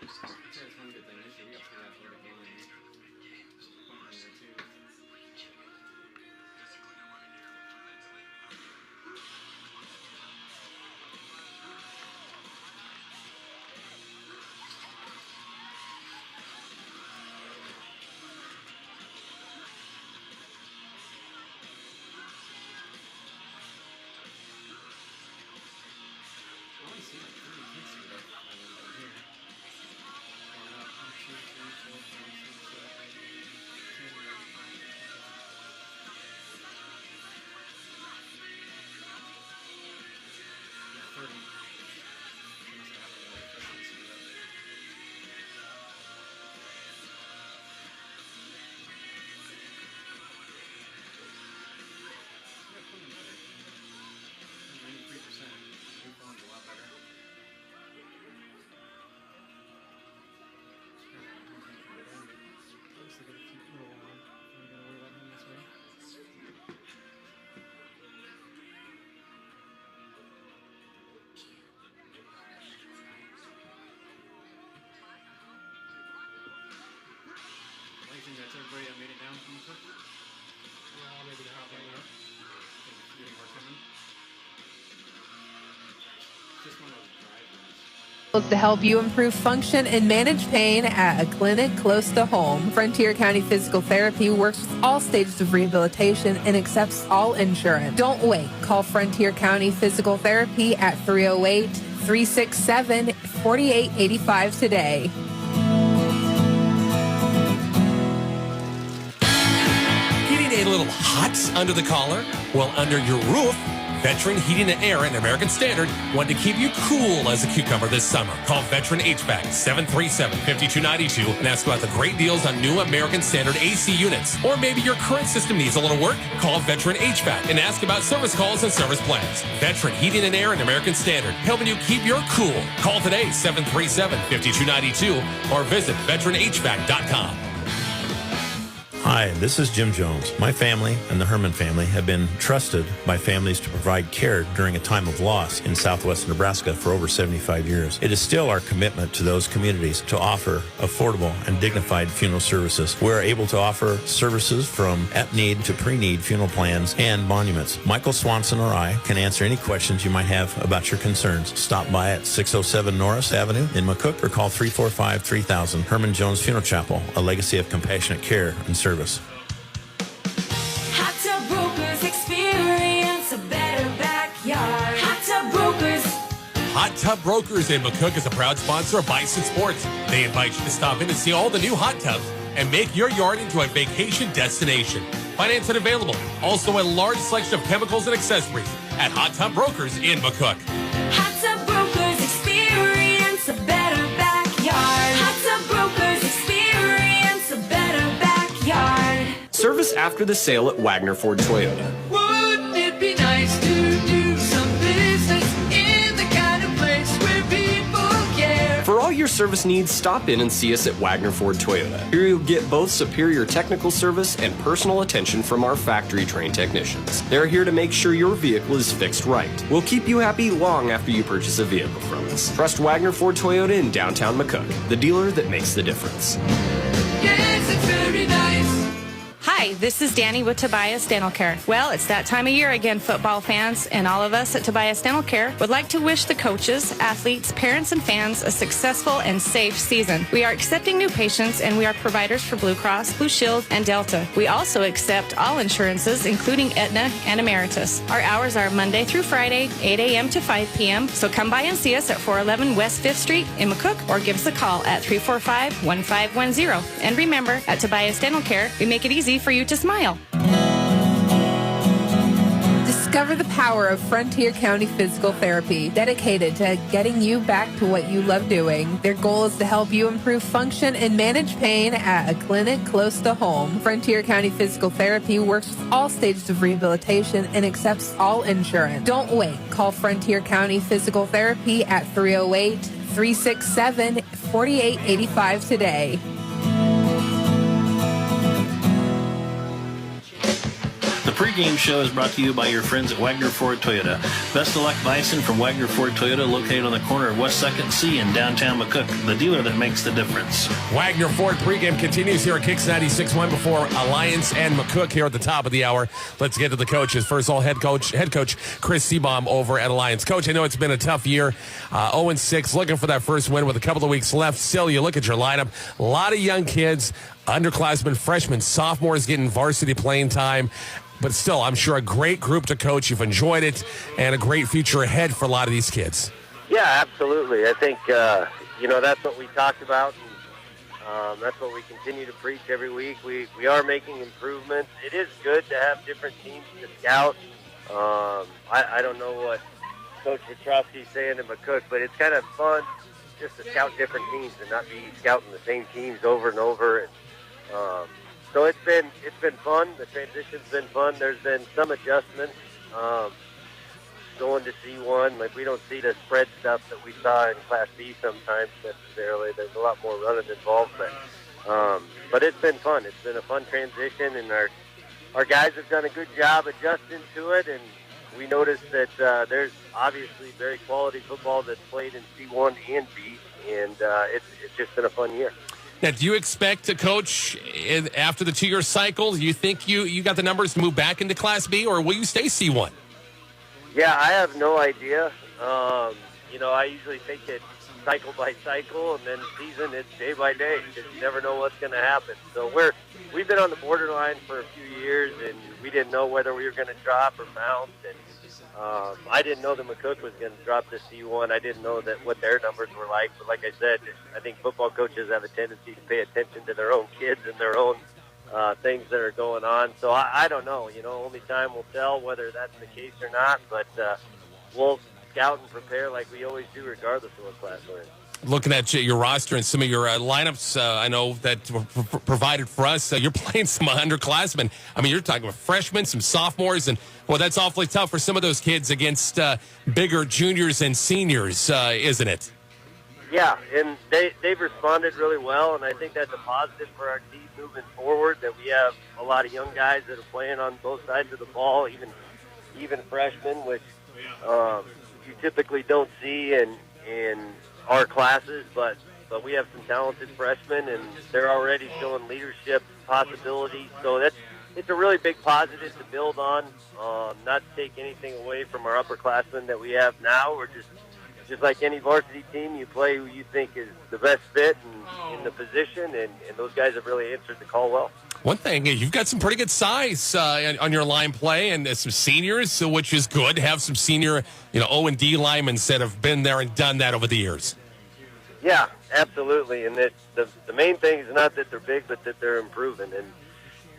That's one good thing this year. We got pretty athletic lines. There too. I want to see like 30 kids here right here. 1, 2, 3, 4, 5, 6, 7, 8, 9, 10, 11. Yeah, 30. Must have happened like freshman season up there. Yeah, plenty better. 93%. New phone's a lot better. Looks like a cute little one. I'm gonna worry about him this way. Well, you think that's everybody that made it down from the cook? Well, maybe not. You think we're coming? Just one of those drive-ins. To help you improve function and manage pain at a clinic close to home. Frontier County Physical Therapy works with all stages of rehabilitation and accepts all insurance. Don't wait. Call Frontier County Physical Therapy at 308-367-4885 today. Getting a little hot under the collar? Well, under your roof, Veteran Heating and Air and American Standard want to keep you cool as a cucumber this summer. Call Veteran HVAC 737-5292 and ask about the great deals on new American Standard AC units. Or maybe your current system needs a little work? Call Veteran HVAC and ask about service calls and service plans. Veteran Heating and Air and American Standard, helping you keep your cool. Call today 737-5292 or visit veteranhvac.com. Hi, this is Jim Jones. My family and the Herman family have been trusted by families to provide care during a time of loss in southwest Nebraska for over 75 years. It is still our commitment to those communities to offer affordable and dignified funeral services. We're able to offer services from at-need to pre-need funeral plans and monuments. Michael Swanson or I can answer any questions you might have about your concerns. Stop by at 607 Norris Avenue in McCook or call 345-3000. Herman Jones Funeral Chapel, a legacy of compassionate care and service. Hot Tub Brokers, experience a better backyard. Hot Tub Brokers. Hot Tub Brokers in McCook is a proud sponsor of Bison Sports. They invite you to stop in and see all the new hot tubs and make your yard into a vacation destination. Financing available. Also a large selection of chemicals and accessories at Hot Tub Brokers in McCook. Hot Tub Brokers, experience a better backyard. Hot Tub Brokers, experience a better backyard. Service after the sale at Wagner Ford Toyota. Wouldn't it be nice to do some business in the kind of place where people care? For all your service needs, stop in and see us at Wagner Ford Toyota. Here you'll get both superior technical service and personal attention from our factory-trained technicians. They're here to make sure your vehicle is fixed right. We'll keep you happy long after you purchase a vehicle from us. Trust Wagner Ford Toyota in downtown McCook, the dealer that makes the difference. Yes, it's very nice. Hi, this is Danny with Tobias Dental Care. Well, it's that time of year again, football fans, and all of us at Tobias Dental Care would like to wish the coaches, athletes, parents, and fans a successful and safe season. We are accepting new patients, and we are providers for Blue Cross, Blue Shield, and Delta. We also accept all insurances, including Aetna and Emeritus. Our hours are Monday through Friday, 8 a.m. to 5 p.m., so come by and see us at 411 West 5th Street in McCook, or give us a call at 345-1510. And remember, at Tobias Dental Care, we make it easy for you to smile. Discover the power of Frontier County Physical Therapy, dedicated to getting you back to what you love doing. Their goal is to help you improve function and manage pain at a clinic close to home. Frontier County Physical Therapy works with all stages of rehabilitation and accepts all insurance. Don't wait. Call Frontier County Physical Therapy at 308-367-4885 today. The pregame show is brought to you by your friends at Wagner Ford Toyota. Best of luck, Bison, from Wagner Ford Toyota, located on the corner of West 2nd C in downtown McCook, the dealer that makes the difference. Wagner Ford pregame continues here at KICX 96.1 before Alliance and McCook here at the top of the hour. Let's get to the coaches. First of all, head coach Chris Seabaum over at Alliance. Coach, I know it's been a tough year. 0-6, looking for that first win with a couple of weeks left. Still, you look at your lineup, a lot of young kids, underclassmen, freshmen, sophomores getting varsity playing time. But still, I'm sure a great group to coach. You've enjoyed it, and a great future ahead for a lot of these kids. Yeah, absolutely. I think, that's what we talked about. And, that's what we continue to preach every week. We are making improvements. It is good to have different teams to scout. I don't know what Coach Petrowski's saying in McCook, but it's kind of fun just to scout different teams and not be scouting the same teams over and over. And, so it's been fun. The transition's been fun. There's been some adjustments going to C1. Like, we don't see the spread stuff that we saw in Class B sometimes necessarily. There's a lot more running involved, but it's been fun. It's been a fun transition, and our guys have done a good job adjusting to it. And we noticed that there's obviously very quality football that's played in C1 and B, and it's just been a fun year. Now, do you expect to coach after the 2-year cycle? Do you think you got the numbers to move back into Class B, or will you stay C1? Yeah, I have no idea. I usually take it cycle by cycle, and then season it's day by day because you never know what's going to happen. So we've been on the borderline for a few years, and we didn't know whether we were going to drop or bounce. And I didn't know that McCook was going to drop to C1. I didn't know what their numbers were like. But like I said, I think football coaches have a tendency to pay attention to their own kids and their own things that are going on. So I don't know. Only time will tell whether that's the case or not. But we'll scout and prepare like we always do, regardless of what class we're in. Looking at your roster and some of your lineups, I know that were provided for us. You're playing some underclassmen. I mean, you're talking about freshmen, some sophomores, and, well, that's awfully tough for some of those kids against bigger juniors and seniors, isn't it? Yeah, and they've responded really well, and I think that's a positive for our team moving forward, that we have a lot of young guys that are playing on both sides of the ball, even freshmen, which you typically don't see in our classes, but we have some talented freshmen, and they're already showing leadership possibilities. So it's a really big positive to build on, not to take anything away from our upperclassmen that we have now. We're just like any varsity team, you play who you think is the best fit in the position, and those guys have really answered the call well. One thing, you've got some pretty good size on your line play, and some seniors, which is good to have some senior, O&D linemen that have been there and done that over the years. Yeah, absolutely. And the main thing is not that they're big, but that they're improving. And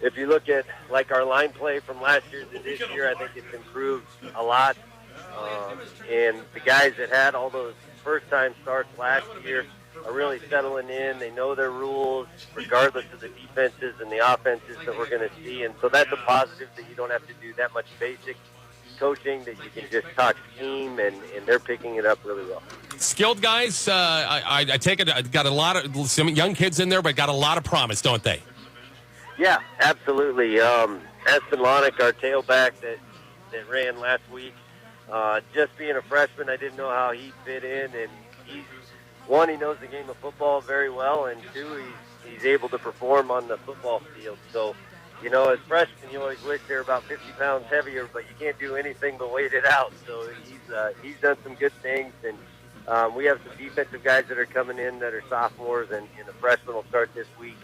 if you look at, like, our line play from last year to this year, I think it's improved a lot. And the guys that had all those first-time starts last year are really settling in. They know their rules, regardless of the defenses and the offenses that we're going to see. And so that's a positive, that you don't have to do that much basic coaching, that you can just talk scheme, and they're picking it up really well. Skilled guys, I take it, got a lot of some young kids in there, but got a lot of promise, don't they? Yeah, absolutely. Aspen Lonick, our tailback that ran last week, just being a freshman, I didn't know how he'd fit in, and he knows the game of football very well, and two, he's able to perform on the football field. So, as freshmen, you always wish they're about 50 pounds heavier, but you can't do anything but wait it out. So he's done some good things, and we have some defensive guys that are coming in that are sophomores, and the freshmen will start this week.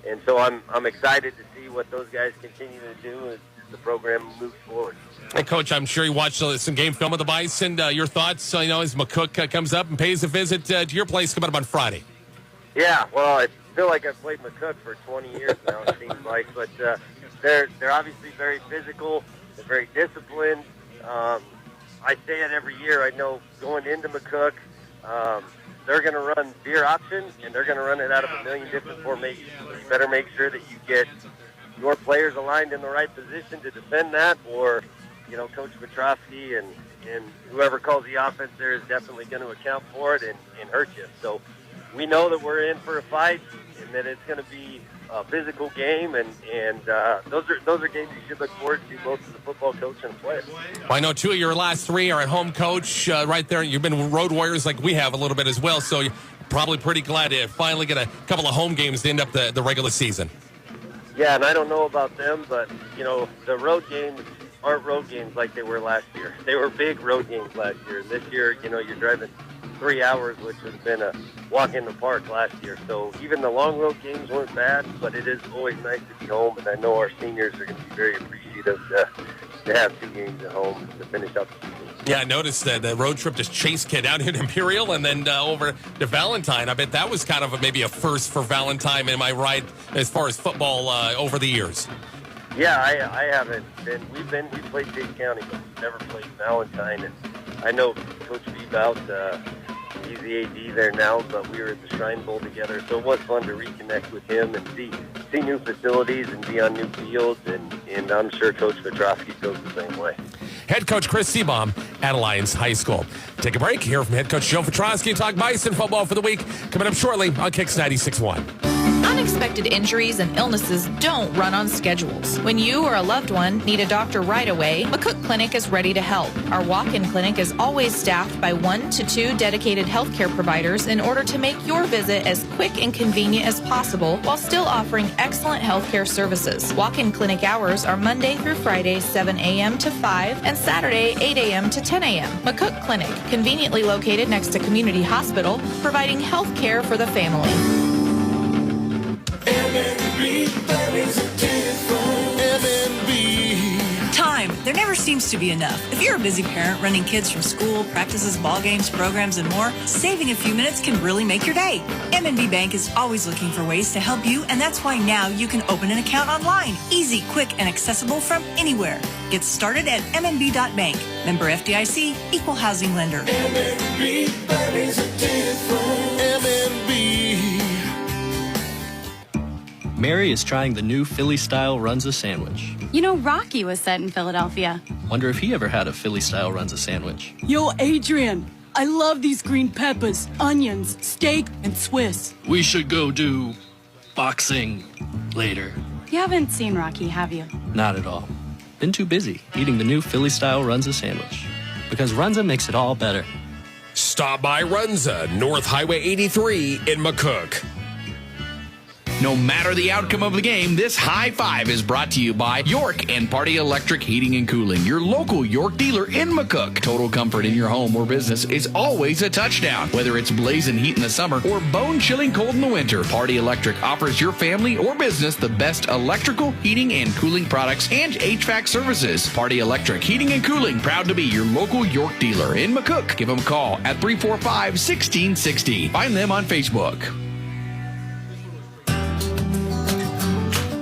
And so I'm excited to see what those guys continue to do as the program moves forward. Hey, Coach, I'm sure you watched some game film of the Bison. Your thoughts, as McCook comes up and pays a visit to your place coming up on Friday? Yeah, well, I feel like I've played McCook for 20 years now, it seems like. But they're obviously very physical. They're very disciplined. I say it every year. I know going into McCook, they're going to run veer option, and they're going to run it out of a million different formations. So you better make sure that you get your players aligned in the right position to defend that, or Coach Petrowski and whoever calls the offense there is definitely going to account for it and hurt you. So we know that we're in for a fight and that it's going to be a physical game, and those are games you should look forward to, both as a football coach and a player. Well, I know 2 of your last 3 are at home, Coach, right there. You've been road warriors like we have a little bit as well, so you're probably pretty glad to finally get a couple of home games to end up the regular season. Yeah, and I don't know about them, but, the road games aren't road games like they were last year. They were big road games last year. This year, you're driving 3 hours, which has been a walk in the park last year. So even the long road games weren't bad, but it is always nice to be home, and I know our seniors are going to be very appreciative to have 2 games at home to finish up the season. Yeah, I noticed that the road trip to Chase Kid down in Imperial and then over to Valentine. I bet that was kind of maybe a first for Valentine, am I right, as far as football over the years? Yeah, I haven't been. We played Chase County, but we've never played Valentine. And I know Coach Bebout, he's the AD there now, but we were at the Shrine Bowl together, so it was fun to reconnect with him and see new facilities and be on new fields, and I'm sure Coach Petrosky feels the same way. Head coach Chris Seabaum at Alliance High School. Take a break. Hear from head coach Joe Petrosky. Talk Bison football for the week. Coming up shortly on KICX 96.1. Unexpected injuries and illnesses don't run on schedules. When you or a loved one need a doctor right away, McCook Clinic is ready to help. Our walk-in clinic is always staffed by 1 to 2 dedicated healthcare providers in order to make your visit as quick and convenient as possible while still offering excellent healthcare services. Walk-in clinic hours are Monday through Friday, 7 a.m. to 5, and Saturday, 8 a.m. to 10 a.m. McCook Clinic, conveniently located next to Community Hospital, providing health care for the family. Time. There never seems to be enough. If you're a busy parent running kids from school, practices, ball games, programs, and more, saving a few minutes can really make your day. M&B Bank is always looking for ways to help you, and that's why now you can open an account online. Easy, quick, and accessible from anywhere. Get started at mnb.bank. Member FDIC, equal housing lender. M&B, families are different. M&B. Mary is trying the new Philly-style Runza sandwich. You know, Rocky was set in Philadelphia. Wonder if he ever had a Philly-style Runza sandwich. Yo, Adrian, I love these green peppers, onions, steak, and Swiss. We should go do boxing later. You haven't seen Rocky, have you? Not at all. Been too busy eating the new Philly-style Runza sandwich. Because Runza makes it all better. Stop by Runza, North Highway 83 in McCook. No matter the outcome of the game, this high five is brought to you by York and Party Electric Heating and Cooling, your local York dealer in McCook. Total comfort in your home or business is always a touchdown. Whether it's blazing heat in the summer or bone-chilling cold in the winter, Party Electric offers your family or business the best electrical, heating, and cooling products and HVAC services. Party Electric Heating and Cooling, proud to be your local York dealer in McCook. Give them a call at 345-1660. Find them on Facebook.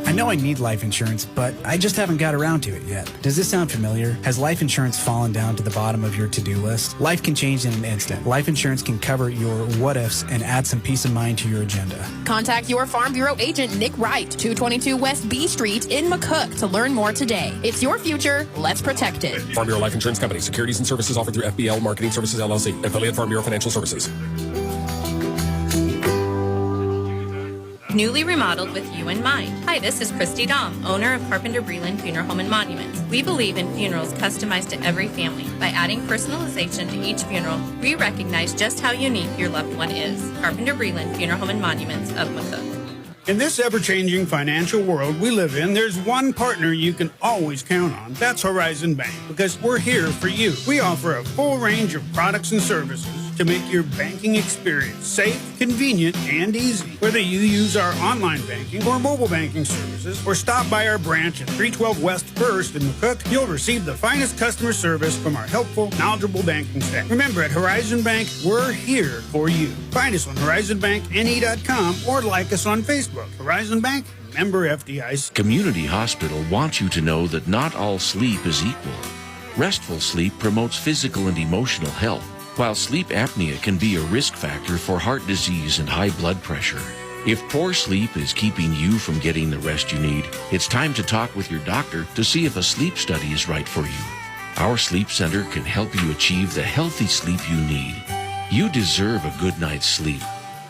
I know I need life insurance, but I just haven't got around to it yet. Does this sound familiar? Has life insurance fallen down to the bottom of your to-do list? Life can change in an instant. Life insurance can cover your what-ifs and add some peace of mind to your agenda. Contact your Farm Bureau agent, Nick Wright, 222 West B Street in McCook to learn more today. It's your future. Let's protect it. Farm Bureau Life Insurance Company. Securities and services offered through FBL Marketing Services, LLC. Affiliate Farm Bureau Financial Services. Newly remodeled with you in mind. Hi, this is Christy Dom, owner of Carpenter Breland Funeral Home and Monuments. We believe in funerals customized to every family. By adding personalization to each funeral, we recognize just how unique your loved one is. Carpenter Breland Funeral Home and Monuments of McCook. In this ever-changing financial world we live in, there's one partner you can always count on. That's Horizon Bank, because we're here for you. We offer a full range of products and services to make your banking experience safe, convenient, and easy. Whether you use our online banking or mobile banking services, or stop by our branch at 312 West 1st in McCook, you'll receive the finest customer service from our helpful, knowledgeable banking staff. Remember, at Horizon Bank, we're here for you. Find us on HorizonBankNE.com or like us on Facebook. Horizon Bank, member FDIC. Community Hospital wants you to know that not all sleep is equal. Restful sleep promotes physical and emotional health, while sleep apnea can be a risk factor for heart disease and high blood pressure. If poor sleep is keeping you from getting the rest you need, it's time to talk with your doctor to see if a sleep study is right for you. Our sleep center can help you achieve the healthy sleep you need. You deserve a good night's sleep.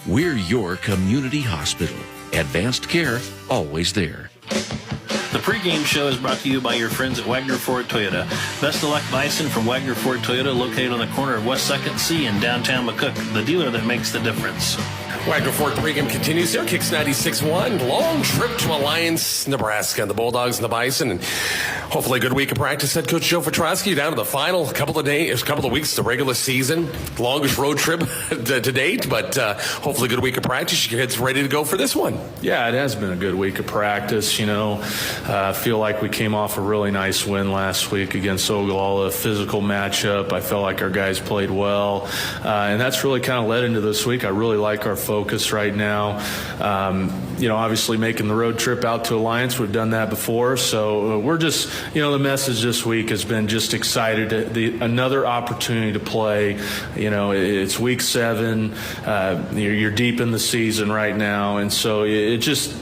We're your community hospital. Advanced care, always there. The pregame show is brought to you by your friends at Wagner Ford Toyota. Best of luck, Bison from Wagner Ford Toyota, located on the corner of West 2nd C in downtown McCook, the dealer that makes the difference. Wagner Ford pregame continues here. Kicks 96.1. Long trip to Alliance, Nebraska. The Bulldogs and the Bison. And hopefully a good week of practice. Head coach Joe Petrosky down to the final couple of weeks, the regular season. Longest road trip to date, but hopefully a good week of practice. Your head's ready to go for this one. Yeah, it has been a good week of practice. I feel like we came off a really nice win last week against Ogallala, a physical matchup. I felt like our guys played well. And that's really kind of led into this week. I really like our focus right now. Obviously making the road trip out to Alliance, we've done that before. So we're just, the message this week has been just excited. Another opportunity to play. It's week 7. You're deep in the season right now. And so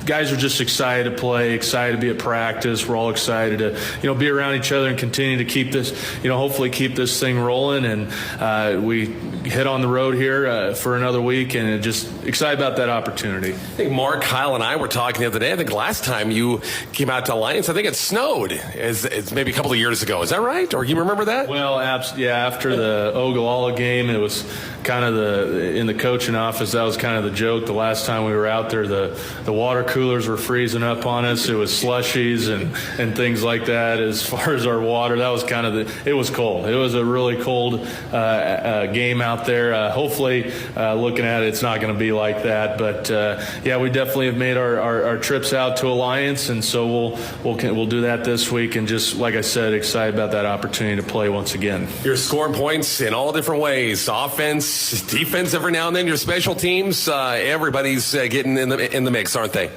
guys are just excited to play, excited to be at practice. We're all excited to, be around each other and continue to keep this, hopefully keep this thing rolling. And we hit on the road here for another week, and just excited about that opportunity. I think Mark, Kyle, and I were talking the other day. I think last time you came out to Alliance, I think it snowed. It's maybe a couple of years ago. Is that right? Or you remember that? Well, after the Ogallala game, it was kind of in the coaching office, that was kind of the joke. The last time we were out there, the water coolers were freezing up on us. It was slushies and things like that. As far as our water, that was kind of it was cold. It was a really cold game out there. Hopefully, looking at it, it's not going to be like that. But we definitely have made our trips out to Alliance, and so we'll do that this week. And just like I said, excited about that opportunity to play once again. You're scoring points in all different ways: offense, defense. Every now and then, your special teams. Everybody's getting in the mix, aren't they?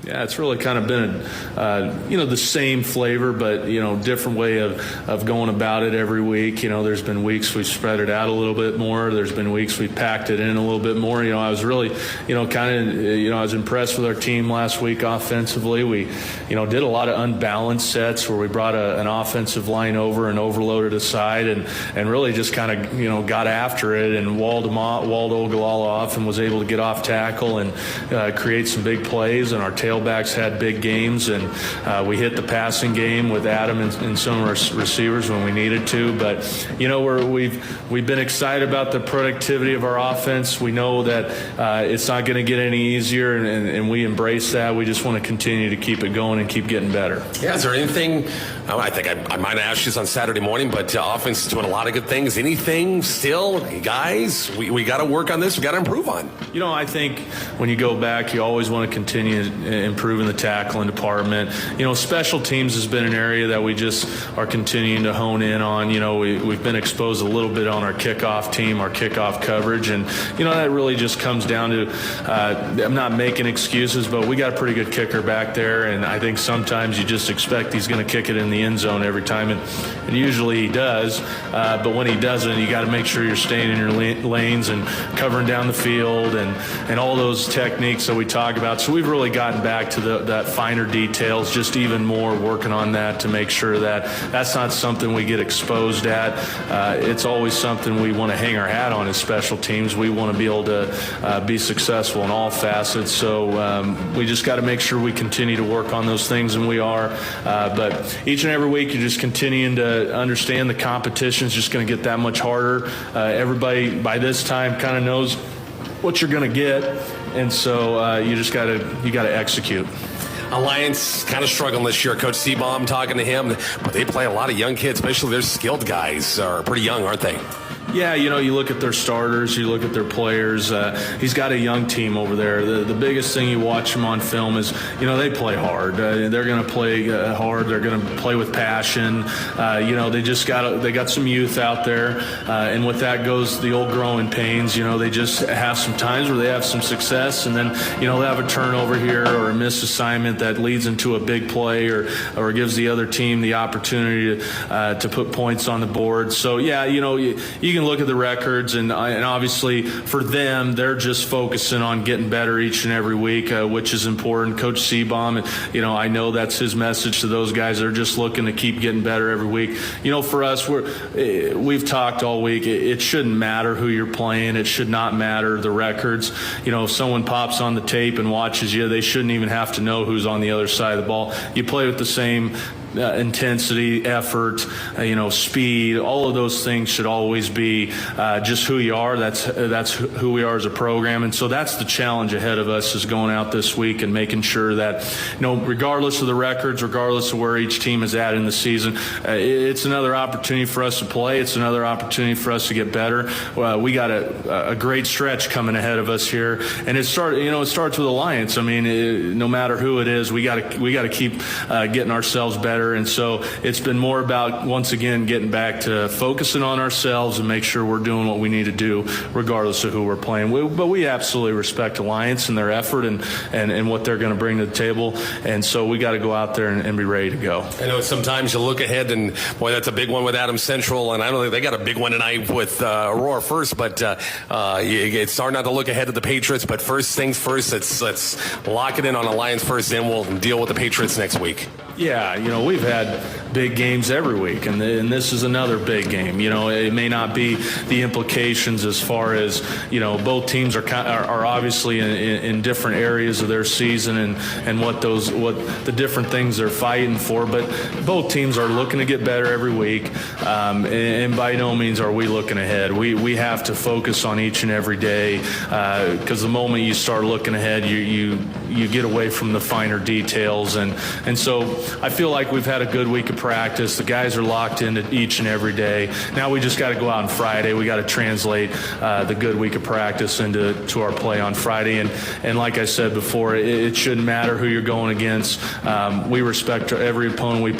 Yeah, it's really kind of been, the same flavor, but, different way of going about it every week. There's been weeks we've spread it out a little bit more. There's been weeks we've packed it in a little bit more. I was really, I was impressed with our team last week offensively. We, did a lot of unbalanced sets where we brought an offensive line over and overloaded a side and really just kind of, got after it and walled Ogallala off and was able to get off tackle and create some big plays. And our tailbacks had big games, and we hit the passing game with Adam and some of our receivers when we needed to. But we've been excited about the productivity of our offense. We know that it's not going to get any easier, and we embrace that. We just want to continue to keep it going and keep getting better. Yeah, is there anything? I think I might have asked you this on Saturday morning, but offense is doing a lot of good things. Anything still, guys? We got to work on this. We got to improve on. I think when you go back, you always want to continue improving the tackling department. Special teams has been an area that we just are continuing to hone in on. We've been exposed a little bit on our kickoff team, our kickoff coverage, and that really just comes down to I'm not making excuses, but we got a pretty good kicker back there, and I think sometimes you just expect he's going to kick it in the end zone every time, and usually he does. But when he doesn't, you got to make sure you're staying in your lanes and covering down the field and all those techniques that we talk about. So we've really gotten back to that finer details, just even more working on that to make sure that that's not something we get exposed at. It's always something we want to hang our hat on as special teams. We want to be able to be successful in all facets. So we just got to make sure we continue to work on those things, and we are. But each and every week you're just continuing to understand the competition is just going to get that much harder. Everybody by this time kind of knows what you're going to get, and so you got to execute. Alliance kind of struggling this year. Coach Seabaum, talking to him, but they play a lot of young kids, especially their skilled guys are pretty young, aren't they? Yeah, you look at their starters, you look at their players. He's got a young team over there. The biggest thing you watch them on film is, they play hard. They're going to play hard. They're going to play with passion. They got some youth out there, and with that goes the old growing pains. They just have some times where they have some success, and then they'll have a turnover here or a missed assignment that leads into a big play or gives the other team the opportunity to put points on the board. So yeah, you can can look at the records, and obviously for them, they're just focusing on getting better each and every week, which is important. Coach Seabaum, I know that's his message to those guys. They're just looking to keep getting better every week. For us, we've talked all week. It shouldn't matter who you're playing. It should not matter the records. If someone pops on the tape and watches you, they shouldn't even have to know who's on the other side of the ball. You play with the same intensity, effort, speed. All of those things should always be just who you are. That's who we are as a program, and so that's the challenge ahead of us, is going out this week and making sure that regardless of the records, regardless of where each team is at in the season, it's another opportunity for us to play. It's another opportunity for us to get better. We got a great stretch coming ahead of us here, and it starts with Alliance. No matter who it is, we got to keep getting ourselves better. And so it's been more about, once again, getting back to focusing on ourselves and make sure we're doing what we need to do regardless of who we're playing. But we absolutely respect Alliance and their effort and what they're going to bring to the table. And so we got to go out there and be ready to go. I know sometimes you look ahead and, boy, that's a big one with Adams Central. And I don't think they got a big one tonight with Aurora first. But it's hard not to look ahead at the Patriots. But first things first, let's lock it in on Alliance first, then we'll deal with the Patriots next week. Yeah, we've had big games every week, and this is another big game. It may not be the implications as far as, both teams are obviously in different areas of their season and what the different things they're fighting for, but both teams are looking to get better every week, and by no means are we looking ahead. We have to focus on each and every day, because the moment you start looking ahead, you get away from the finer details, and so I feel like we've had a good week of practice. The guys are locked into each and every day. Now we just got to go out on Friday. We got to translate the good week of practice into our play on Friday. And like I said before, it shouldn't matter who you're going against. We respect every opponent we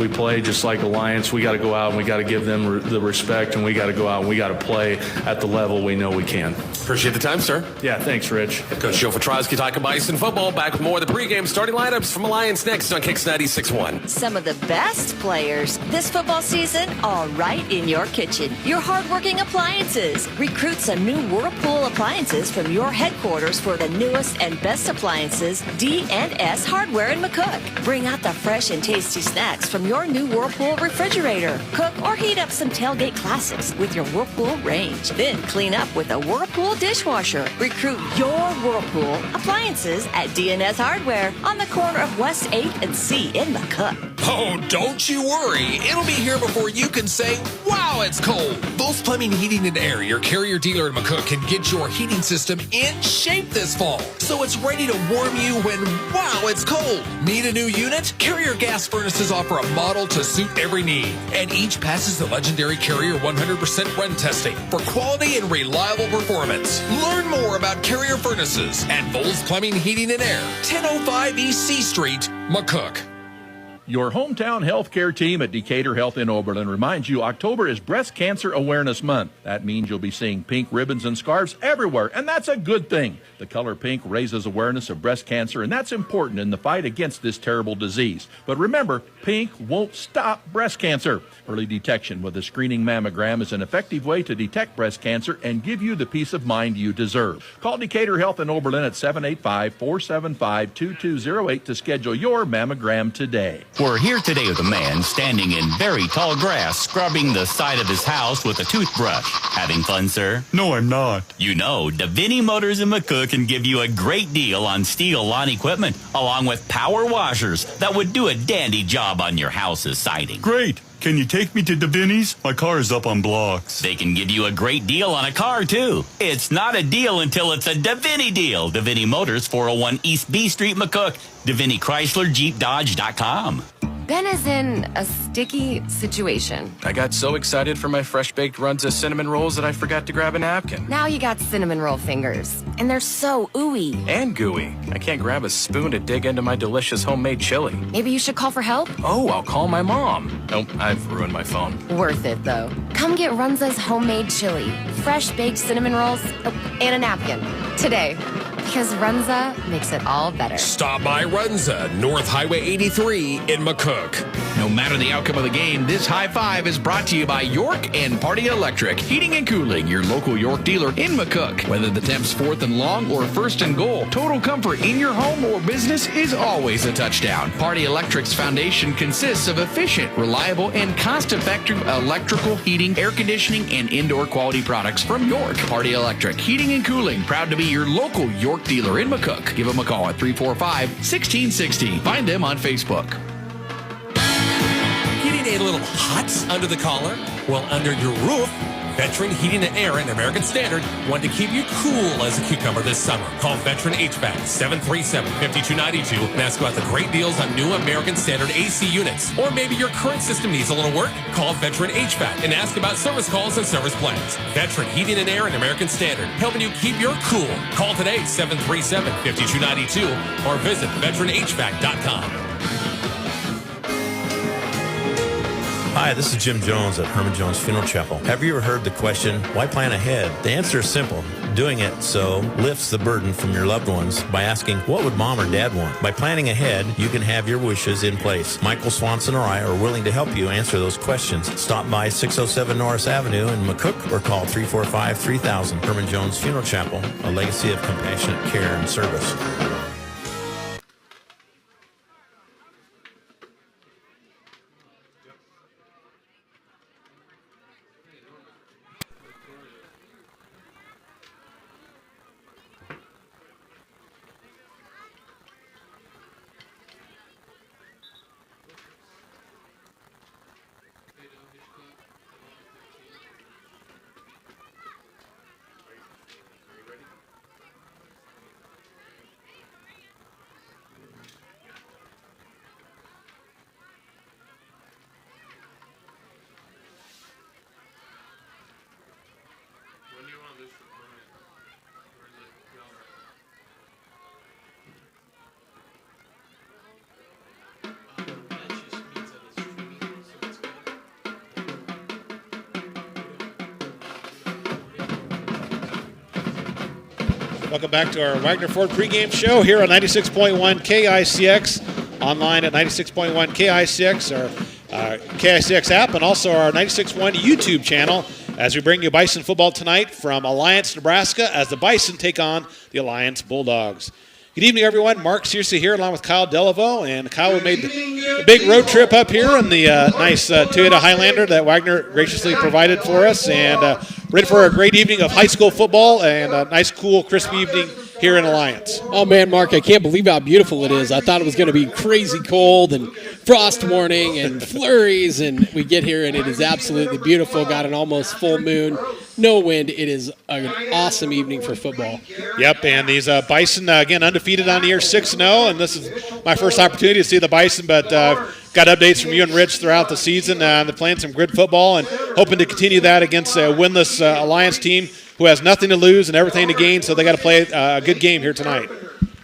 play just like Alliance. We got to go out and we got to give them the respect, and we got to go out and we got to play at the level we know we can. Appreciate the time, sir. Yeah, thanks, Rich. Coach Joe Petrosky talking Bison football. Back with more of the pregame starting lineups from Alliance next on KICX 96.1. Some of the best players this football season, all right in your kitchen. Your hardworking appliances. Recruit some new Whirlpool appliances from your headquarters for the newest and best appliances, D&S Hardware in McCook. Bring out the fresh and tasty snacks from your new Whirlpool refrigerator. Cook or heat up some tailgate classics with your Whirlpool range. Then clean up with a Whirlpool dishwasher. Recruit your Whirlpool appliances at D&S Hardware on the corner of West 8th and C in McCook. Oh, don't you worry. It'll be here before you can say, wow, it's cold. Both Plumbing, Heating, and Air, your Carrier dealer in McCook, can get your heating system in shape this fall, so it's ready to warm you when, wow, it's cold. Need a new unit? Carrier gas furnaces offer a model to suit every need, and each passes the legendary Carrier 100% run testing for quality and reliable performance. Learn more about Carrier furnaces at Bowles Plumbing, Heating, and Air, 1005 East C Street, McCook. Your hometown healthcare team at Decatur Health in Oberlin reminds you October is Breast Cancer Awareness Month. That means you'll be seeing pink ribbons and scarves everywhere, and that's a good thing. The color pink raises awareness of breast cancer, and that's important in the fight against this terrible disease. But remember, pink won't stop breast cancer. Early detection with a screening mammogram is an effective way to detect breast cancer and give you the peace of mind you deserve. Call Decatur Health in Oberlin at 785-475-2208 to schedule your mammogram today. We're here today with a man standing in very tall grass, scrubbing the side of his house with a toothbrush. Having fun, sir? No, I'm not. You know, Davini Motors in McCook can give you a great deal on steel lawn equipment, along with power washers that would do a dandy job on your house's siding. Great. Can you take me to Davini's? My car is up on blocks. They can give you a great deal on a car, too. It's not a deal until it's a Davini deal. Davini Motors, 401 East B Street, McCook. Davini Chrysler Jeep Dodge.com. Ben is in a sticky situation. I got so excited for my fresh-baked Runza cinnamon rolls that I forgot to grab a napkin. Now you got cinnamon roll fingers, and they're so ooey. And gooey. I can't grab a spoon to dig into my delicious homemade chili. Maybe you should call for help? Oh, I'll call my mom. Nope, I've ruined my phone. Worth it, though. Come get Runza's homemade chili, fresh-baked cinnamon rolls, and a napkin. Today. Because Runza makes it all better. Stop by Runza, North Highway 83 in McCook. No No matter the outcome of the game, this high five is brought to you by York and Party Electric Heating and Cooling, your local York dealer in McCook. Whether the temp's 4th and long or 1st and goal, total comfort in your home or business is always a touchdown. Party Electric's foundation consists of efficient, reliable, and cost-effective electrical, heating, air conditioning, and indoor quality products from York. Party Electric Heating and Cooling, proud to be your local York dealer in McCook. Give them a call at 345-1660. Find them on Facebook. Getting a little hot under the collar? Well, under your roof, Veteran Heating and Air and American Standard want to keep you cool as a cucumber this summer. Call Veteran HVAC 737-5292 and ask about the great deals on new American Standard AC units. Or maybe your current system needs a little work? Call Veteran HVAC and ask about service calls and service plans. Veteran Heating and Air and American Standard, helping you keep your cool. Call today 737-5292 or visit veteranhvac.com. Hi, this is Jim Jones at Herman Jones Funeral Chapel. Have you ever heard the question, why plan ahead? The answer is simple. Doing it so lifts the burden from your loved ones by asking, what would mom or dad want? By planning ahead, you can have your wishes in place. Michael Swanson or I are willing to help you answer those questions. Stop by 607 Norris Avenue in McCook or call 345-3000. Herman Jones Funeral Chapel, a legacy of compassionate care and service. Welcome back to our Wagner Ford pregame show here on 96.1 KICX, online at 96.1 KICX, our KICX app, and also our 96.1 YouTube channel as we bring you Bison football tonight from Alliance, Nebraska, as the Bison take on the Alliance Bulldogs. Good evening, everyone. Mark Searcy here along with Kyle Delaveau, and Kyle made the big road trip up here on the nice Toyota Highlander that Wagner graciously provided for us, and ready for a great evening of high school football and a nice, cool, crisp evening here in Alliance. Oh, man, Mark, I can't believe how beautiful it is. I thought it was going to be crazy cold and frost warning and flurries, and we get here, and it is absolutely beautiful. Got an almost full moon, no wind. It is an awesome evening for football. Yep, and these Bison, again, undefeated on the year, 6-0, and this is my first opportunity to see the Bison, but got updates from you and Rich throughout the season. They're playing some good football and hoping to continue that against a winless Alliance team who has nothing to lose and everything to gain, so they got to play a good game here tonight.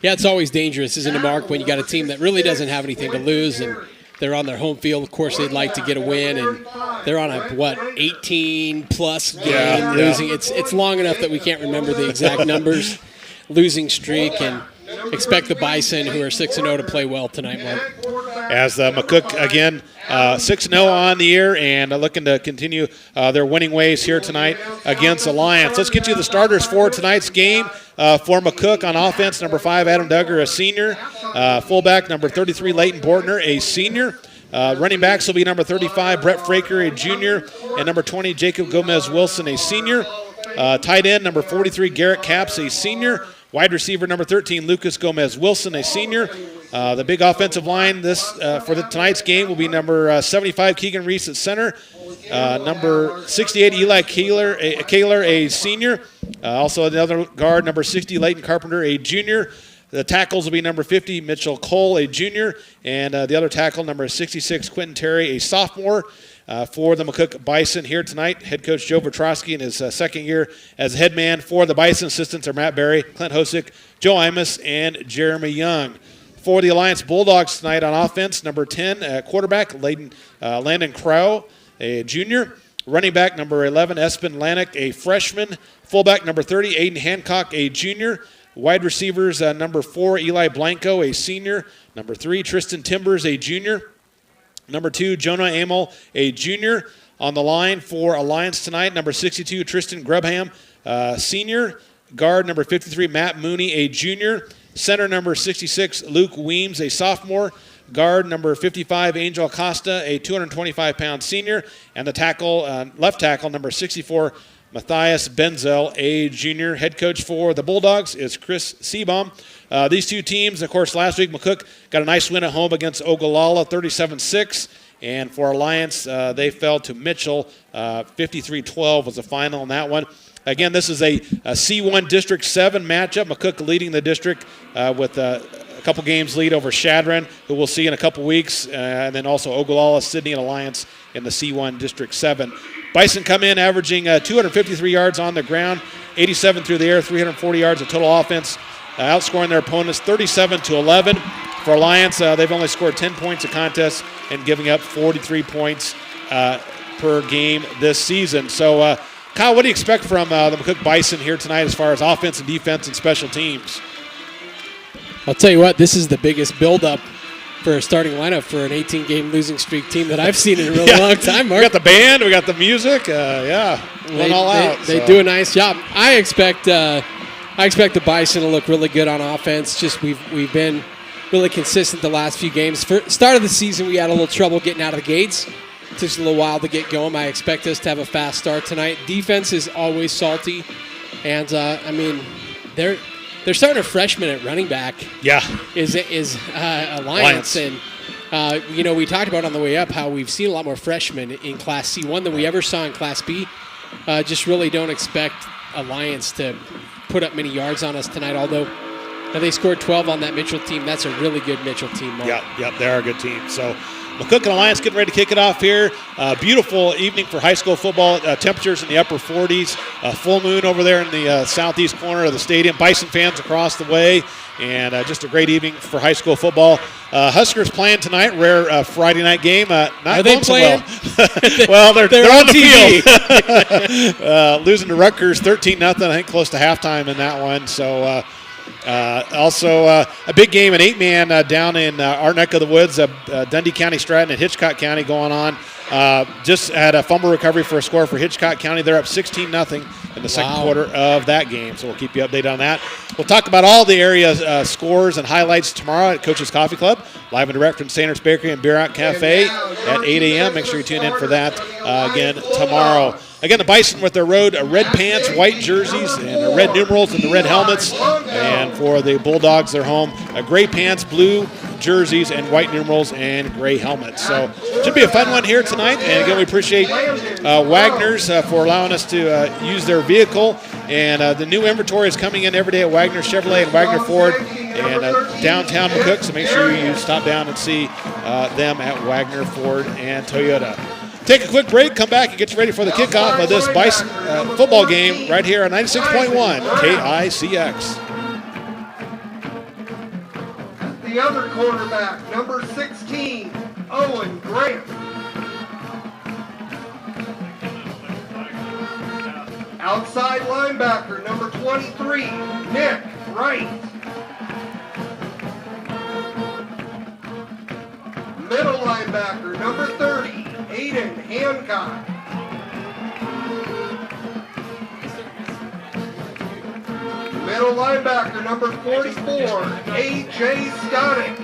Yeah, it's always dangerous, isn't it, Mark, when you got a team that really doesn't have anything to lose and they're on their home field. Of course, they'd like to get a win, and they're on a, 18-plus game losing. Yeah. It's long enough that we can't remember the exact numbers, losing streak, and expect the Bison, who are 6-0, to play well tonight, Mark. As McCook, again, 6-0 on the year and looking to continue their winning ways here tonight against Alliance. Let's get you the starters for tonight's game. For McCook on offense, number 5, Adam Duggar, a senior. Fullback, number 33, Leighton Bortner, a senior. Running backs will be number 35, Brett Fraker, a junior, and number 20, Jacob Gomez-Wilson, a senior. Tight end, number 43, Garrett Capps, a senior. Wide receiver, number 13, Lucas Gomez-Wilson, a senior. The big offensive line for tonight's game will be number 75, Keegan Reese at center. Number 68, Eli Kaler, a senior. Also another guard, number 60, Leighton Carpenter, a junior. The tackles will be number 50, Mitchell Cole, a junior. And the other tackle, number 66, Quentin Terry, a sophomore. For the McCook Bison here tonight, head coach Joe Vetrosky in his second year as head man. For the Bison, assistants are Matt Berry, Clint Hosick, Joe Imus, and Jeremy Young. For the Alliance Bulldogs tonight on offense, number 10, quarterback, Landon Crow, a junior. Running back, number 11, Espen Lanik, a freshman. Fullback, number 30, Aiden Hancock, a junior. Wide receivers, number 4, Eli Blanco, a senior. Number 3, Tristan Timbers, a junior. Number 2, Jonah Amel, a junior. On the line for Alliance tonight, number 62, Tristan Grubham, senior. Guard number 53, Matt Mooney, a junior. Center number 66, Luke Weems, a sophomore. Guard number 55, Angel Acosta, a 225-pound senior. And the tackle, left tackle, number 64, Matthias Benzel, a junior. Head coach for the Bulldogs is Chris Seabaum. These two teams, of course, last week McCook got a nice win at home against Ogallala, 37-6. And for Alliance, they fell to Mitchell. 53-12 was the final in that one. Again, this is a C1 District 7 matchup. McCook leading the district with a couple games lead over Shadron, who we'll see in a couple weeks. And then also Ogallala, Sydney, and Alliance in the C1 District 7. Bison come in averaging 253 yards on the ground, 87 through the air, 340 yards of total offense, outscoring their opponents 37-11. For Alliance, they've only scored 10 points a contest and giving up 43 points per game this season. So, Kyle, what do you expect from the McCook Bison here tonight as far as offense and defense and special teams? I'll tell you what, this is the biggest build-up for a starting lineup for an 18-game losing streak team that I've seen in a really long time, Mark. We got the band, we got the music, went all out. They do a nice job. I expect the Bison to look really good on offense. Just we've been really consistent the last few games. For start of the season, we had a little trouble getting out of the gates. It took us a little while to get going. I expect us to have a fast start tonight. Defense is always salty, and they're starting a freshman at running back. Yeah, is Alliance, and we talked about on the way up how we've seen a lot more freshmen in Class C1 than we ever saw in Class B. Just really don't expect Alliance to put up many yards on us tonight, although they scored 12 on that Mitchell team. That's a really good Mitchell team, Mark. Yep, they are a good team. So McCook and Alliance getting ready to kick it off here. Beautiful evening for high school football. Temperatures in the upper 40s. Full moon over there in the southeast corner of the stadium. Bison fans across the way. And just a great evening for high school football. Huskers playing tonight. Rare Friday night game. Are they playing? So well, they're on the field. Losing to Rutgers 13-0. I think close to halftime in that one. So also a big game, an 8-man down in our neck of the woods, Dundee County, Stratton, and Hitchcock County going on. Just had a fumble recovery for a score for Hitchcock County. They're up 16-0 in the second quarter of that game, so we'll keep you updated on that. We'll talk about all the area scores and highlights tomorrow at Coach's Coffee Club, live and direct from Sanders Bakery and Beer Out Cafe at 8 a.m. Make sure you tune in for that again tomorrow. Again, the Bison with their red pants, white jerseys, and the red numerals and the red helmets. And for the Bulldogs, they're home, gray pants, blue jerseys, and white numerals and gray helmets. So should be a fun one here tonight. And again, we appreciate Wagner's for allowing us to use their vehicle. And the new inventory is coming in every day at Wagner Chevrolet and Wagner Ford and downtown McCook. So make sure you stop down and see them at Wagner Ford and Toyota. Take a quick break, come back, and get you ready for the kickoff of this Bison football game right here on 96.1 KICX. The other quarterback, number 16, Owen Grant. Outside linebacker, number 23, Nick Wright. Middle linebacker, number 30, Aiden Hancock. Middle linebacker, number 44, A.J. Stonick.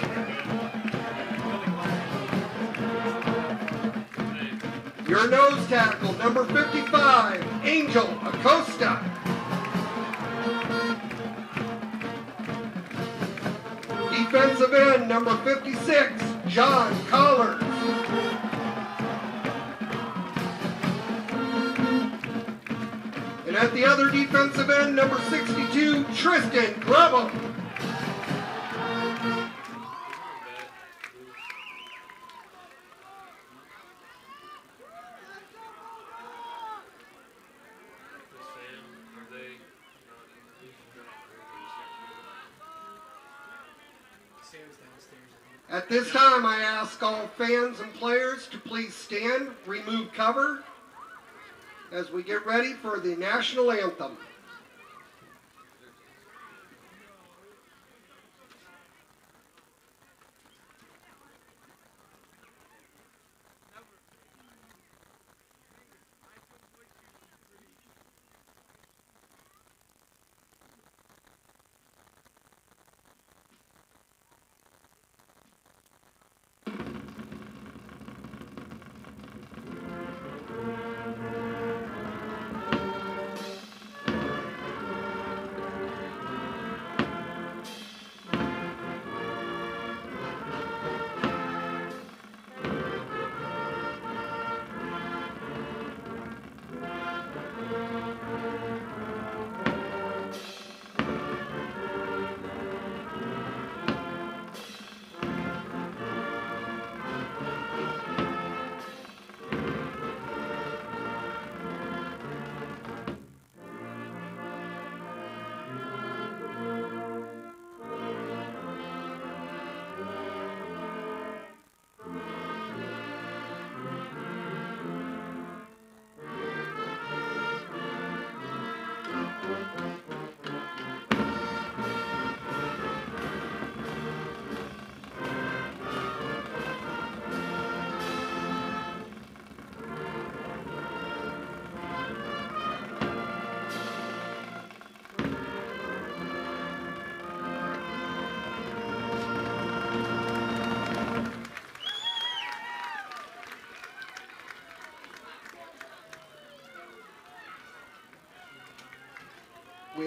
Your nose tackle, number 55, Angel Acosta. Defensive end, number 56, John Collins. And at the other defensive end, number 62, Tristan Grubham. At this time, I ask all fans and players to please stand, remove cover, as we get ready for the national anthem.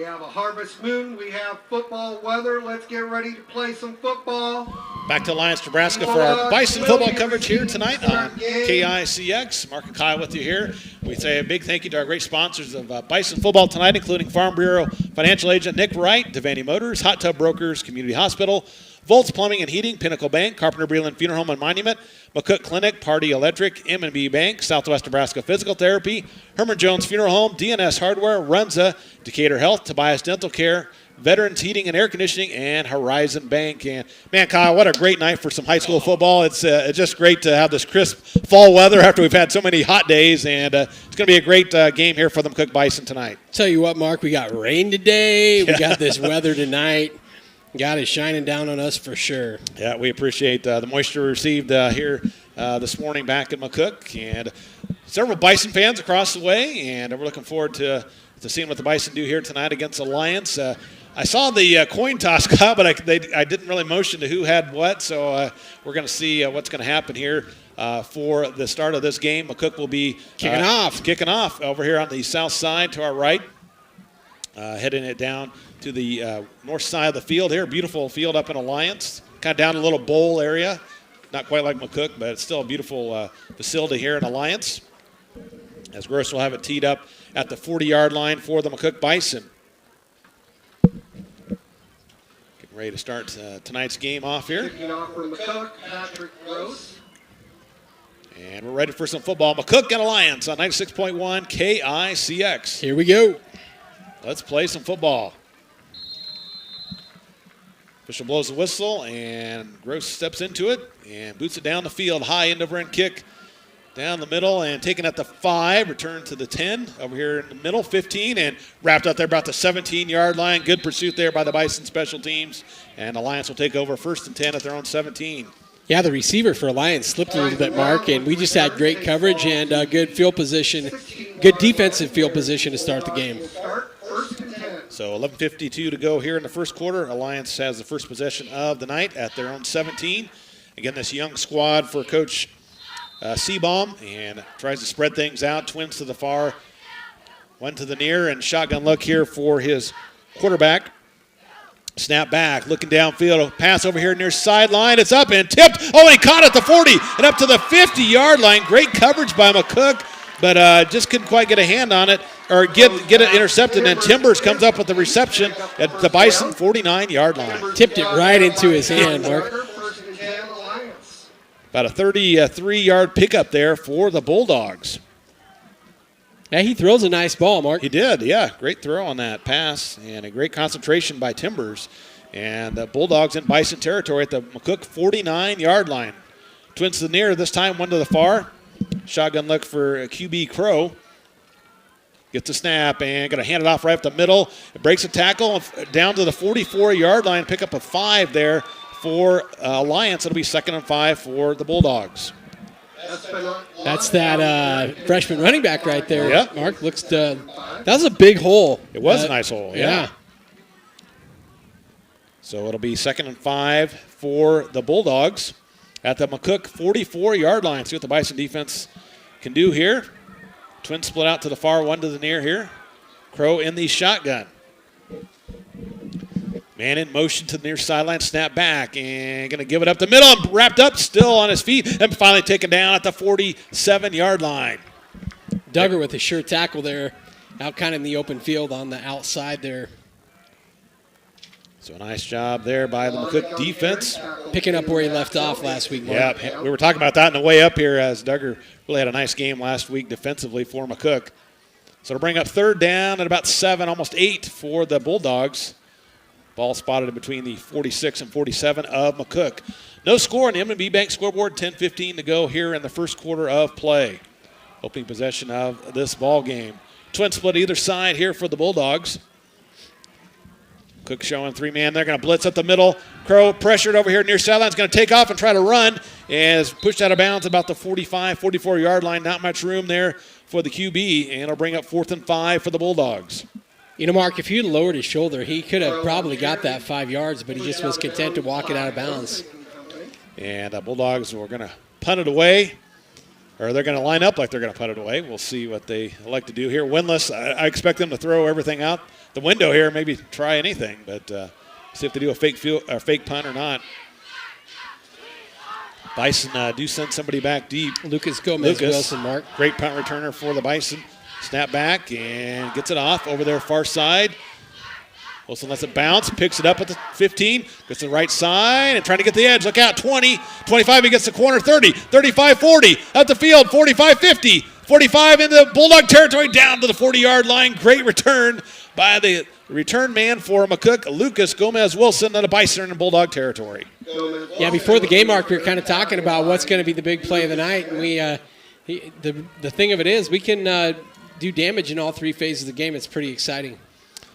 have a harvest moon. We have football weather. Let's get ready to play some football. Back to Alliance, Nebraska for our Bison football coverage here tonight on KICX. Mark and Kyle with you here. We say a big thank you to our great sponsors of Bison football tonight, including Farm Bureau Financial Agent Nick Wright, Devaney Motors, Hot Tub Brokers, Community Hospital, Volts Plumbing and Heating, Pinnacle Bank, Carpenter Breland Funeral Home and Monument, McCook Clinic, Party Electric, M&B Bank, Southwest Nebraska Physical Therapy, Herman Jones Funeral Home, DNS Hardware, Runza, Decatur Health, Tobias Dental Care, Veterans Heating and Air Conditioning, and Horizon Bank. And, man, Kyle, what a great night for some high school football. It's just great to have this crisp fall weather after we've had so many hot days, and it's going to be a great game here for the McCook Bison tonight. Tell you what, Mark, we got rain today. We got this weather tonight. God is shining down on us for sure. Yeah, we appreciate the moisture received here this morning back at McCook, and several Bison fans across the way, and we're looking forward to seeing what the Bison do here tonight against Alliance. I saw the coin toss, Kyle, but I didn't really motion to who had what, so we're going to see what's going to happen here for the start of this game. McCook will be kicking off over here on the south side to our right, heading it down to the north side of the field here. Beautiful field up in Alliance, kind of down a little bowl area. Not quite like McCook, but it's still a beautiful facility here in Alliance. As Gross will have it teed up at the 40-yard line for the McCook Bison. Getting ready to start tonight's game off here. Kicking off for McCook, Patrick Gross. And we're ready for some football. McCook and Alliance on 96.1 KICX. Here we go. Let's play some football. Official blows the whistle, and Gross steps into it and boots it down the field. High end over end kick down the middle and taken at the 5. Return to the 10 over here in the middle, 15, and wrapped out there about the 17-yard line. Good pursuit there by the Bison special teams, and Alliance will take over 1st and 10 at their own 17. Yeah, the receiver for Alliance slipped a little bit, Mark, and we just had great coverage and good field position, good defensive field position to start the game. So 11:52 to go here in the first quarter. Alliance has the first possession of the night at their own 17. Again, this young squad for Coach Seabaum, and tries to spread things out. Twins to the far, one to the near, and shotgun look here for his quarterback. Snap back, looking downfield, pass over here near sideline. It's up and tipped. Oh, he caught at the 40 and up to the 50-yard line. Great coverage by McCook, but just couldn't quite get a hand on it or get it intercepted. And Timbers comes up with the reception at the Bison 49-yard line. Tipped it right into his hand, Mark. About a 33-yard pickup there for the Bulldogs. Yeah, he throws a nice ball, Mark. He did, yeah. Great throw on that pass and a great concentration by Timbers. And the Bulldogs in Bison territory at the McCook 49-yard line. Twins to the near, this time one to the far. Shotgun look for QB Crow. Gets the snap and going to hand it off right up the middle. It breaks a tackle down to the 44-yard line. Pick up a 5 there for Alliance. It'll be 2nd and 5 for the Bulldogs. That's that freshman running back right there. Yep. Mark looks to. That was a big hole. It was a nice hole. Yeah. So it'll be 2nd and 5 for the Bulldogs at the McCook 44-yard line. See what the Bison defense can do here. Twins split out to the far, one to the near here. Crow in the shotgun. Man in motion to the near sideline, snap back, and going to give it up the middle, and wrapped up, still on his feet, and finally taken down at the 47-yard line. Duggar with a sure tackle there, out kind of in the open field on the outside there. So a nice job there by the McCook defense. Picking up where he left off last week, Mark. Yeah, we were talking about that on the way up here as Duggar really had a nice game last week defensively for McCook. So to bring up 3rd down at about 7, almost 8 for the Bulldogs. Ball spotted in between the 46 and 47 of McCook. No score on the M&B Bank scoreboard. 10:15 to go here in the first quarter of play. Opening possession of this ball game. Twin split either side here for the Bulldogs. Cook showing 3-man. They're going to blitz up the middle. Crow pressured over here near sideline. Is going to take off and try to run. And is pushed out of bounds about the 45, 44-yard line. Not much room there for the QB. And it'll bring up 4th and 5 for the Bulldogs. You know, Mark, if he had lowered his shoulder, he could have probably got that 5 yards, but he just was content to walk it out of bounds. And the Bulldogs were going to punt it away. or they're going to line up like they're going to put it away. We'll see what they like to do here. Winless, I expect them to throw everything out the window here, maybe try anything, but see if they do a fake punt or not. Bison do send somebody back deep. Lucas Gomez Wilson, Mark. Great punt returner for the Bison. Snap back and gets it off over there far side. Wilson lets it bounce, picks it up at the 15, gets to the right side and trying to get the edge. Look out, 20, 25, he gets the corner, 30, 35, 40, up the field, 45, 50, 45 into Bulldog territory, down to the 40-yard line. Great return by the return man for McCook, Lucas Gomez Wilson, and the Bison in Bulldog territory. Yeah, before the game, Mark, we were kind of talking about what's going to be the big play of the night. And the thing of it is we can do damage in all three phases of the game. It's pretty exciting.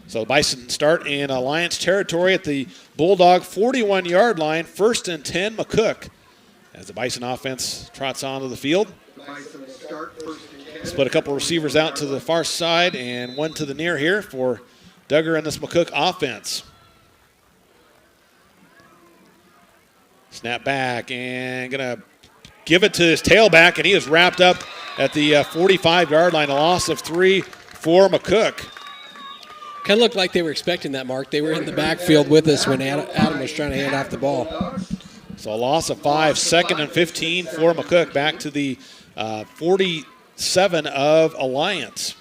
So the Bison start in Alliance territory at the Bulldog 41-yard line, 1st and 10 McCook. As the Bison offense trots onto the field. Split a couple receivers out to the far side and one to the near here for Duggar and this McCook offense. Snap back and going to give it to his tailback, and he is wrapped up at the 45-yard line. A loss of 3 for McCook. Kind of looked like they were expecting that, Mark. They were in the backfield with us when Adam was trying to hand off the ball. So a loss of 5, 2nd and 15 for McCook, back to the 47 of Alliance.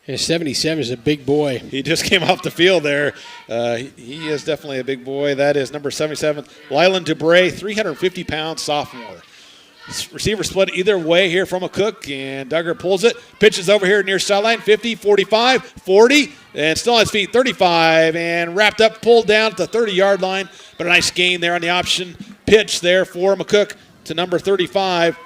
Yeah, 77 is a big boy. He just came off the field there. He is definitely a big boy. That is number 77, Lylan Dubray, 350-pound sophomore. Receiver split either way here from McCook, and Duggar pulls it, pitches over here near sideline, 50, 45, 40, and still on his feet, 35, and wrapped up, pulled down at the 30-yard line, but a nice gain there on the option pitch there for McCook to number 35.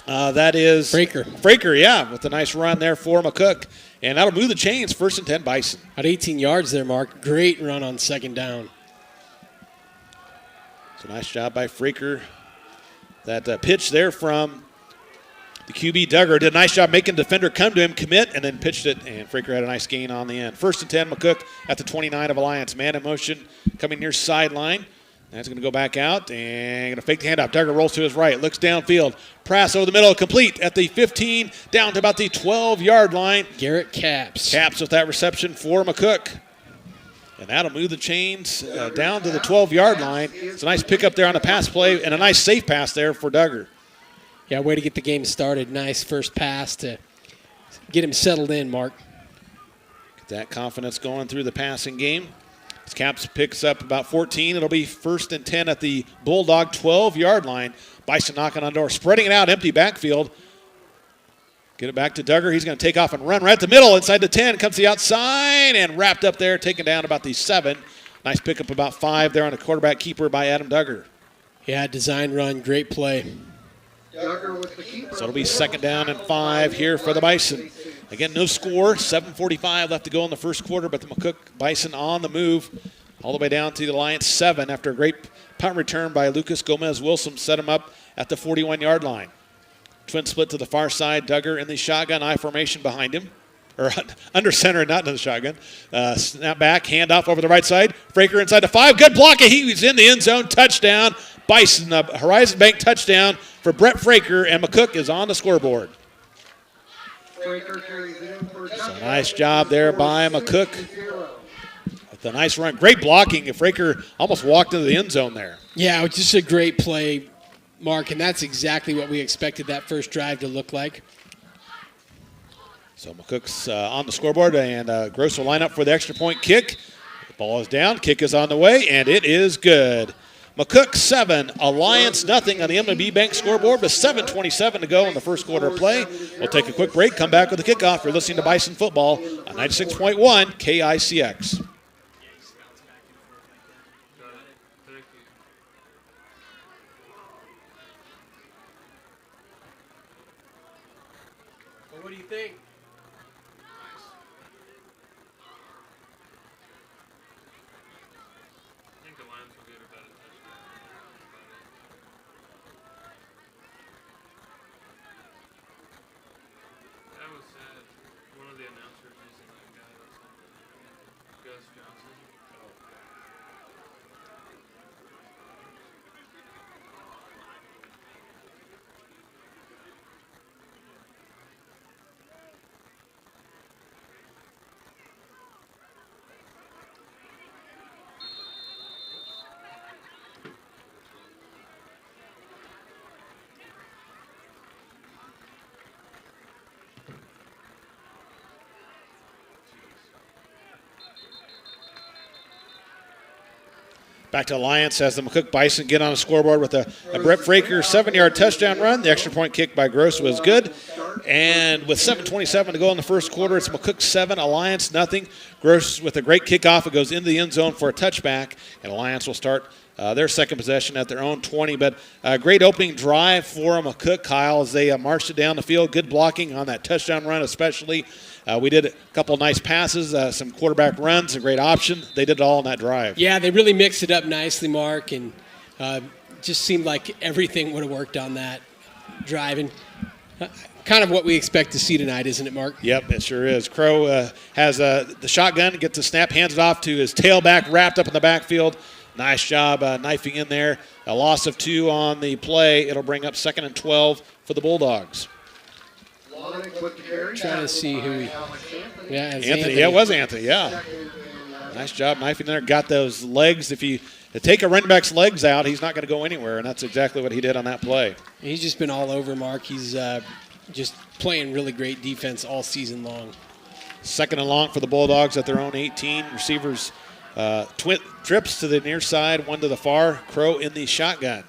That is Fraker, yeah, with a nice run there for McCook, and that'll move the chains, 1st and 10 Bison. At 18 yards there, Mark. Great run on 2nd down. So nice job by Fraker. That pitch there from the QB, Duggar, did a nice job making the defender come to him, commit, and then pitched it, and Fraker had a nice gain on the end. 1st and 10, McCook at the 29 of Alliance. Man in motion coming near sideline. That's going to go back out and going to fake the handoff. Duggar rolls to his right, looks downfield. Pass over the middle, complete at the 15, down to about the 12-yard line. Garrett Capps. Capps with that reception for McCook. And that'll move the chains down to the 12-yard line. It's a nice pickup there on the pass play and a nice safe pass there for Duggar. Yeah, way to get the game started. Nice first pass to get him settled in, Mark. Get that confidence going through the passing game. As Capps picks up about 14, it'll be 1st and 10 at the Bulldog 12-yard line. Bison knocking on the door, spreading it out, empty backfield. Get it back to Duggar. He's going to take off and run right at the middle. Inside the 10, comes the outside and wrapped up there, taken down about the 7. Nice pickup about 5 there on the quarterback keeper by Adam Duggar. Yeah, design run, great play. So it'll be 2nd down and 5 here for the Bison. Again, no score, 7:45 left to go in the first quarter, but the McCook Bison on the move all the way down to the Alliance 7 after a great punt return by Lucas Gomez Wilson set him up at the 41-yard line. Twin split to the far side. Duggar in the shotgun I formation behind him. Or under center, not in the shotgun. Snap back, handoff over the right side. Fraker inside the 5. Good block. He's in the end zone. Touchdown. Bison, Horizon Bank touchdown for Brett Fraker, and McCook is on the scoreboard. So nice job there by McCook. With a nice run. Great blocking. Fraker almost walked into the end zone there. Yeah, it was just a great play, Mark, and that's exactly what we expected that first drive to look like. So McCook's on the scoreboard, and Gross will line up for the extra point kick. The ball is down, kick is on the way, and it is good. McCook 7, Alliance nothing on the M&B Bank scoreboard with 7:27 to go in the first quarter of play. We'll take a quick break, come back with the kickoff. You're listening to Bison Football on 96.1 KICX. What do you think? Back to Alliance as the McCook Bison get on the scoreboard with a Brett Fraker 7-yard touchdown run. The extra point kick by Gross was good. And with 7:27 to go in the first quarter, it's McCook 7, Alliance nothing. Gross with a great kickoff. It goes into the end zone for a touchback, and Alliance will start their second possession at their own 20. But a great opening drive for McCook, Kyle, as they marched it down the field. Good blocking on that touchdown run especially. We did a couple nice passes, some quarterback runs, a great option. They did it all on that drive. Yeah, they really mixed it up nicely, Mark, and just seemed like everything would have worked on that drive. And kind of what we expect to see tonight, isn't it, Mark? Yep, it sure is. Crow has the shotgun, gets the snap, hands it off to his tailback, wrapped up in the backfield. Nice job knifing in there. A loss of 2 on the play. It'll bring up 2nd and 12 for the Bulldogs. Trying to see who he... Yeah, Anthony. Yeah, it was Anthony, yeah. Nice job knifing there. Got those legs. If you take a running back's legs out, he's not going to go anywhere, and that's exactly what he did on that play. He's just been all over, Mark. He's just playing really great defense all season long. 2nd and long for the Bulldogs at their own 18. Receivers trips to the near side, one to the far. Crow in the shotgun.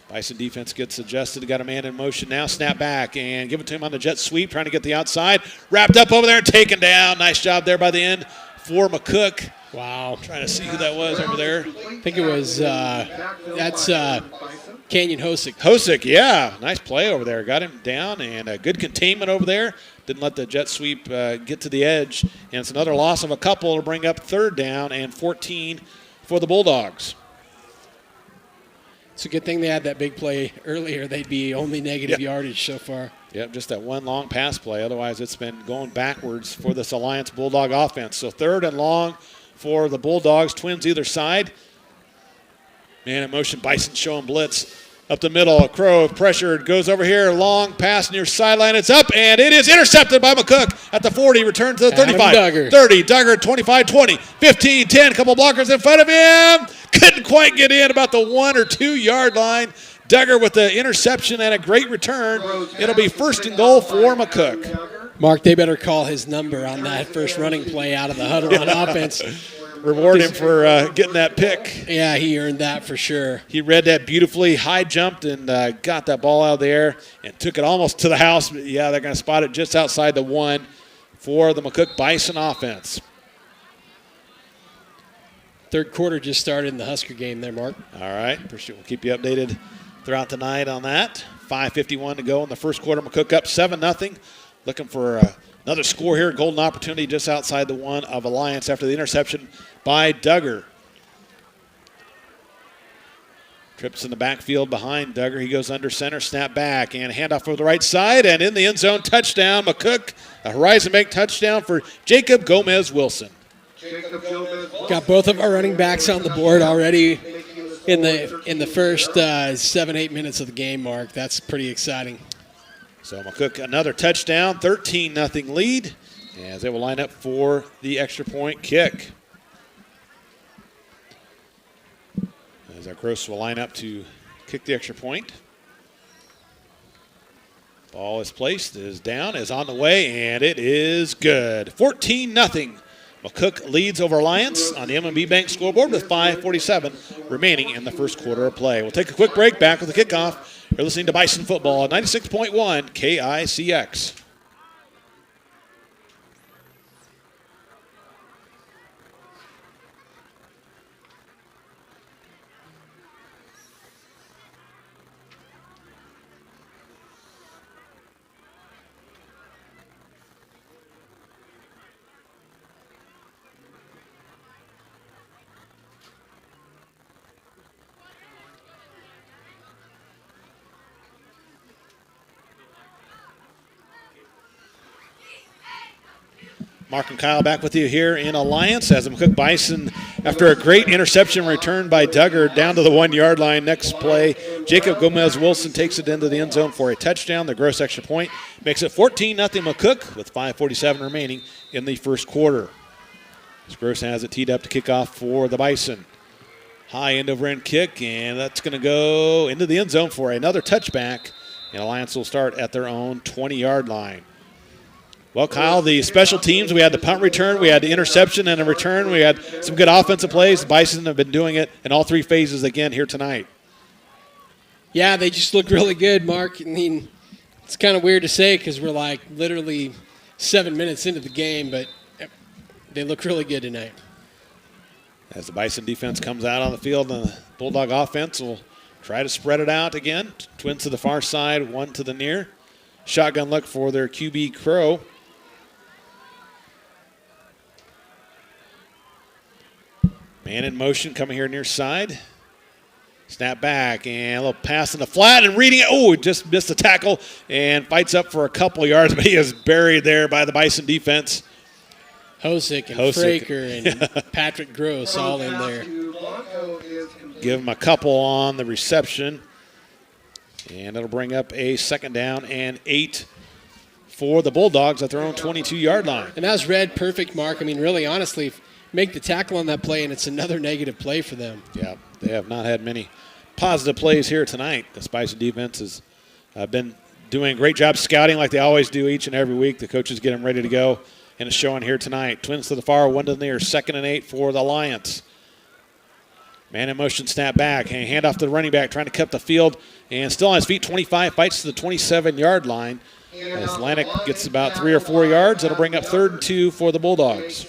Bison defense gets adjusted. Got a man in motion now. Snap back and give it to him on the jet sweep, trying to get the outside. Wrapped up over there and taken down. Nice job there by the end for McCook. Wow. Trying to see who that was over there. I think it was, that's Canyon Hosick. Hosick, yeah. Nice play over there. Got him down and a good containment over there. Didn't let the jet sweep get to the edge. And it's another loss of a couple to bring up 3rd down and 14 for the Bulldogs. It's a good thing they had that big play earlier. They'd be only negative yardage so far. Yep, just that one long pass play. Otherwise, it's been going backwards for this Alliance Bulldog offense. So 3rd and long for the Bulldogs. Twins either side. Man in motion. Bison showing blitz. Up the middle. Crow pressured. Goes over here. Long pass near sideline. It's up, and it is intercepted by McCook at the 40. Returned to the 35. Duggar. 30. Duggar, 25, 20, 15, 10. Couple blockers in front of him. Couldn't quite get in about the 1 or 2 yard line. Duggar with the interception and a great return. It'll be 1st and goal for McCook. Mark, they better call his number on that first running play out of the huddle on offense. Reward him for getting that pick. Yeah, he earned that for sure. He read that beautifully, high jumped, and got that ball out of there and took it almost to the house. But yeah, they're going to spot it just outside the 1 for the McCook Bison offense. 3rd quarter just started in the Husker game there, Mark. All right. We'll keep you updated throughout the night on that. 5:51 to go in the first quarter. McCook up 7-0. Looking for another score here. Golden opportunity just outside the 1 of Alliance after the interception by Duggar. Trips in the backfield behind Duggar. He goes under center, snap back, and handoff over the right side, and in the end zone, touchdown. McCook, a horizon bank touchdown for Jacob Gomez-Wilson. Got both of our running backs on the board already in the first 7-8 minutes of the game, Mark. That's pretty exciting. So McCook, another touchdown, 13-0 lead, as they will line up for the extra point kick. As our Gross will line up to kick the extra point. Ball is placed, is down, is on the way, and it is good. 14-0. McCook leads over Alliance on the M&B Bank scoreboard with 5:47 remaining in the first quarter of play. We'll take a quick break. Back with the kickoff. You're listening to Bison Football, 96.1 KICX. Mark and Kyle back with you here in Alliance as the McCook Bison, after a great interception return by Duggar down to the 1 yard line. Next play, Jacob Gomez-Wilson takes it into the end zone for a touchdown. The Gross extra point makes it 14-0 McCook with 5:47 remaining in the first quarter. As Gross has it teed up to kick off for the Bison. High end over end kick, and that's going to go into the end zone for another touchback. And Alliance will start at their own 20 yard line. Well, Kyle, the special teams, we had the punt return, we had the interception and a return, we had some good offensive plays. The Bison have been doing it in all three phases again here tonight. Yeah, they just look really good, Mark. I mean, it's kind of weird to say because we're like literally 7 minutes into the game, but they look really good tonight. As the Bison defense comes out on the field, and the Bulldog offense will try to spread it out again. Twins to the far side, one to the near. Shotgun look for their QB Crow. Man in motion coming here near side. Snap back and a little pass in the flat and reading it. Oh, just missed the tackle and fights up for a couple yards, but he is buried there by the Bison defense. Hosick and Fraker and Patrick Gross all in there. Give him a couple on the reception. And it'll bring up a 2nd down and 8 for the Bulldogs at their own 22-yard line. And that was read perfect, Mark. I mean, really, honestly, make the tackle on that play, and it's another negative play for them. Yeah, they have not had many positive plays here tonight. The Bison defense has been doing a great job scouting like they always do each and every week. The coaches get them ready to go, and it's showing here tonight. Twins to the far, one to the near, 2nd and 8 for the Alliance. Man in motion, snap back, and hand off to the running back, trying to cut the field, and still on his feet, 25, fights to the 27-yard line. As Atlantic gets about 3 or 4 yards, it'll bring up 3rd and 2 for the Bulldogs.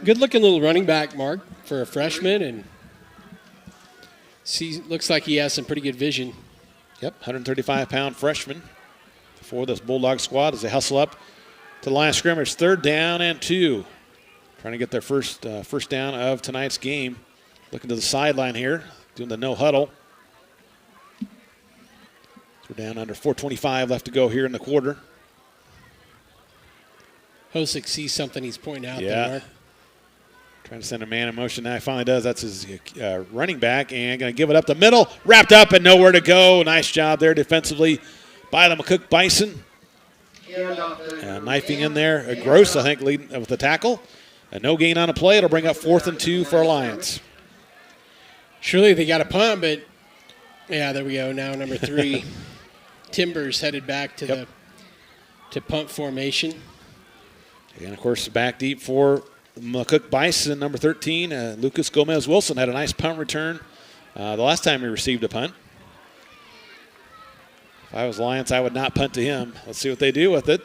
Good-looking little running back, Mark, for a freshman, and looks like he has some pretty good vision. Yep, 135-pound freshman for this Bulldog squad as they hustle up to the line of scrimmage. 3rd down and 2. Trying to get their first down of tonight's game. Looking to the sideline here, doing the no huddle. We're down under 4:25 left to go here in the quarter. Hosick sees something he's pointing out Yeah. there. Trying to send a man in motion. Now he finally does. That's his running back. And going to give it up the middle. Wrapped up and nowhere to go. Nice job there defensively by the McCook Bison. Knifing in there. Gross, I think, leading with the tackle. No gain on a play. It'll bring up 4th and 2 for Alliance. Surely they got a punt, but yeah, there we go. Now number 3, Timbers headed back to to punt formation. And, of course, back deep for McCook Bison, number 13. Lucas Gomez-Wilson had a nice punt return the last time he received a punt. If I was Alliance, I would not punt to him. Let's see what they do with it.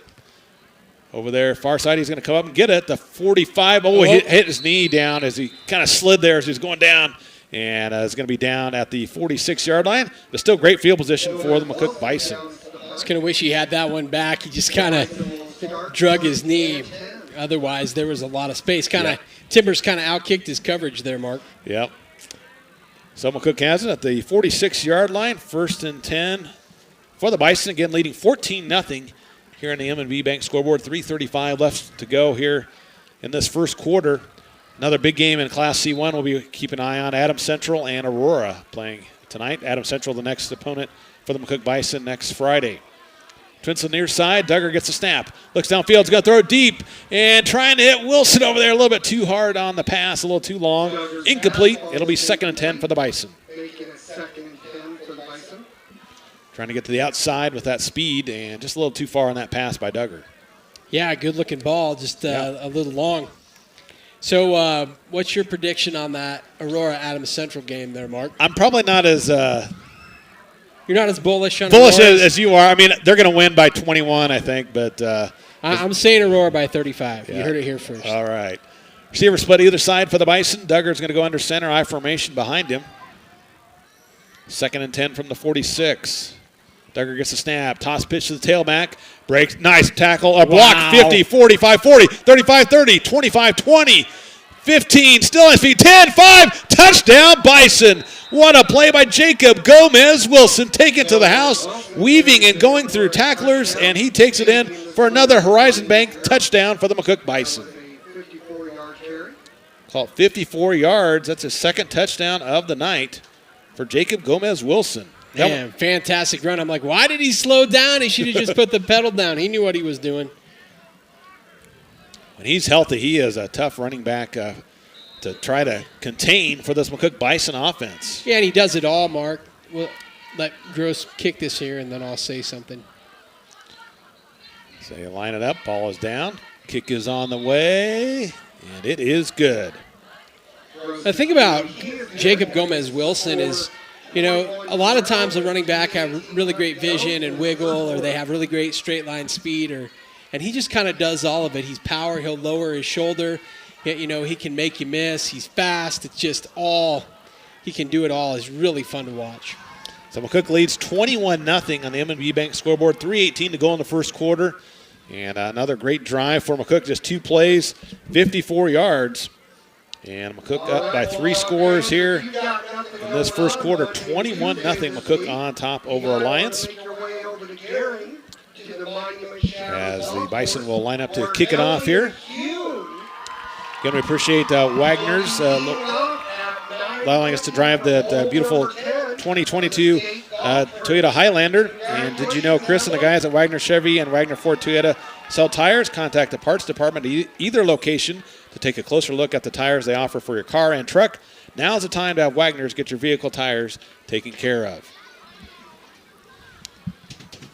Over there, far side, he's going to come up and get it. The 45, he hit his knee down as he kind of slid there as he was going down. And is going to be down at the 46-yard line. But still great field position for the McCook Bison. I was going to wish he had that one back. He just kind of drug his knee. Otherwise, there was a lot of space. Timbers kind of outkicked his coverage there, Mark. Yep. So McCook has it at the 46-yard line. 1st and 10 for the Bison. Again, leading 14-0 here in the M&B Bank scoreboard. 3:35 left to go here in this first quarter. Another big game in Class C1 we'll be keeping an eye on. Adams Central and Aurora playing tonight. Adams Central, the next opponent for the McCook Bison next Friday. Twins to the near side. Duggar gets a snap. Looks downfield. He's going to throw it deep. And trying to hit Wilson over there a little bit too hard on the pass. A little too long. Incomplete. It'll be 2nd and 10 for the Bison. Trying to get to the outside with that speed and just a little too far on that pass by Duggar. Yeah, good-looking ball. Just a little long. So what's your prediction on that Aurora-Adams Central game there, Mark? I'm probably not as you're not as bullish on Aurora as you are. I mean, they're going to win by 21, I think. But I'm saying Aurora by 35. Yeah. You heard it here first. All right. Receiver split either side for the Bison. Duggar's going to go under center, I formation behind him. 2nd and 10 from the 46. Duggar gets a snap. Toss pitch to the tailback. Breaks. Nice tackle. A block. 50, 45, 40, 35, 30, 25, 20, 15. Still on his feet. 10, 5. Touchdown, Bison. What a play by Jacob Gomez-Wilson. Take it to the house. Weaving and going through tacklers. And he takes it in for another Horizon Bank touchdown for the McCook Bison. Caught 54 yards. That's his 2nd touchdown of the night for Jacob Gomez-Wilson. Man, fantastic run. I'm like, why did he slow down? He should have just put the pedal down. He knew what he was doing. When he's healthy, he is a tough running back to try to contain for this McCook Bison offense. Yeah, and he does it all, Mark. We'll let Gross kick this here, and then I'll say something. So you line it up, ball is down, kick is on the way, and it is good. The thing about Jacob Gomez-Wilson is, a lot of times the running back have really great vision and wiggle, or they have really great straight line speed, and he just kind of does all of it. He's power, he'll lower his shoulder, he can make you miss, he's fast, it's just he can do it all. It's really fun to watch. So McCook leads 21-0 on the M&B Bank scoreboard, 3:18 to go in the first quarter, and another great drive for McCook, just 2 plays, 54 yards. And McCook up by 3 scores here in this first quarter. 21-0 McCook on top over Alliance. As the Bison will line up to kick it off here. Again, we appreciate Wagner's allowing us to drive that beautiful 2022 Toyota Highlander. And did you know Chris and the guys at Wagner Chevy and Wagner Ford Toyota sell tires? Contact the parts department at either location to take a closer look at the tires they offer for your car and truck. Now's the time to have Wagner's get your vehicle tires taken care of.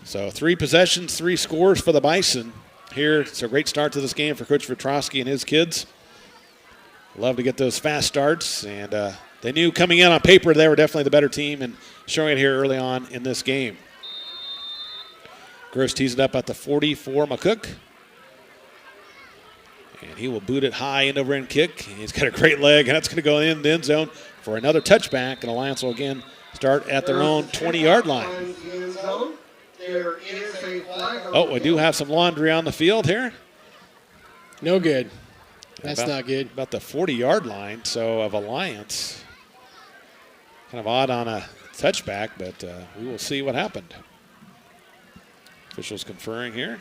So 3 possessions, 3 scores for the Bison here. It's a great start to this game for Coach Vitrosky and his kids. Love to get those fast starts, and they knew coming in on paper they were definitely the better team, and showing it here early on in this game. Gross tees it up at the 40 for McCook. And he will boot it high end over end kick. He's got a great leg, and that's going to go in the end zone for another touchback. And Alliance will again start at their own 20-yard line. Oh, we do have some laundry on the field here. No good. That's not good. About the 40-yard line, so of Alliance. Kind of odd on a touchback, but we will see what happened. Officials conferring here.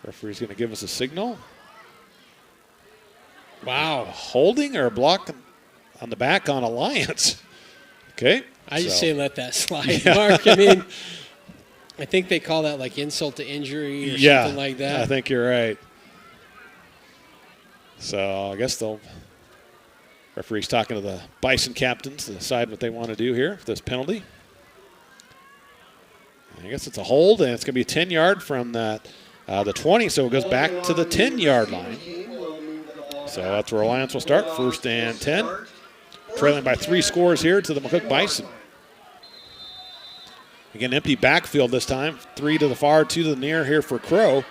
Referee's going to give us a signal. Wow. A holding or a block on the back on Alliance. Okay. I just say let that slide, Mark. I mean, I think they call that like insult to injury or something like that. I think you're right. So I guess referee's talking to the Bison captains to decide what they want to do here for this penalty. I guess it's a hold, and it's going to be 10-yard from the 20, so it goes back to the 10-yard line. So that's where Alliance will start, 1st and 10. Trailing by 3 scores here to the McCook Bison. Again, empty backfield this time. 3 to the far, 2 to the near here for Crow.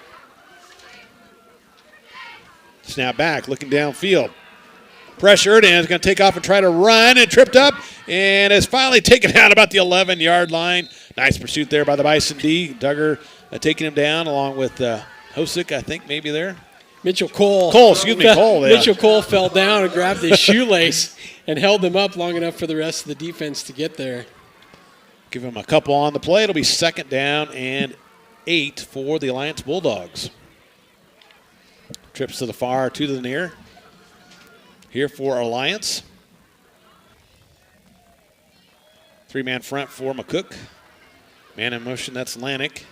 Snap back, looking downfield. Pressured, and is going to take off and try to run, and tripped up, and is finally taken out about the 11-yard line. Nice pursuit there by the Bison D. Duggar taking him down along with Hosick, I think, maybe there. Mitchell Cole. Cole. Yeah. Mitchell Cole fell down and grabbed his shoelace and held him up long enough for the rest of the defense to get there. Give him a couple on the play. It'll be 2nd down and 8 for the Alliance Bulldogs. Trips to the far, 2 to the near. Here for Alliance. 3-man front for McCook. Man in motion, that's Lanik.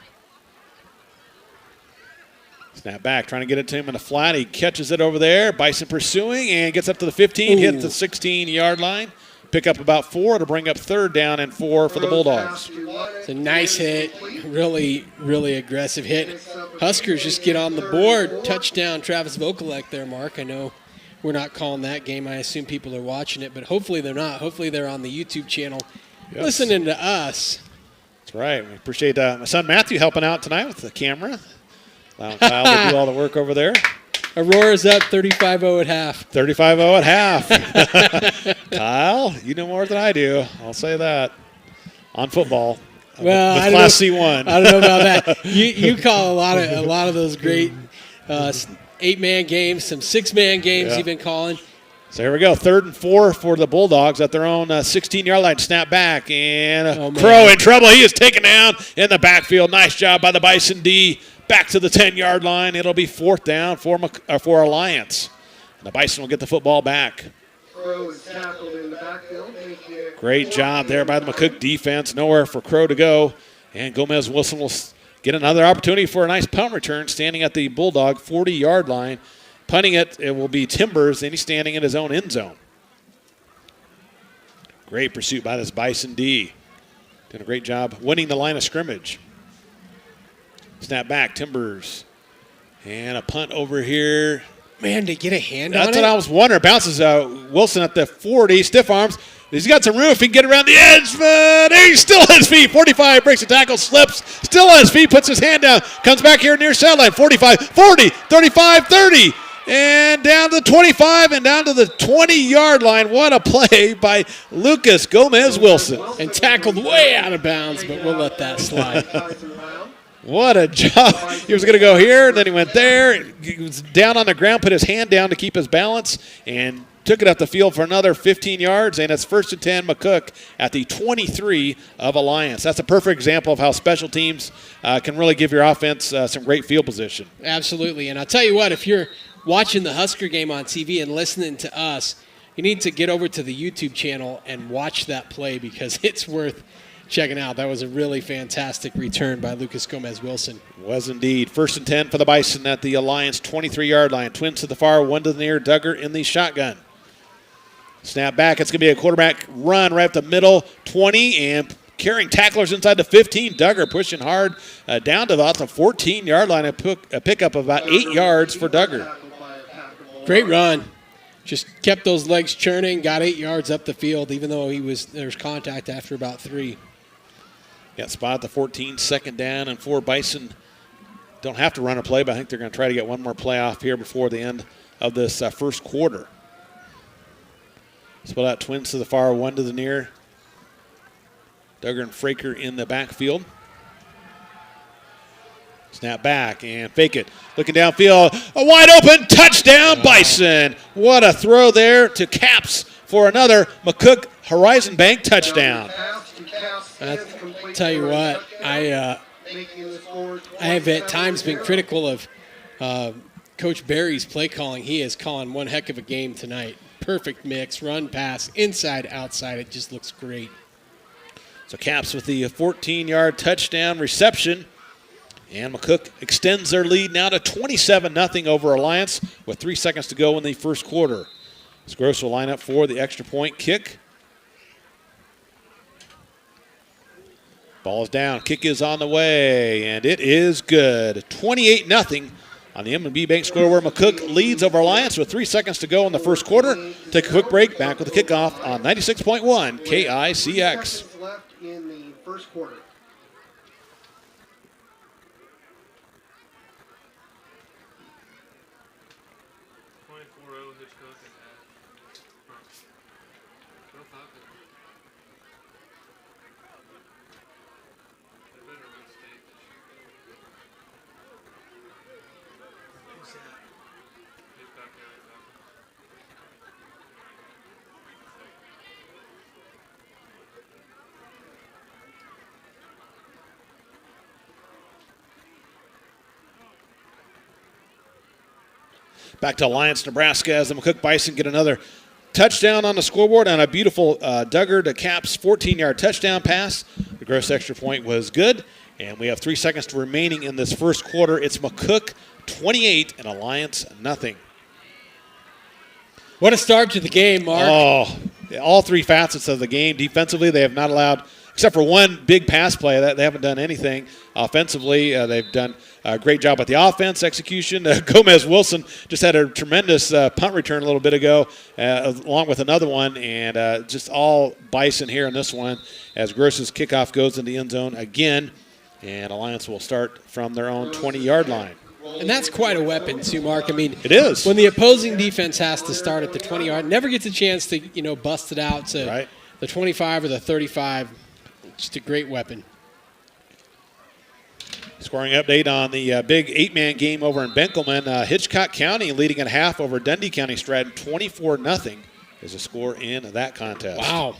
Snap back, trying to get it to him in the flat. He catches it over there. Bison pursuing and gets up to the 15, hit the 16-yard line. Pick up about 4 to bring up 3rd down and 4 for the Bulldogs. It's a nice hit, really, really aggressive hit. Huskers just get on the board. Touchdown, Travis Vokalek there, Mark. I know we're not calling that game. I assume people are watching it, but hopefully they're not. Hopefully they're on the YouTube channel listening to us. That's right. We appreciate my son Matthew helping out tonight with the camera. Allowing Kyle to do all the work over there. Aurora's up 35-0 at half. 35-0 at half. Kyle, you know more than I do. I'll say that. On football. Well, with Class C1. I don't know about that. You call a lot of those great 8-man games, some 6-man games you've been calling. So here we go. 3rd and 4 for the Bulldogs at their own 16-yard line. Snap back, and Crow in trouble. He is taken down in the backfield. Nice job by the Bison D. Back to the 10-yard line. It'll be 4th down for Alliance. And the Bison will get the football back. Crow is tackled in the backfield. Great job there by the McCook defense. Nowhere for Crow to go. And Gomez-Wilson will get another opportunity for a nice punt return, standing at the Bulldog 40-yard line. Punting it will be Timbers, and he's standing in his own end zone. Great pursuit by this Bison D. Doing a great job winning the line of scrimmage. Snap back, Timbers. And a punt over here. Man, to get a hand on it? That's what I was wondering. Bounces Wilson at the 40, stiff arms. He's got some room if he can get around the edge, but he's still on his feet. 45, breaks the tackle, slips, still on his feet, puts his hand down, comes back here near sideline. 45, 40, 35, 30, and down to the 25 and down to the 20-yard line. What a play by Lucas Gomez-Wilson. And tackled way out of bounds, but we'll let that slide. What a job. He was going to go here, then he went there. He was down on the ground, put his hand down to keep his balance, and took it up the field for another 15 yards, and it's 1st and 10 McCook at the 23 of Alliance. That's a perfect example of how special teams can really give your offense some great field position. Absolutely, and I'll tell you what, if you're watching the Husker game on TV and listening to us, you need to get over to the YouTube channel and watch that play because it's worth checking out. That was a really fantastic return by Lucas Gomez-Wilson. Was indeed. 1st and 10 for the Bison at the Alliance 23-yard line. Twins to the far, one to the near. Duggar in the shotgun. Snap back. It's going to be a quarterback run right up the middle. 20 and carrying tacklers inside the 15. Duggar pushing hard down to about the 14-yard line. A pickup of about 8 yards for Duggar. Great run. Just kept those legs churning. Got 8 yards up the field, even though there was contact after about 3. Got spot at the 14. 2nd down and 4. Bison don't have to run a play, but I think they're going to try to get one more play off here before the end of this first quarter. Split out Twins to the far, one to the near. Duggar and Fraker in the backfield. Snap back and fake it. Looking downfield. A wide open touchdown, Bison. What a throw there to Caps for another McCook Horizon Bank touchdown. I tell you what, I have at times been critical of Coach Barry's play calling. He is calling one heck of a game tonight. Perfect mix, run, pass, inside, outside. It just looks great. So Caps with the 14-yard touchdown reception. And McCook extends their lead now to 27-0 over Alliance with 3 seconds to go in the first quarter. As Gross will line up for the extra point kick. Ball is down. Kick is on the way, and it is good. 28-0 on the M&B Bank scoreboard. McCook leads over Alliance with 3 seconds to go in the first quarter. Take a quick break. Back with the kickoff on 96.1 KICX. Left in the first quarter. Back to Alliance, Nebraska, as the McCook Bison get another touchdown on the scoreboard on a beautiful Duggar to Caps 14-yard touchdown pass. The gross extra point was good, and we have 3 seconds remaining in this first quarter. It's McCook 28 and Alliance nothing. What a start to the game, Mark. Oh, all 3 facets of the game. Defensively, they have not allowed, except for one big pass play, that they haven't done anything. Offensively, they've done a great job at the offense execution. Gomez-Wilson just had a tremendous punt return a little bit ago, along with another one, and just all Bison here in this one as Gross's kickoff goes in the end zone again, and Alliance will start from their own 20-yard line. And that's quite a weapon, too, Mark. I mean, it is. When the opposing defense has to start at the 20-yard, never gets a chance to, bust it out to the 25 or the 35. Just a great weapon. Scoring update on the big 8-man game over in Benkelman. Hitchcock County leading at half over Dundee County Stratton. 24-0 is the score in that contest. Wow.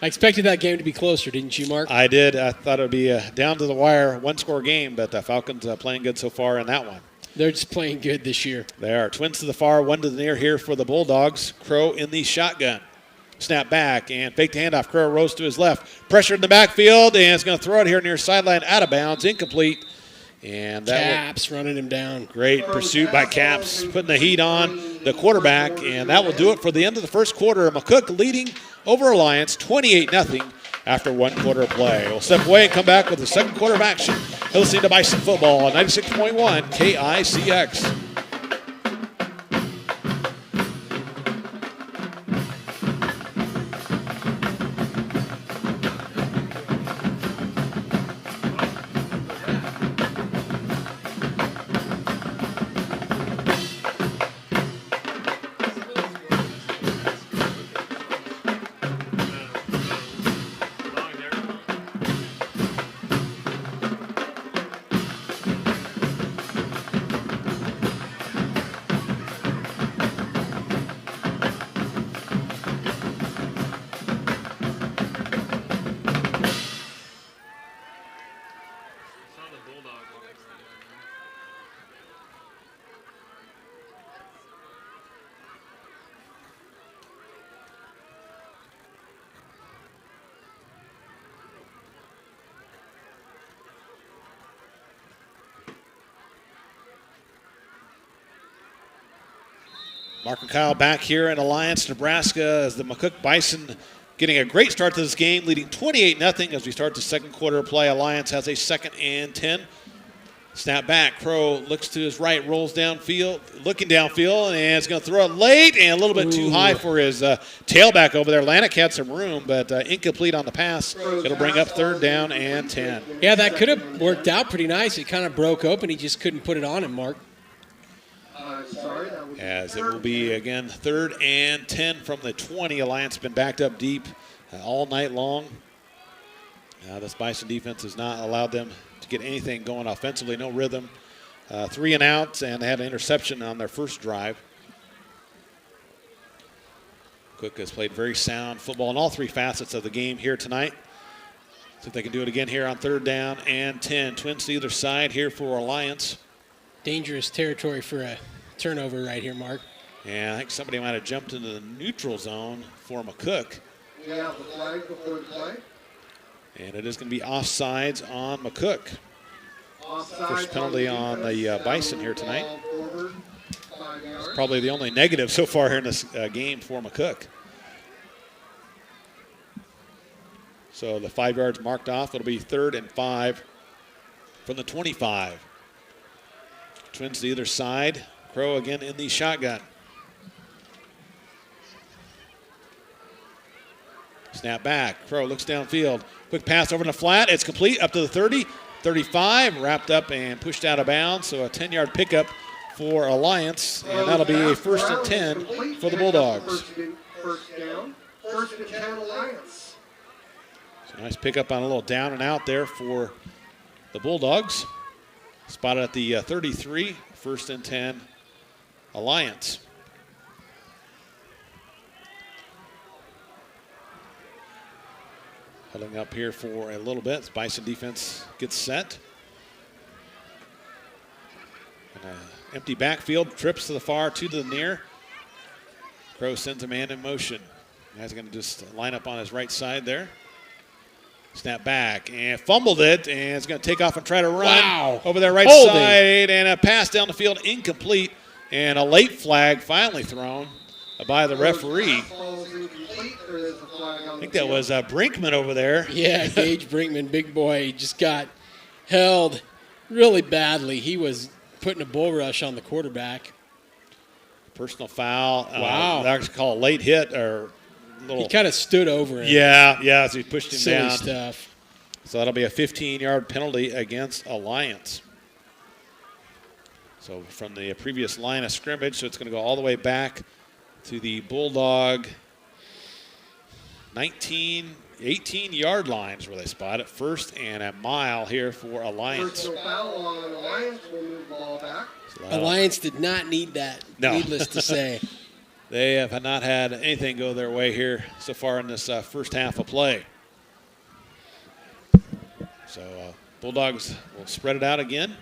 I expected that game to be closer, didn't you, Mark? I did. I thought it would be a down-to-the-wire one-score game, but the Falcons playing good so far in that one. They're just playing good this year. They are. Twins to the far, one to the near here for the Bulldogs. Crow in the shotgun. Snap back and fake the handoff. Crow rose to his left. Pressure in the backfield, and it's going to throw it here near sideline, out of bounds, incomplete. And that Caps running him down. Great pursuit by Caps, putting the heat on the quarterback, and that will do it for the end of the first quarter. McCook leading over Alliance 28-0 after 1 quarter of play. We'll step away and come back with the second quarter of action You're listening to Bison Football on 96.1 KICX. Mark and Kyle back here in Alliance, Nebraska, as the McCook Bison getting a great start to this game, leading 28-0 as we start the second quarter of play. Alliance has a 2nd and 10. Snap back. Crow looks to his right, rolls downfield, looking downfield, and is going to throw it late and a little bit too high for his tailback over there. Lanik had some room, but incomplete on the pass. It'll bring up 3rd down and 10. Yeah, that could have worked out pretty nice. It kind of broke open. He just couldn't put it on him, Mark. As it will be, again, 3rd and 10 from the 20. Alliance been backed up deep all night long. This Bison defense has not allowed them to get anything going offensively, no rhythm. 3 and outs, and they had an interception on their first drive. Cook has played very sound football in all 3 facets of the game here tonight. See if they can do it again here on 3rd down and 10. Twins to either side here for Alliance. Dangerous territory for a turnover right here, Mark. Yeah, I think somebody might have jumped into the neutral zone for McCook. Yeah, the flag before the play. And it is going to be offsides on McCook. Offsides First penalty on the Bison here tonight. Forward, it's probably the only negative so far here in this game for McCook. So the 5 yards marked off. It'll be 3rd and 5 from the 25. Twins to either side. Crow again in the shotgun. Snap back. Crow looks downfield. Quick pass over to the flat. It's complete up to the 30, 35. Wrapped up and pushed out of bounds. So a 10-yard pickup for Alliance. And that'll be a 1st and 10 for the Bulldogs. First down. 1st and 10 Alliance. So nice pickup on a little down and out there for the Bulldogs. Spotted at the 33. 1st and 10 Alliance. Huddling up here for a little bit. Bison defense gets set. And empty backfield, trips to the far, 2 to the near. Crow sends a man in motion. He's going to just line up on his right side there. Snap back and fumbled it, and it's going to take off and try to run over their right side, and a pass down the field incomplete, and a late flag finally thrown by the referee. I think that was Brinkman over there. Yeah, Gage Brinkman, big boy, he just got held really badly. He was putting a bull rush on the quarterback. Personal foul. Wow. They actually call a late hit or little. He kind of stood over him. Yeah, as he pushed him Silly down. stuff. So that'll be a 15-yard penalty against Alliance. So from the previous line of scrimmage, so it's going to go all the way back to the Bulldog 18-yard lines where they spot it. 1st and a mile here for Alliance. Personal foul on Alliance will move the ball back. Alliance did not need that, needless to say. They have not had anything go their way here so far in this first half of play. So Bulldogs will spread it out again.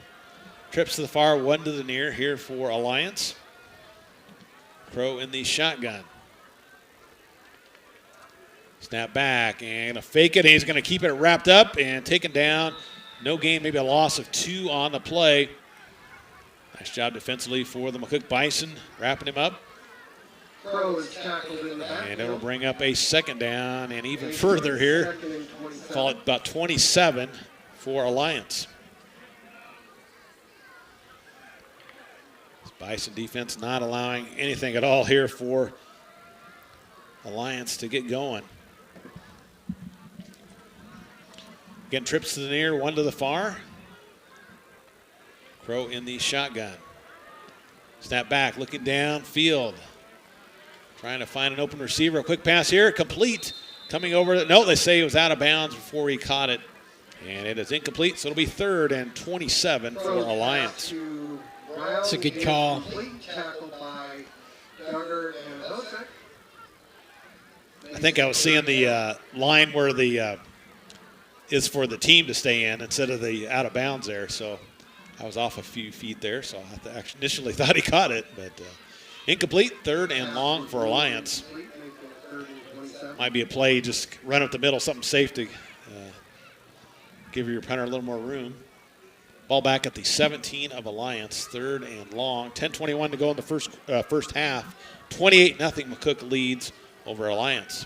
Trips to the far, 1 to the near here for Alliance. Crow in the shotgun. Snap back and a fake it. He's going to keep it wrapped up and taken down. No gain, maybe a loss of 2 on the play. Nice job defensively for the McCook Bison, wrapping him up. Crow is tackled in the back. And it'll bring up a 2nd down and even further here. Call it about 27 for Alliance. Bison defense not allowing anything at all here for Alliance to get going. Again, trips to the near, one to the far. Crow in the shotgun. Snap back, looking downfield. Trying to find an open receiver. A quick pass here, complete. Coming over. No, they say it was out of bounds before he caught it. And it is incomplete, so it'll be 3rd and 27 for Alliance. It's a good call. I think I was seeing the line where the is for the team to stay in instead of the out of bounds there. So I was off a few feet there. So I initially thought he caught it, but incomplete, 3rd and long for Alliance. Might be a play, just run up the middle, something safe to give your punter a little more room. Ball back at the 17 of Alliance, 3rd and long. 10:21 to go in the first half. 28-0 McCook leads over Alliance.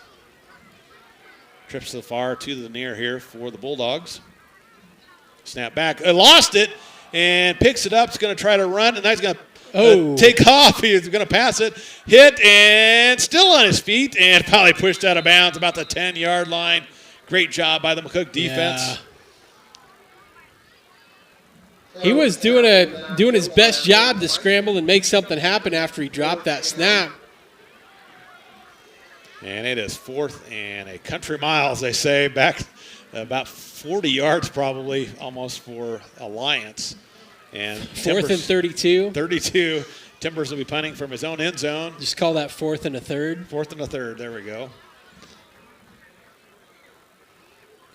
Trips to the far, 2 to the near here for the Bulldogs. Snap back, lost it, and picks it up. He's going to try to run, and now he's going to take off. He's going to pass it, hit, and still on his feet, and probably pushed out of bounds about the 10-yard line. Great job by the McCook defense. Yeah. He was doing his best job to scramble and make something happen after he dropped that snap. And it is 4th and a country mile, as they say, back about 40 yards probably almost for Alliance. And 4th and 32. 32. Timbers will be punting from his own end zone. Just call that 4th and a 3rd. 4th and a 3rd. There we go.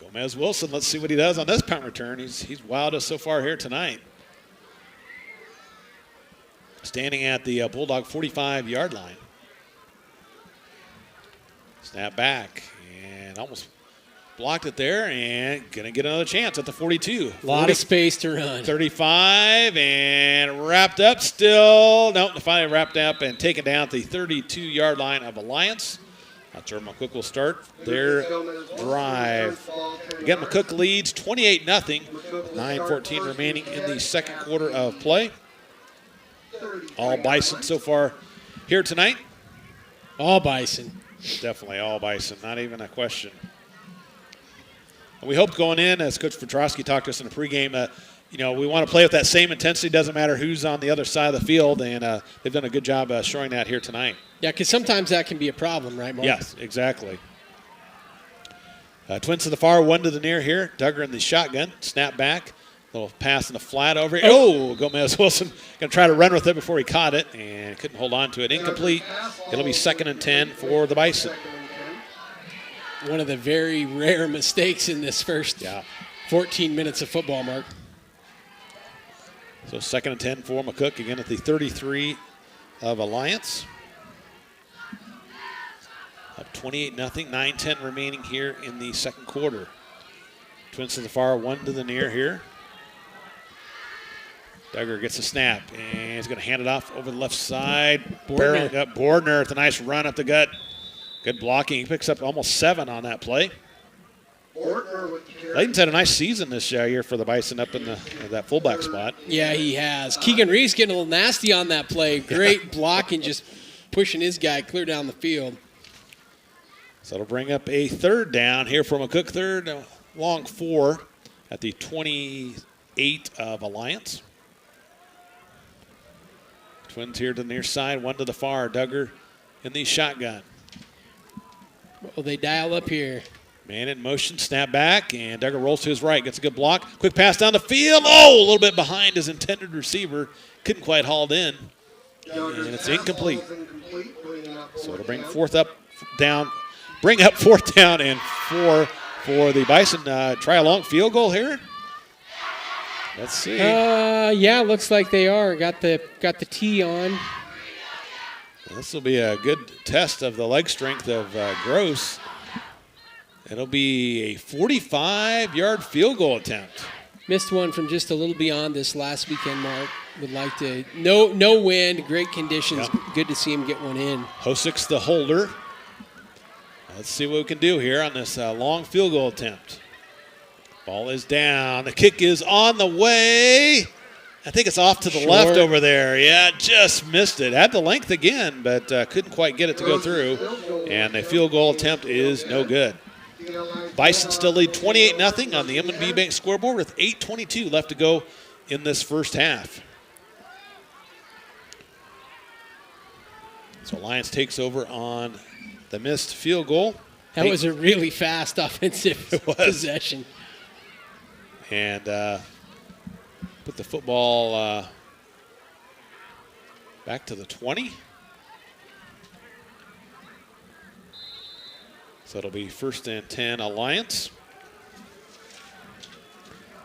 Gomez Wilson, let's see what he does on this punt return. He's wowed us so far here tonight. Standing at the Bulldog 45-yard line. Snap back and almost blocked it there and going to get another chance at the 42. A lot of space to run. 35 and wrapped up still. Nope, finally wrapped up and taken down at the 32-yard line of Alliance. That's where McCook will start their drive. Again, McCook leads 28-0. 9:14 remaining in the second quarter of play. All Bison so far here tonight. All Bison. Definitely all Bison, not even a question. We hope going in, as Coach Petrosky talked to us in the pregame, we want to play with that same intensity. Doesn't matter who's on the other side of the field, and they've done a good job showing that here tonight. Yeah, because sometimes that can be a problem, right, Mark? Yes, exactly. Twins to the far, 1 to the near here. Duggar in the shotgun, snap back. Little pass in the flat over here. Oh, Gomez Wilson going to try to run with it before he caught it and couldn't hold on to it. Incomplete. It'll be 2nd and 10 for the Bison. One of the very rare mistakes in this first 14 minutes of football, Mark. So 2nd and 10 for McCook, again at the 33 of Alliance. Up 28-0, 9:10 remaining here in the second quarter. Twins to the far, 1 to the near here. Duggar gets a snap, and he's going to hand it off over the left side. Barreling up Bordner with a nice run up the gut. Good blocking. He picks up almost 7 on that play. Layton's had a nice season this year for the Bison up in that fullback spot. Yeah, he has. Keegan Reeves getting a little nasty on that play. Great blocking, just pushing his guy clear down the field. So it'll bring up a 3rd down here for McCook. 3rd, long 4 at the 28 of Alliance. Twins here to the near side, 1 to the far. Duggar in the shotgun. Well, they dial up here. Man in motion, snap back, and Duggar rolls to his right, gets a good block. Quick pass down the field. Oh, a little bit behind his intended receiver. Couldn't quite haul it in, and it's incomplete. So it'll bring 4th down and 4 for the Bison. Try a long field goal here. Let's see. Yeah, looks like they are. Got the tee on. This will be a good test of the leg strength of Gross. It'll be a 45-yard field goal attempt. Missed one from just a little beyond this last weekend, Mark. Would like to. No wind, great conditions. Yep. Good to see him get one in. Hosik's the holder. Let's see what we can do here on this long field goal attempt. Ball is down. The kick is on the way. I think it's off to the left over there. Yeah, just missed it. Had the length again, but couldn't quite get it to go through. And the field goal attempt is no good. Bison still lead 28-0 on the M&B Bank scoreboard with 8:22 left to go in this first half. So Alliance takes over on the missed field goal. That was a really fast offensive possession. And put the football back to the 20. So it'll be 1st and 10 Alliance.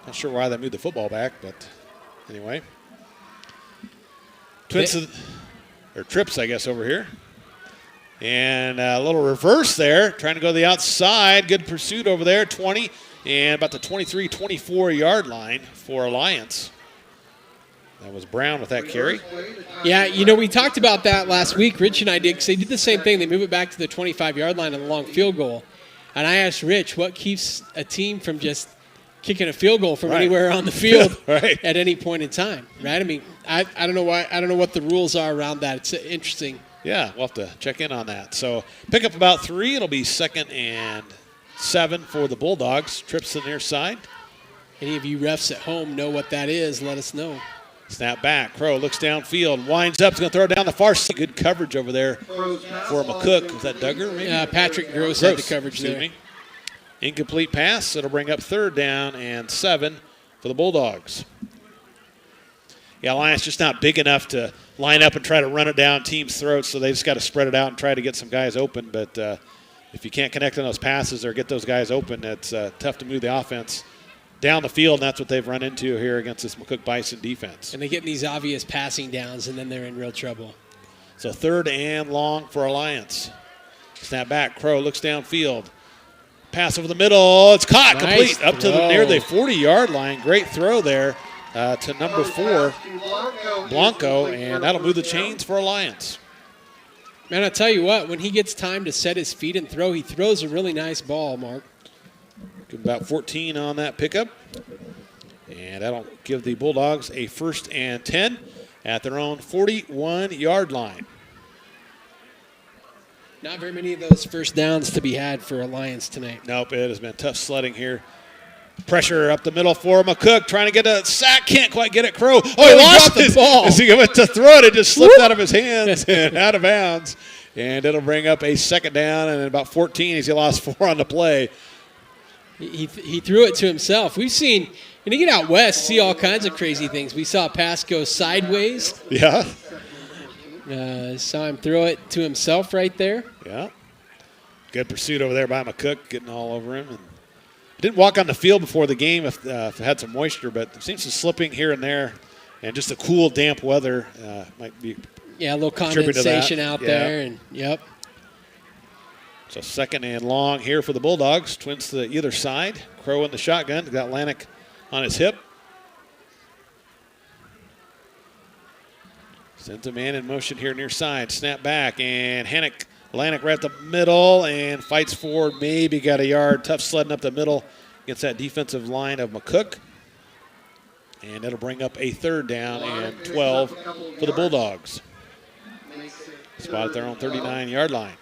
Not sure why they moved the football back, but anyway. Trips, I guess, over here. And a little reverse there, trying to go to the outside. Good pursuit over there, 20, and about the 23, 24-yard line for Alliance. That was Brown with that carry. Yeah, we talked about that last week. Rich and I did, because they did the same thing. They move it back to the 25-yard line on the long field goal. And I asked Rich, what keeps a team from just kicking a field goal from anywhere on the field at any point in time, right? I mean, I don't know why. I don't know what the rules are around that. It's interesting. Yeah, we'll have to check in on that. So pick up about 3. It'll be 2nd and 7 for the Bulldogs. Trips to the near side. Any of you refs at home know what that is, let us know. Snap back. Crow looks downfield, winds up, is going to throw it down the far side. Good coverage over there for McCook. Was that Duggar maybe? Patrick Gross had the coverage there. Incomplete pass. It'll bring up 3rd down and 7 for the Bulldogs. Yeah, Alliance just not big enough to line up and try to run it down teams' throats, so they just got to spread it out and try to get some guys open. But if you can't connect on those passes or get those guys open, it's tough to move the offense down the field, and that's what they've run into here against this McCook Bison defense. And they get these obvious passing downs, and then they're in real trouble. So 3rd and long for Alliance. Snap back. Crow looks downfield. Pass over the middle. It's caught. Nice complete up to near the 40-yard line. Great throw there to number 4, Blanco, and that'll move the chains for Alliance. Man, I'll tell you what, when he gets time to set his feet and throw, he throws a really nice ball, Mark. About 14 on that pickup. And that'll give the Bulldogs a 1st and 10 at their own 41-yard line. Not very many of those first downs to be had for Alliance tonight. Nope, it has been tough sledding here. Pressure up the middle for McCook, trying to get a sack, can't quite get it. Crow. Oh, he lost the ball. As he went to throw it, it just slipped out of his hands and out of bounds. And it'll bring up a 2nd down, and about 14 as he lost 4 on the play. He threw it to himself. We've seen, when you get out west, see all kinds of crazy things. We saw a pass go sideways. Yeah. Saw him throw it to himself right there. Yeah. Good pursuit over there by McCook, getting all over him. And didn't walk on the field before the game if it had some moisture, but there seems some slipping here and there. And just the cool, damp weather might be a little condensation out there. And yep. So 2nd and long here for the Bulldogs. Twins to either side. Crow in the shotgun. Got Lanik on his hip. Sends a man in motion here near side. Snap back, and Lanik right at the middle and fights forward. Maybe got a yard. Tough sledding up the middle against that defensive line of McCook. And it'll bring up a 3rd down and 12 for the Bulldogs. Spot at their own 39-yard line.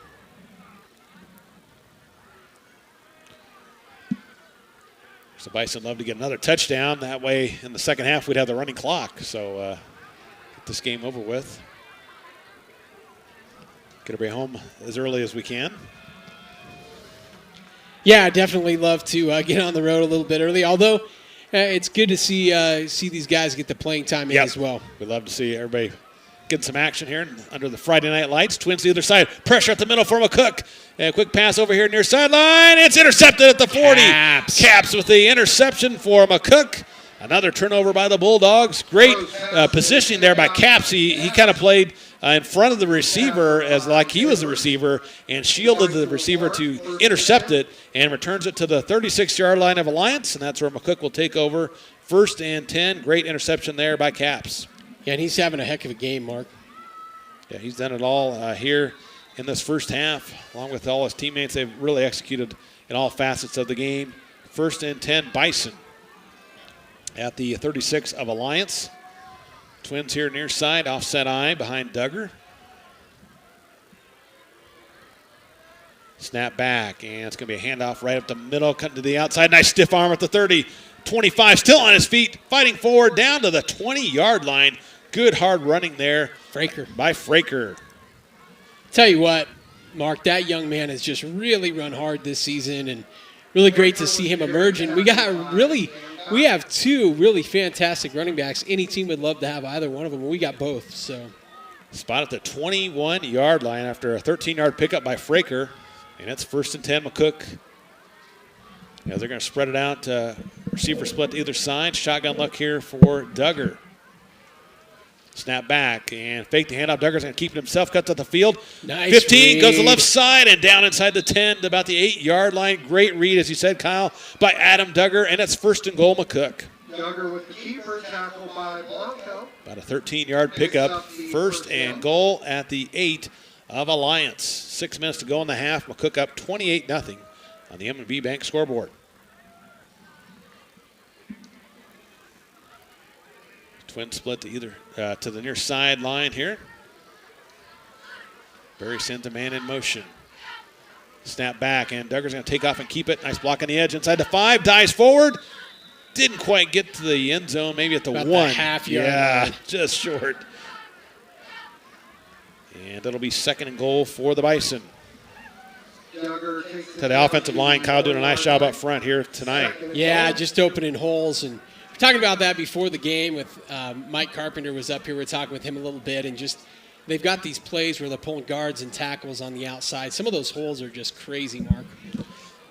So Bison love to get another touchdown. That way, in the second half, we'd have the running clock. So get this game over with. Get everybody home as early as we can. Yeah, I definitely love to get on the road a little bit early. Although it's good to see these guys get the playing time in as well. We'd love to see everybody getting some action here under the Friday night lights. Twins to the other side. Pressure at the middle for McCook. And a quick pass over here near sideline. It's intercepted at the 40. Caps with the interception for McCook. Another turnover by the Bulldogs. Great positioning there by Caps. He kind of played in front of the receiver as like he was the receiver and shielded the receiver to intercept it and returns it to the 36-yard line of Alliance. And that's where McCook will take over. 1st and 10. Great interception there by Caps. Yeah, and he's having a heck of a game, Mark. Yeah, he's done it all here in this first half. Along with all his teammates, they've really executed in all facets of the game. 1st and 10, Bison at the 36 of Alliance. Twins here near side, offset eye behind Duggar. Snap back, and it's going to be a handoff right up the middle, cutting to the outside. Nice stiff arm at the 30. 25, still on his feet, fighting forward down to the 20-yard line. Good hard running there by Fraker. Tell you what, Mark, that young man has just really run hard this season, and really great to see him emerge. And we have two really fantastic running backs. Any team would love to have either one of them, and we got both. So, spot at the 21-yard line after a 13-yard pickup by Fraker. And it's 1st and 10, McCook. As they're going to spread it out, receiver split to either side. Shotgun look here for Duggar. Snap back and fake the handoff. Duggar's going to keep it himself, cuts up the field. Nice 15, read. goes to the left side and down inside the 10 to about the 8-yard line. Great read, as you said, Kyle, by Adam Duggar, and it's 1st and goal, McCook. Duggar with the keeper, tackle by Blanco. About a 13-yard pickup, 1st and goal at the 8 of Alliance. 6 minutes to go in the half. McCook up 28-0 on the M&B Bank scoreboard. Twin split to either to the near sideline here. Barry sends a man in motion. Snap back, and Duggar's going to take off and keep it. Nice block on the edge inside the 5. Dives forward. Didn't quite get to the end zone, maybe at the About 1. the half-yard yeah, line. just short. And it'll be 2nd and goal for the Bison. To the offensive line, Kyle doing a nice job up front here tonight. yeah, just opening holes. And we're talking about that before the game with Mike Carpenter was up here. We're talking with him a little bit, and just they've got these plays where they're pulling guards and tackles on the outside. Some of those holes are just crazy, Mark.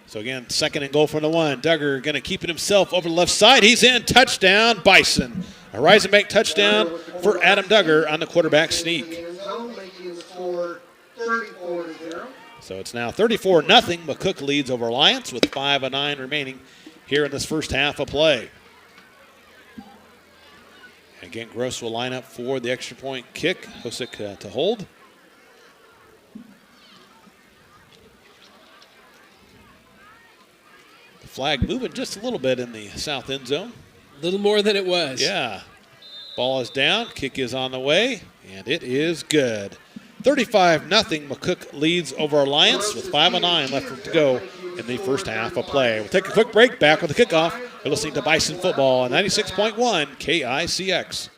So again, 2nd and goal for the 1. Duggar going to keep it himself over the left side. He's in. Touchdown, Bison. A rising bank touchdown for Adam Duggar on the quarterback sneak. So it's now 34-0. McCook leads over Alliance with 5:09 remaining here in this first half of play. Again, Gross will line up for the extra point kick. Hosick to hold. The flag moving just a little bit in the south end zone. A little more than it was. Yeah. Ball is down. Kick is on the way, and it is good. 35-0. McCook leads over Alliance with 5:09 left to go in the first half of play. We'll take a quick break. Back with the kickoff. You're listening to Bison Football on 96.1 KICX.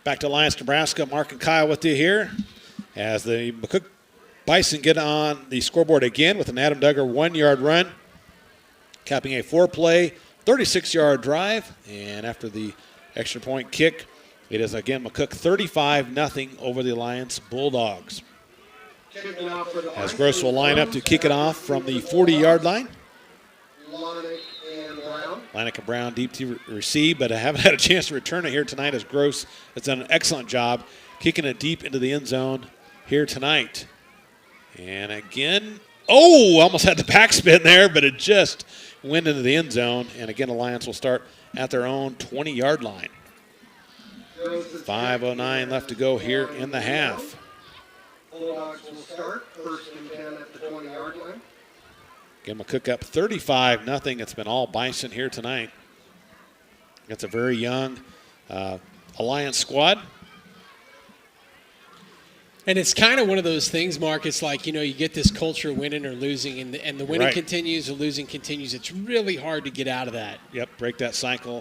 Back to Alliance, Nebraska. Mark and Kyle with you here as the McCook Bison get on the scoreboard again with an Adam Duggar 1-yard run, capping a 4-play, 36-yard drive. And after the extra point kick, it is again McCook 35-0 over the Alliance Bulldogs. As Gross will line up to kick it off from the 40-yard line. Lanik and Brown deep to receive, but I haven't had a chance to return it here tonight as Gross has done an excellent job kicking it deep into the end zone here tonight. And again, almost had the backspin there, but it just went into the end zone. And again, Alliance will start at their own 20-yard line. 5:09 left to go here in the half. Bulldogs will start 1st and 10 at the 20-yard line. Again, McCook up 35-0. It's been all Bison here tonight. It's a very young Alliance squad. And it's kind of one of those things, Mark. It's like, you get this culture of winning or losing, and the winning continues, the losing continues. It's really hard to get out of that. Yep, break that cycle.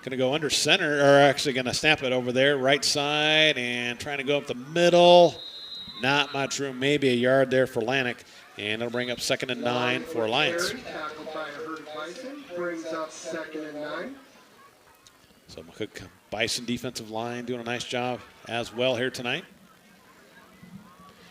Going to go under center, or actually going to snap it over there, right side, and trying to go up the middle. Not much room, maybe a yard there for Lanik. And it'll bring up 2nd and 9 for Alliance. Tackled by Bison, brings up 2nd and 9. So McCook Bison defensive line doing a nice job as well here tonight.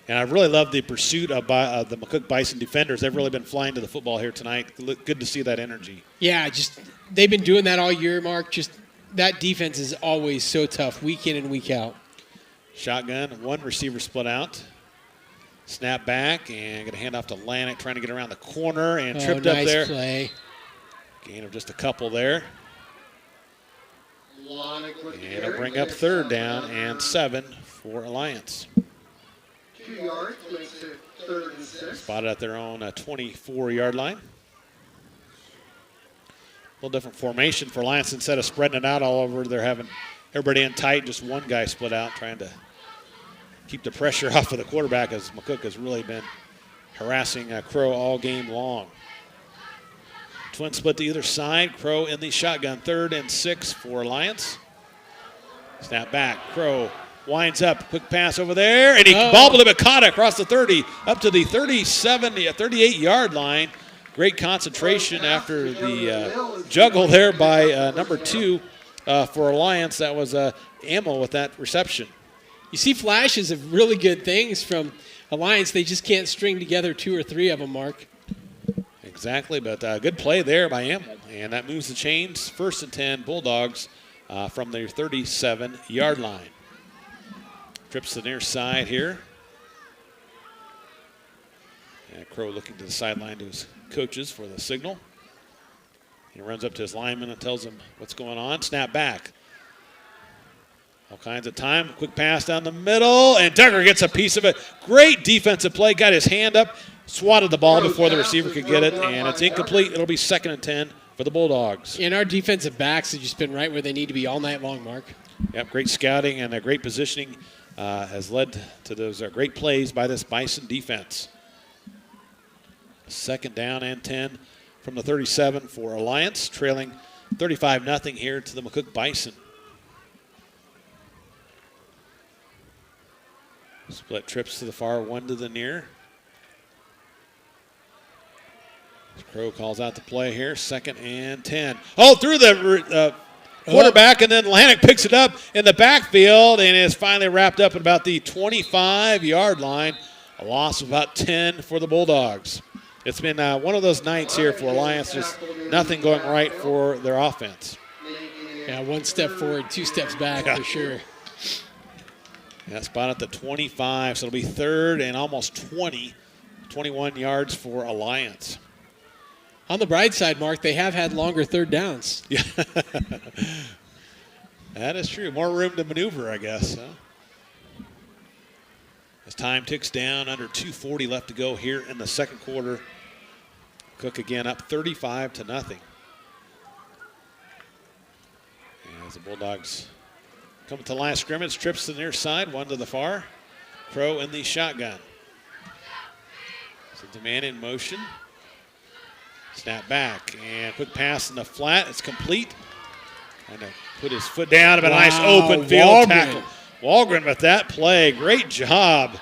And I really love the pursuit of the McCook Bison defenders. They've really been flying to the football here tonight. Good to see that energy. Yeah, just they've been doing that all year, Mark. Just that defense is always so tough, week in and week out. Shotgun, one receiver split out. Snap back and going to hand off to Lanik, trying to get around the corner and tripped up there. Nice play. Gain of just a couple there. And it'll bring up 3rd down and 7 for Alliance. 2 yards makes it 3rd and 6. Spotted at their own 24-yard line. A little different formation for Alliance. Instead of spreading it out all over, they're having everybody in tight, just one guy split out, trying to keep the pressure off of the quarterback, as McCook has really been harassing Crow all game long. Twin split to either side. Crow in the shotgun. 3rd and 6 for Alliance. Snap back. Crow winds up. Quick pass over there. And he bobbled it, but caught it across the 30 up to the 38-yard line. Great concentration after the juggle there by number 2 for Alliance. That was ammo with that reception. You see flashes of really good things from Alliance. They just can't string together 2 or 3 of them, Mark. Exactly, but good play there by Amel. And that moves the chains. 1st and 10, Bulldogs from their 37-yard line. Trips to the near side here. And Crow looking to the sideline to his coaches for the signal. He runs up to his lineman and tells him what's going on. Snap back. All kinds of time. Quick pass down the middle, and Duggar gets a piece of it. Great defensive play. Got his hand up, swatted the ball before the receiver could get it, and it's incomplete. It'll be 2nd and 10 for the Bulldogs. And our defensive backs have just been right where they need to be all night long, Mark. Yep, great scouting and great positioning has led to those great plays by this Bison defense. 2nd down and 10 from the 37 for Alliance, trailing 35-0 here to the McCook Bison. Split trips to the far, one to the near. Crow calls out the play here. 2nd and 10. Oh, through the quarterback, and then Lanik picks it up in the backfield and is finally wrapped up at about the 25-yard line. A loss of about 10 for the Bulldogs. It's been one of those nights here for Alliance, just nothing going right for their offense. Yeah, 1 step forward, 2 steps back for sure. Yeah, spot at the 25, so it'll be 3rd and almost 21 yards for Alliance. On the bright side, Mark, they have had longer 3rd downs. Yeah, that is true. More room to maneuver, I guess. Huh? As time ticks down, under 2:40 left to go here in the 2nd quarter. Cook again up 35-0. As the Bulldogs come to the line of scrimmage, trips to the near side, one to the far. Crow in the shotgun. So the man in motion. Snap back and quick pass in the flat. It's complete. Trying to put his foot down. A nice open field tackle. Walgren with that play. Great job.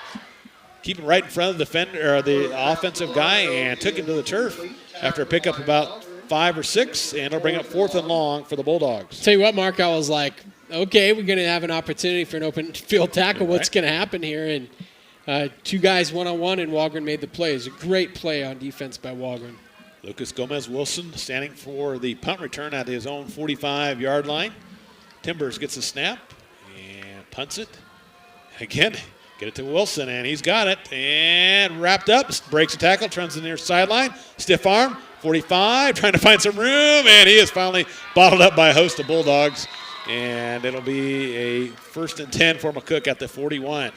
Keeping right in front of the defender, or the offensive guy, and took him to the turf after a pickup about 5 or 6, and it'll bring up 4th and long for the Bulldogs. Tell you what, Mark, I was like, okay, we're going to have an opportunity for an open field tackle. What's going to happen here? And 2 guys one-on-one, and Walgren made the play. It was a great play on defense by Walgren. Lucas Gomez-Wilson standing for the punt return at his own 45-yard line. Timbers gets a snap and punts it. Again, get it to Wilson, and he's got it. And wrapped up, breaks a tackle, turns to the near sideline. Stiff arm, 45, trying to find some room, and he is finally bottled up by a host of Bulldogs. And it'll be a 1st and 10 for McCook at the 41.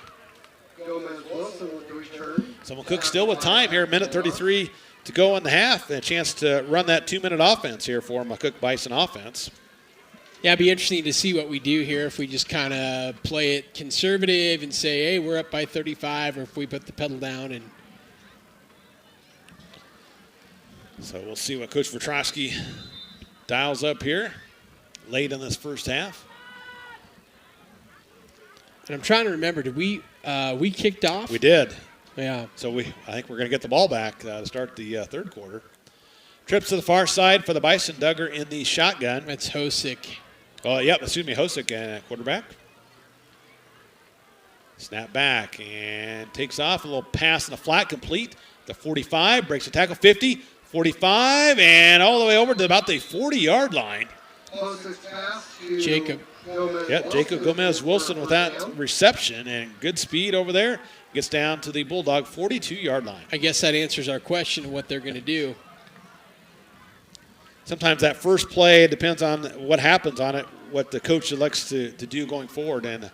Gomez-Wilson with the return. So McCook still with time here, 1:33 to go in the half, and a chance to run that 2-minute offense here for McCook Bison offense. Yeah, it'd be interesting to see what we do here if we just kind of play it conservative and say, hey, we're up by 35, or if we put the pedal down. And so we'll see what Coach Petrosky dials up here late in this first half. And I'm trying to remember, did we kicked off? We did. Yeah. So I think we're going to get the ball back to start the 3rd quarter. Trips to the far side for the Bison. Duggar in the shotgun. That's Hosick. Oh, yep, excuse me, Hosick, quarterback. Snap back and takes off. A little pass in the flat, complete. The 45, breaks the tackle, 50, 45, and all the way over to about the 40-yard line. Jacob. Yep, Jacob Gomez-Wilson with that reception and good speed over there. Gets down to the Bulldog 42-yard line. I guess that answers our question of what they're going to do. Sometimes that first play depends on what happens on it, what the coach elects to do going forward. And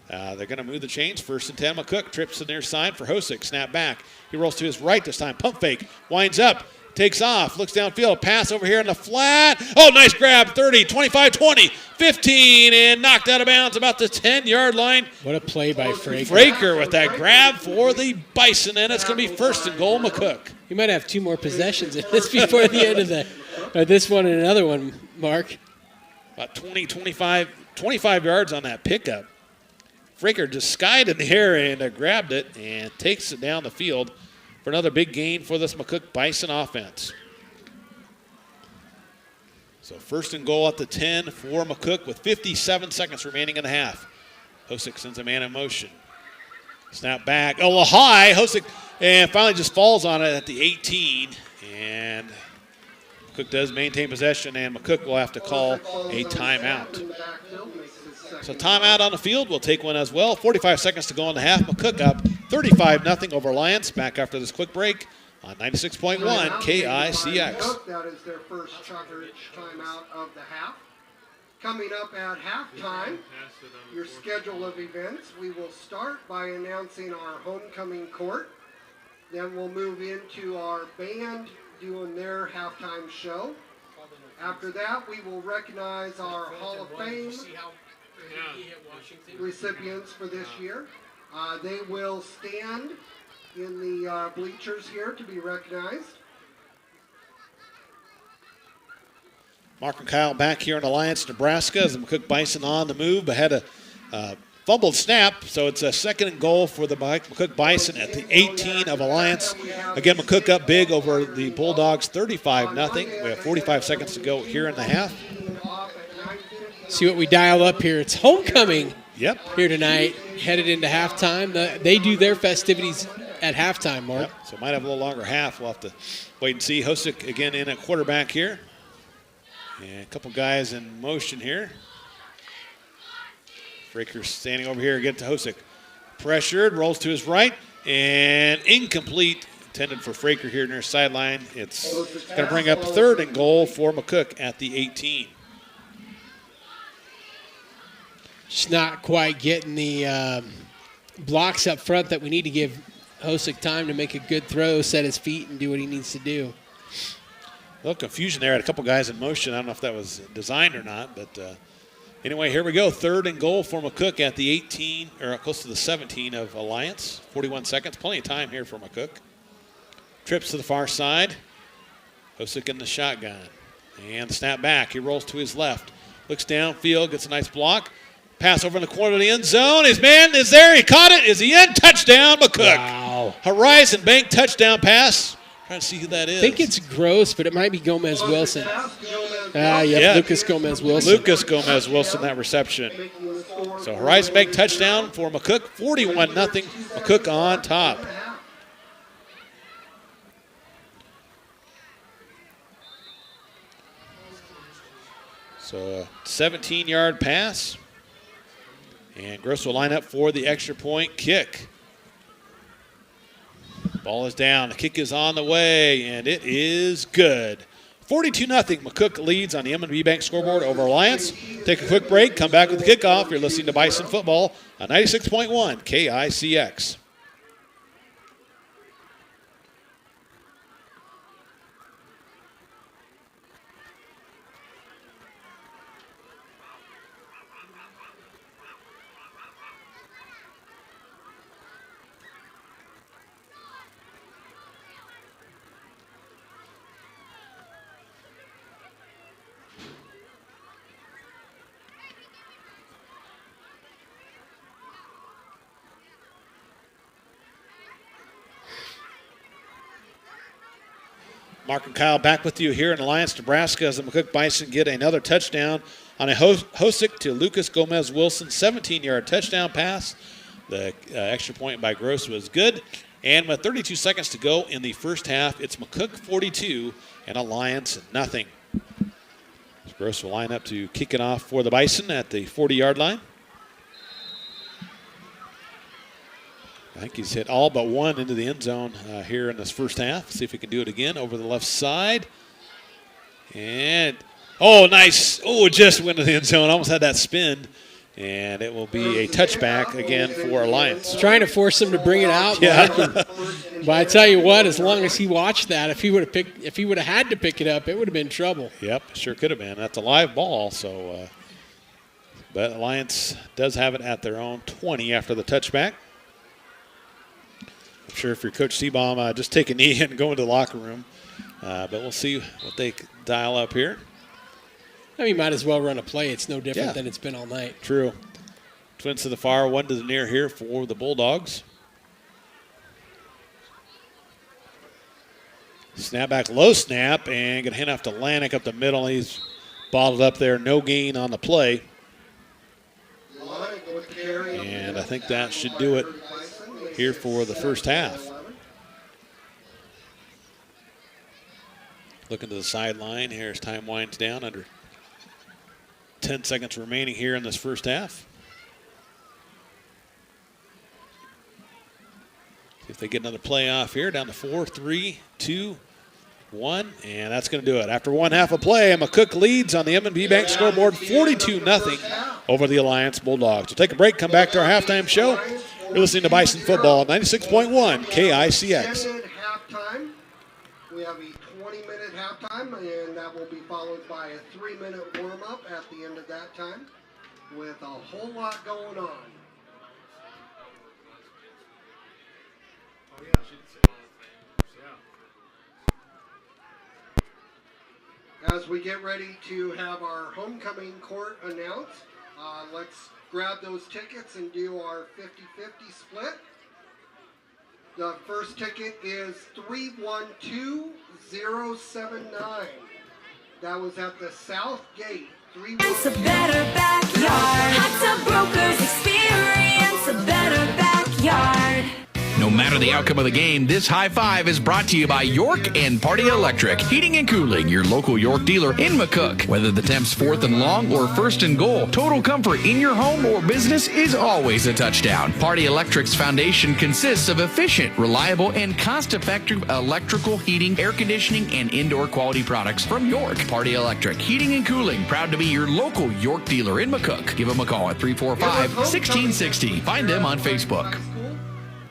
they're going to move the chains. First and 10. McCook trips to the near side for Hosick. Snap back. He rolls to his right this time. Pump fake. Winds up. Takes off. Looks downfield. Pass over here in the flat. Oh, nice grab. 30, 25, 20, 15, and knocked out of bounds about the 10-yard line. What a play by Fraker. Fraker with that grab for the Bison, and it's going to be first and goal, McCook. You might have 2 more possessions in this before the end of this one and another one, Mark. About 25 yards on that pickup. Fraker just skied in the air and grabbed it and takes it down the field for another big gain for this McCook Bison offense. So first and goal at the 10 for McCook with 57 seconds remaining in the half. Hosick sends a man in motion. Snap back. Oh, high. Hosick and finally just falls on it at the 18. And McCook does maintain possession, and McCook will have to call a timeout. So timeout on the field. We'll take one as well. 45 seconds to go in the half. McCook up 35-0 over Alliance. Back after this quick break on 96.1 KICX. That is their first coverage timeout of the half. Coming up at halftime, your schedule of events. We will start by announcing our homecoming court. Then we'll move into our band doing their halftime show. After that, we will recognize our Hall of Fame recipients for this year. They will stand in the bleachers here to be recognized. Mark and Kyle back here in Alliance, Nebraska, as the McCook Bison on the move, but had a fumbled snap, so it's a second and goal for the McCook Bison at the 18 of Alliance. Again, McCook up big over the Bulldogs, 35-0. We have 45 seconds to go here in the half. See what we dial up here. It's homecoming here tonight, headed into halftime. They do their festivities at halftime, Mark. Yep. So might have a little longer half. We'll have to wait and see. Hosick again in at quarterback here. And a couple guys in motion here. Fraker standing over here again to Hosick. Pressured, rolls to his right, and incomplete. Intended for Fraker here near sideline. It's going to bring up third and goal for McCook at the 18. Just not quite getting the blocks up front that we need to give Hosick time to make a good throw, set his feet, and do what he needs to do. A little confusion there. Had a couple guys in motion. I don't know if that was designed or not, but anyway, here we go. Third and goal for McCook at the 18, or close to the 17 of Alliance. 41 seconds. Plenty of time here for McCook. Trips to the far side. Hosick in the shotgun. And the snap back. He rolls to his left. Looks downfield, gets a nice block. Pass over in the corner of the end zone. His man is there. He caught it. Is he in? Touchdown, McCook. Wow. Horizon Bank touchdown pass. Trying to see who that is. I think it's Gross, but it might be Gomez-Wilson. Lucas Gomez-Wilson. Lucas Gomez-Wilson, that reception. So Horizon Bank touchdown for McCook. 41-0. McCook on top. So a 17-yard pass. And Gross will line up for the extra point kick. Ball is down. The kick is on the way, and it is good. 42-0. McCook leads on the M&B Bank scoreboard over Alliance. Take a quick break. Come back with the kickoff. You're listening to Bison Football on 96.1 KICX. Mark and Kyle back with you here in Alliance, Nebraska, as the McCook Bison get another touchdown on a Hosick to Lucas Gomez-Wilson 17-yard touchdown pass. The extra point by Gross was good. And with 32 seconds to go in the first half, it's McCook 42 and Alliance nothing. Gross will line up to kick it off for the Bison at the 40-yard line. I think he's hit all but one into the end zone here in this first half. See if he can do it again over the left side. And, oh, nice. Oh, it just went to the end zone. Almost had that spin. And it will be a touchback again for Alliance. Trying to force him to bring it out. Yeah. But I tell you what, as long as he watched that, if he would have had to pick it up, it would have been trouble. Yep, sure could have been. That's a live ball. So, but Alliance does have it at their own 20 after the touchback. I'm sure if you're Coach Seabaum, just take a knee and go into the locker room. But we'll see what they dial up here. I mean, might as well run a play. It's no different than it's been all night. True. Twins to the far, one to the near here for the Bulldogs. Snap back, low snap, and going to hand off to Lanik up the middle. He's bottled up there. No gain on the play. And I think that should do it here for the first half. Looking to the sideline here as time winds down. Under 10 seconds remaining here in this first half. See if they get another play off here. Down to 4, 3, 2, 1. And that's going to do it. After one half of play, McCook leads on the M&B Bank scoreboard 42-0 over the Alliance Bulldogs. We'll take a break, come back to our halftime show. You're listening to Bison Football, 96.1 KICX. We have a 20-minute halftime, and that will be followed by a 3-minute warm-up at the end of that time with a whole lot going on. As we get ready to have our homecoming court announced, let's grab those tickets and do our 50-50 split. The first ticket is 312079. That was at the South Gate. It's a better backyard. Hot Tub Brokers experience a better backyard. No matter the outcome of the game, this high five is brought to you by York and Party Electric Heating and Cooling, your local York dealer in McCook. Whether the temp's 4th and long or 1st and goal, total comfort in your home or business is always a touchdown. Party Electric's foundation consists of efficient, reliable, and cost-effective electrical heating, air conditioning, and indoor quality products from York. Party Electric Heating and Cooling, proud to be your local York dealer in McCook. Give them a call at 345-1660. Find them on Facebook.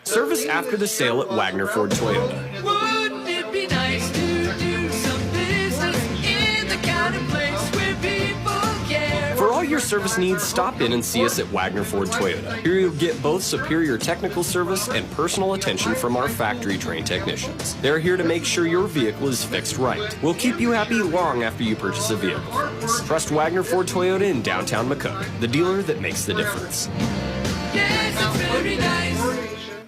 Service after the sale at Wagner Ford Toyota. Wouldn't it be nice to do some business in the kind of place where people care? For all your service needs, stop in and see us at Wagner Ford Toyota. Here you'll get both superior technical service and personal attention from our factory-trained technicians. They're here to make sure your vehicle is fixed right. We'll keep you happy long after you purchase a vehicle from us. Trust Wagner Ford Toyota in downtown McCook, the dealer that makes the difference. Yes, it's very nice.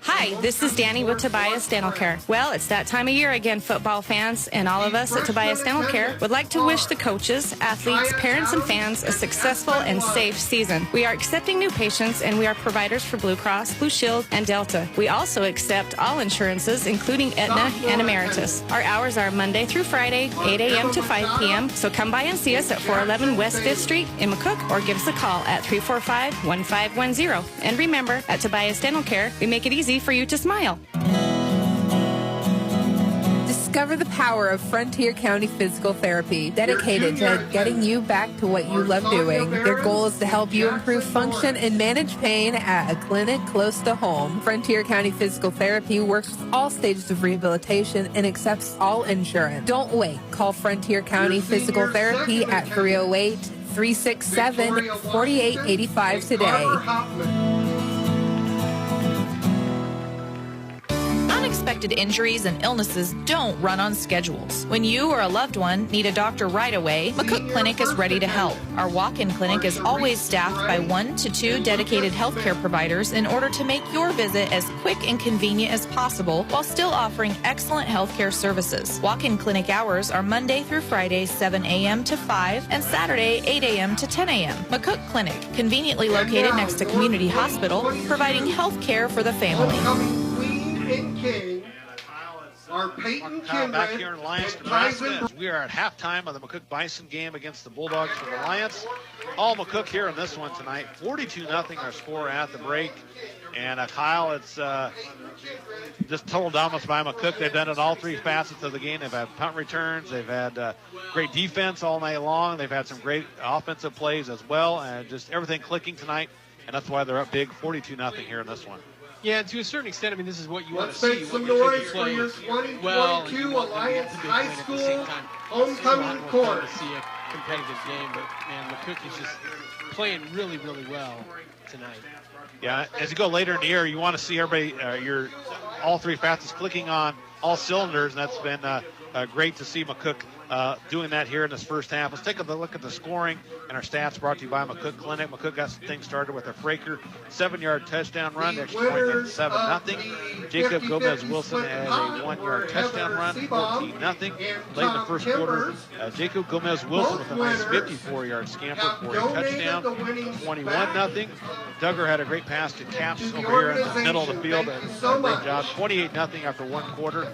Hi, this is Danny with Tobias Dental Care. Well, it's that time of year again, football fans, and all of us at Tobias Dental Care would like to wish the coaches, athletes, parents, and fans a successful and safe season. We are accepting new patients, and we are providers for Blue Cross, Blue Shield, and Delta. We also accept all insurances, including Aetna and Emeritus. Our hours are Monday through Friday, 8 a.m. to 5 p.m., so come by and see us at 411 West 5th Street in McCook, or give us a call at 345-1510. And remember, at Tobias Dental Care, we make it easy for you to smile. Discover the power of Frontier County Physical Therapy, dedicated to getting you back to what you love doing. Their goal is to help you improve function and manage pain at a clinic close to home. Frontier County Physical Therapy works with all stages of rehabilitation and accepts all insurance. Don't wait. Call Frontier County Physical Therapy at 308-367-4885 today. unexpected injuries and illnesses don't run on schedules. When you or a loved one need a doctor right away, McCook Clinic is ready to help. Our walk-in clinic is always staffed by 1 to 2 dedicated healthcare providers in order to make your visit as quick and convenient as possible while still offering excellent healthcare services. Walk-in clinic hours are Monday through Friday, 7 a.m. to 5, and Saturday, 8 a.m. to 10 a.m. McCook Clinic, conveniently located next to Community Hospital, providing health care for the family. Queen and King are Peyton Kyle back Kindred here in Alliance, and Nebraska. Tyson As we are at halftime of the McCook Bison game against the Bulldogs from Alliance. All McCook here in this one tonight. 42-0 our score at the break. And Kyle, it's just total dominance by McCook. They've done it all 3 facets of the game. They've had punt returns. They've had great defense all night long. They've had some great offensive plays as well. And just everything clicking tonight. And that's why they're up big, 42-0 here in this one. Yeah, and to a certain extent, I mean, this is what you want Let's to see. make some What your noise team for plays your 2022 well, and you want them to get Alliance the big High win at the School same time. homecoming It's a lot more court. fun to see a competitive game, but man, McCook is just playing really, really well tonight. Yeah, as you go later in the year, you want to see everybody, all 3 facets clicking on all cylinders, and that's been great to see McCook doing that here in this first half. Let's take a look at the scoring and our stats brought to you by McCook Clinic. McCook got things started with a Fraker 7-yard touchdown run. Extra point made 7-0. Jacob Gomez-Wilson had a 1-yard touchdown run, 14-0. Late in the first quarter, Jacob Gomez-Wilson with a nice 54-yard scamper for a touchdown, 21-0. Duggar had a great pass to Caps over here in the middle of the field. Great job, 28-0 after 1 quarter.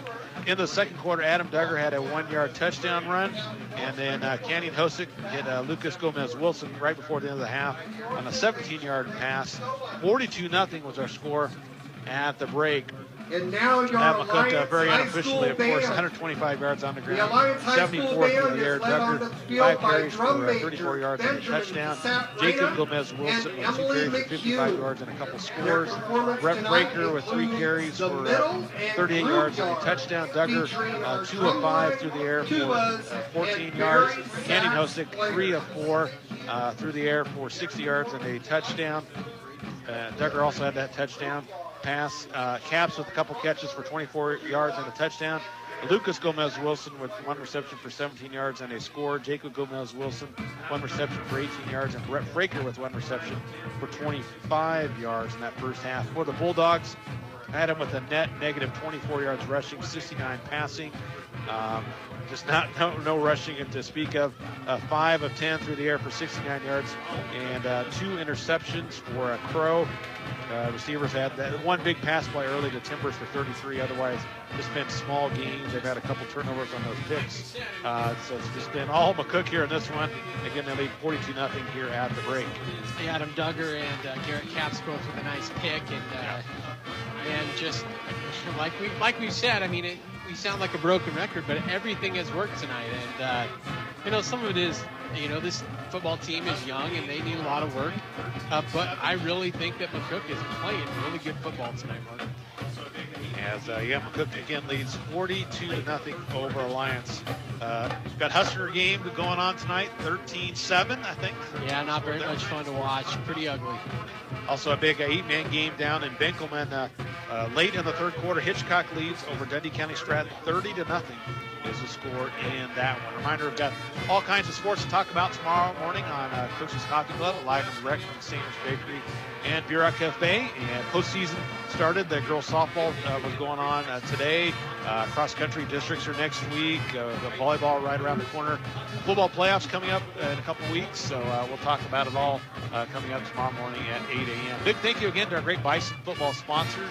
In the second quarter, Adam Duggar had a 1-yard touchdown run, and then Canyon Hosick hit Lucas Gomez-Wilson right before the end of the half on a 17-yard pass. 42-0 was our score at the break. And now your McCook, very High unofficially, School of course, band. 125 yards on the The ground, Alliance High 74 School through band the air. is led on the Duggar, field 5 by carries drum for major 34 yards and a Benjamin touchdown. Saprina Jacob Gomez-Wilson and with 2 Emily carries for 55 McHugh. yards and a couple scores. Their performance Brett tonight Breaker with 3 includes carries the for middle and 38 group yards and a yard, touchdown. featuring Duggar, our 2 of 5 through the air for tubas 14 and yards. very Canyon fast Hosick, players. 3 of 4 through the air for 60 yards and a touchdown. Duggar also had that touchdown pass. Caps with a couple catches for 24 yards and a touchdown. Lucas Gomez-Wilson with 1 reception for 17 yards and a score. Jacob Gomez-Wilson, 1 reception for 18 yards. And Brett Fraker with 1 reception for 25 yards in that first half. For the Bulldogs, I had him with a net negative 24 yards rushing, 69 passing. Just no rushing to speak of. 5 of 10 through the air for 69 yards and 2 interceptions for Crow. Receivers had that 1 big pass play early to Timbers for 33. Otherwise, just been small gains. They've had a couple turnovers on those picks. So it's just been all McCook here in this one. Again, they lead 42-0 here at the break. Adam Duggar and Garrett Caps both with a nice pick, and just like we said, I mean, we sound like a broken record, but everything has worked tonight, and some of it is, this football team is young and they need a lot of work, but I really think that McCook is playing really good football tonight, Mark. As McCook again leads 42-0 over Alliance. We've got Husker game going on tonight, 13-7, I think. Yeah, not very much fun to watch. Pretty ugly. Also a big 8-man game down in Benkelman. Late in the third quarter, Hitchcock leads over Dundee County Stratton 30-0 is the score in that one. Reminder, we've got all kinds of sports to talk about tomorrow morning on Coach's Coffee Club, live and direct from Sanders Bakery and Bureau Cafe. And postseason started. The girls softball was going on today. Cross-country districts are next week. The volleyball right around the corner. Football playoffs coming up in a couple weeks. So we'll talk about it all coming up tomorrow morning at 8 a.m. Big thank you again to our great Bison football sponsors.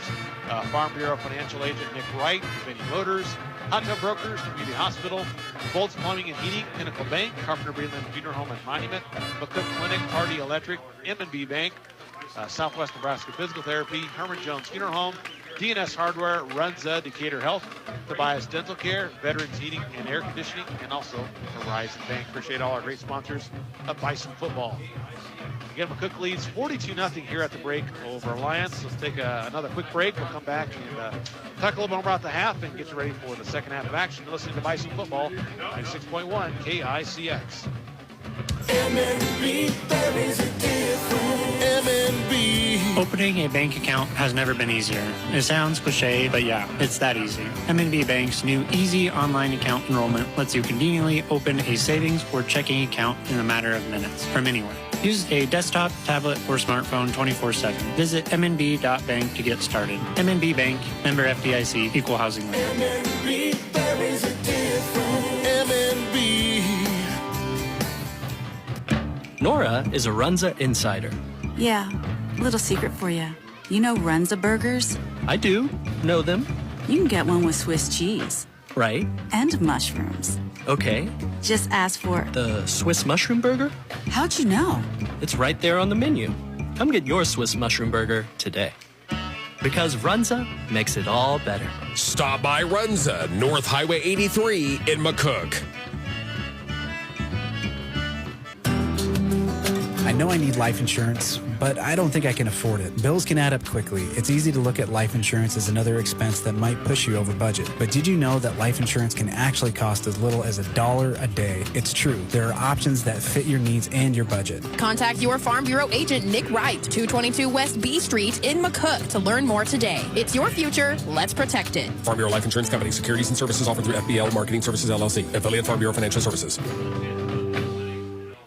Farm Bureau Financial Agent Nick Wright, Vinny Motors, Hot Tub Brokers, Community Hospital, Bolts Plumbing and Heating, Pinnacle Bank, Carpenter Breland Funeral Home and Monument, McCook Clinic, Hardy Electric, M&B Bank, Southwest Nebraska Physical Therapy, Herman Jones Funeral Home, DNS Hardware, Runza, Decatur Health, Tobias Dental Care, Veterans Heating and Air Conditioning, and also Horizon Bank. Appreciate all our great sponsors of Bison Football. Again, McCook leads 42-0 here at the break over Alliance. Let's take another quick break. We'll come back and talk a little bit more about the half and get you ready for the second half of action. You're listening to Bison Football, 96.1 KICX. M&B, there is a difference. M&B. Opening a bank account has never been easier. It sounds cliche, but yeah, it's that easy. M&B Bank's new easy online account enrollment lets you conveniently open a savings or checking account in a matter of minutes from anywhere. Use a desktop, tablet, or smartphone 24/7. Visit mnb.bank to get started. M&B Bank, member FDIC, equal housing lender. M&B, there is a difference. M&B. Nora is a Runza insider. Yeah, little secret for you. You know Runza burgers? I do know them. You can get one with Swiss cheese. Right. And mushrooms. Okay. Just ask for the Swiss mushroom burger? How'd you know? It's right there on the menu. Come get your Swiss mushroom burger today. Because Runza makes it all better. Stop by Runza, North Highway 83 in McCook. I know I need life insurance, but I don't think I can afford it. Bills can add up quickly. It's easy to look at life insurance as another expense that might push you over budget. But did you know that life insurance can actually cost as little as $1 a day? It's true. There are options that fit your needs and your budget. Contact your Farm Bureau agent, Nick Wright, 222 West B Street in McCook to learn more today. It's your future. Let's protect it. Farm Bureau Life Insurance Company. Securities and services offered through FBL Marketing Services, LLC. Affiliate Farm Bureau Financial Services.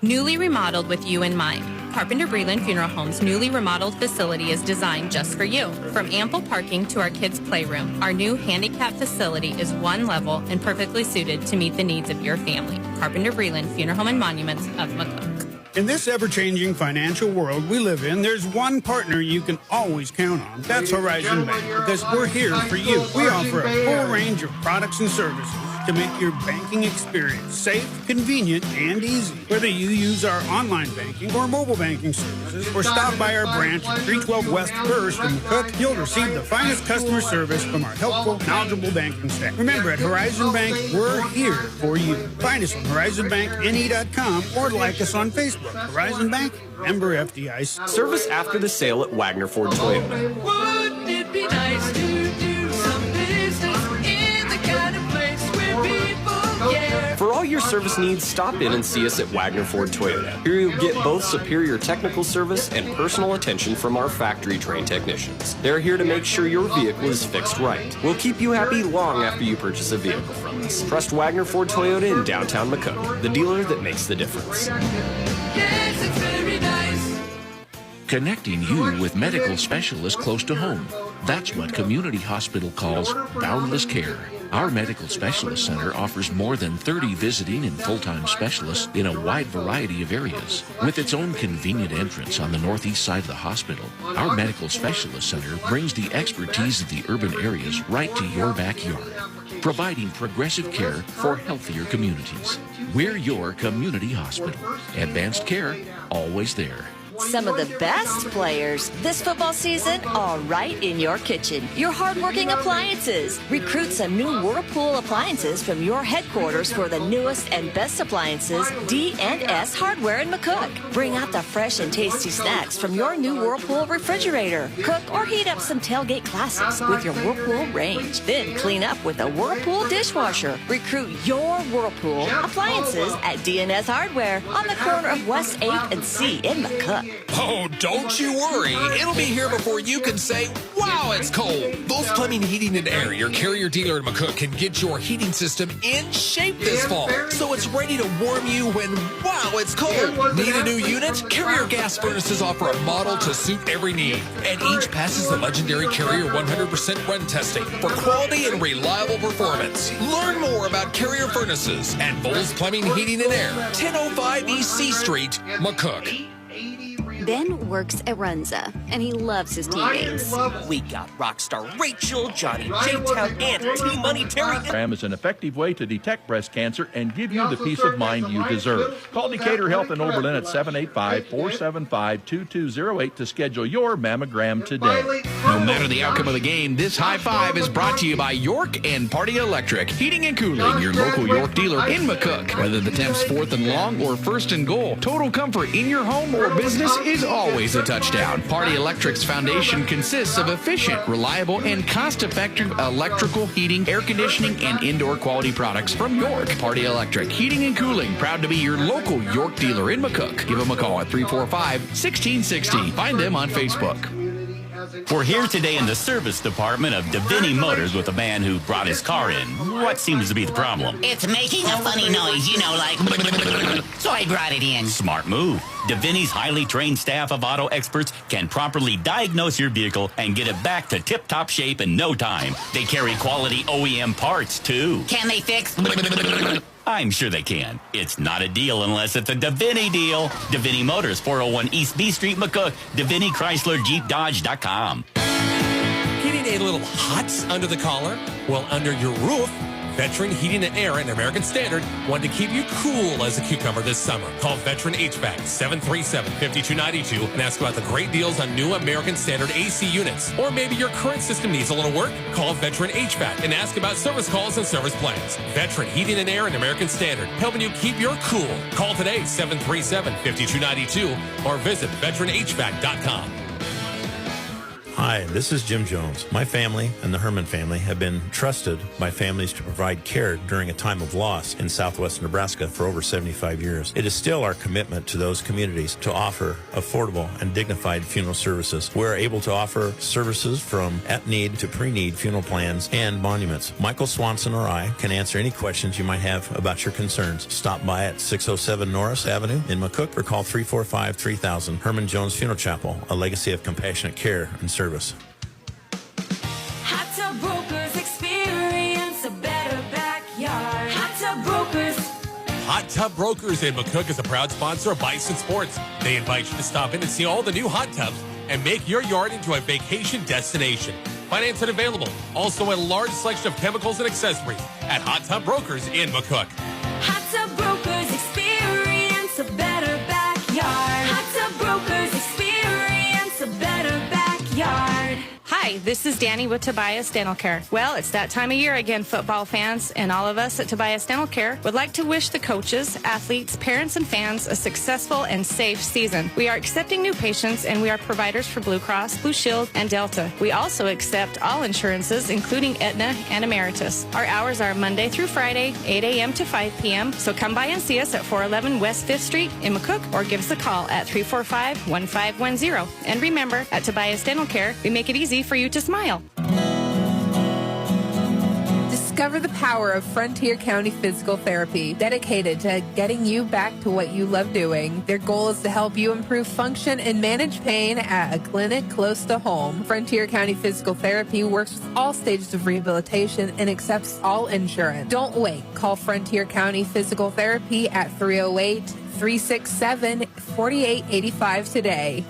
Newly remodeled with you in mind. Carpenter Breland Funeral Home's newly remodeled facility is designed just for you. From ample parking to our kids' playroom, our new handicap facility is one level and perfectly suited to meet the needs of your family. Carpenter Breland Funeral Home and Monuments of McCook. In this ever-changing financial world we live in, there's one partner you can always count on. That's Horizon Bank, because we're here for you. We offer a full range of products and services to make your banking experience safe, convenient, and easy. Whether you use our online banking or mobile banking services or stop by our branch at 312 West First in McCook, you'll receive the finest customer service from our helpful, knowledgeable banking staff. Remember, at Horizon Bank, we're here for you. Find us on horizonbankne.com or like us on Facebook. Horizon Bank, member FDIC. Service after the sale at Wagner Ford Toyota. Wouldn't it be nice to do some business in the kind of place where people care? For all your service needs, stop in and see us at Wagner Ford Toyota. Here you'll get both superior technical service and personal attention from our factory-trained technicians. They're here to make sure your vehicle is fixed right. We'll keep you happy long after you purchase a vehicle from us. Trust Wagner Ford Toyota in downtown McCook, the dealer that makes the difference. Yes, it's very nice. Connecting you with medical specialists close to home. That's what Community Hospital calls boundless care. Our Medical Specialist Center offers more than 30 visiting and full-time specialists in a wide variety of areas. With its own convenient entrance on the northeast side of the hospital, our Medical Specialist Center brings the expertise of the urban areas right to your backyard, providing progressive care for healthier communities. We're your community hospital. Advanced care, always there. Some of the best players this football season, all right in your kitchen. Your hardworking appliances. Recruit some new Whirlpool appliances from your headquarters for the newest and best appliances, D&S Hardware in McCook. Bring out the fresh and tasty snacks from your new Whirlpool refrigerator. Cook or heat up some tailgate classics with your Whirlpool range. Then clean up with a Whirlpool dishwasher. Recruit your Whirlpool appliances at D&S Hardware on the corner of West 8th and C in McCook. Oh, don't you worry. It'll be here before you can say, wow, it's cold. Both Plumbing, Heating, and Air, your carrier dealer in McCook, can get your heating system in shape this fall. So it's ready to warm you when, wow, it's cold. Need a new unit? Carrier Gas Furnaces offer a model to suit every need. And each passes the legendary Carrier 100% run testing for quality and reliable performance. Learn more about Carrier Furnaces at Bowles Plumbing, Heating, and Air, 1005 East C Street, McCook. Ben works at Runza, and he loves his teammates. We got Rockstar Rachel, Johnny J-Town, and T-Money Terry. Program is an effective way to detect breast cancer and give you the peace of mind you deserve. Call Decatur Health in Oberlin at 785-475-2208 to schedule your mammogram today. No matter the outcome of the game, this high five is brought to you by York and Party Electric Heating and Cooling, your local York dealer in McCook. Whether the temp's 4th and long or 1st and goal, total comfort in your home or business is always a touchdown. Party Electric's foundation consists of efficient, reliable, and cost-effective electrical, heating, air conditioning, and indoor quality products from York. Party Electric Heating and Cooling, proud to be your local York dealer in McCook. Give them a call at 345-1660. Find them on Facebook. hasn't. We're here today in the service department of Davini Motors with a man who brought his car in. What seems to be the problem? It's making a funny noise, you know, like... So I brought it in. Smart move. Davini's highly trained staff of auto experts can properly diagnose your vehicle and get it back to tip-top shape in no time. They carry quality OEM parts, too. Can they fix... I'm sure they can. It's not a deal unless it's a Davini deal. Davini Motors, 401 East B Street, McCook. Davini Chrysler Jeep Dodge.com. Getting a little hot under the collar? Well, under your roof, Veteran Heating and Air and American Standard want to keep you cool as a cucumber this summer. Call Veteran HVAC 737-5292 and ask about the great deals on new American Standard AC units. Or maybe your current system needs a little work? Call Veteran HVAC and ask about service calls and service plans. Veteran Heating and Air and American Standard, helping you keep your cool. Call today 737-5292 or visit veteranhvac.com. Hi, this is Jim Jones. My family and the Herman family have been trusted by families to provide care during a time of loss in southwest Nebraska for over 75 years. It is still our commitment to those communities to offer affordable and dignified funeral services. We're able to offer services from at-need to pre-need funeral plans and monuments. Michael Swanson or I can answer any questions you might have about your concerns. Stop by at 607 Norris Avenue in McCook or call 345-3000. Herman Jones Funeral Chapel, a legacy of compassionate care and service. Hot Tub Brokers, experience a better backyard. Hot Tub Brokers. Hot Tub Brokers in McCook is a proud sponsor of Bison Sports. They invite you to stop in and see all the new hot tubs and make your yard into a vacation destination. Financing available. Also a large selection of chemicals and accessories at Hot Tub Brokers in McCook. Hot Tub Brokers, experience a better backyard. Hot Tub Brokers, experience a better backyard. Hi, this is Danny with Tobias Dental Care. Well, it's that time of year again, football fans, and all of us at Tobias Dental Care would like to wish the coaches, athletes, parents, and fans a successful and safe season. We are accepting new patients, and we are providers for Blue Cross, Blue Shield, and Delta. We also accept all insurances, including Aetna and Emeritus. Our hours are Monday through Friday, 8 a.m. to 5 p.m., so come by and see us at 411 West 5th Street in McCook, or give us a call at 345-1510. And remember, at Tobias Dental Care, we make it easy for you to smile. Discover the power of Frontier County Physical Therapy, dedicated to getting you back to what you love doing. Their goal is to help you improve function and manage pain at a clinic close to home. Frontier County Physical Therapy works with all stages of rehabilitation and accepts all insurance. Don't wait. Call Frontier County Physical Therapy at 308-367-4885 today.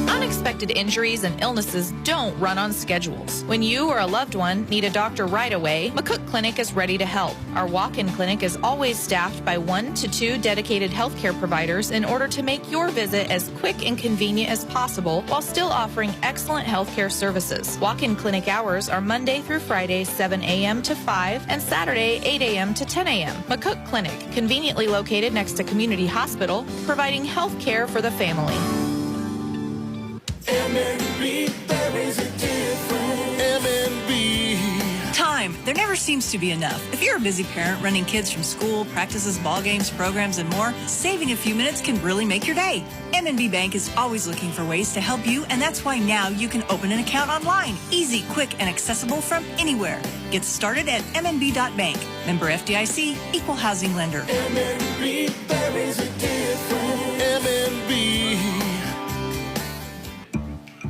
Unexpected injuries and illnesses don't run on schedules. When you or a loved one need a doctor right away, McCook Clinic is ready to help. Our walk-in clinic is always staffed by 1 to 2 dedicated healthcare providers in order to make your visit as quick and convenient as possible while still offering excellent healthcare services. Walk-in clinic hours are Monday through Friday, 7 a.m. to 5, and Saturday, 8 a.m. to 10 a.m. McCook Clinic, conveniently located next to Community Hospital, providing health care for the family. MNB, there is a difference. MNB. Time. There never seems to be enough. If you're a busy parent running kids from school, practices, ball games, programs, and more, saving a few minutes can really make your day. MNB Bank is always looking for ways to help you, and that's why now you can open an account online. Easy, quick, and accessible from anywhere. Get started at mnb.bank. Member FDIC, equal housing lender. MNB, there is a difference. MNB.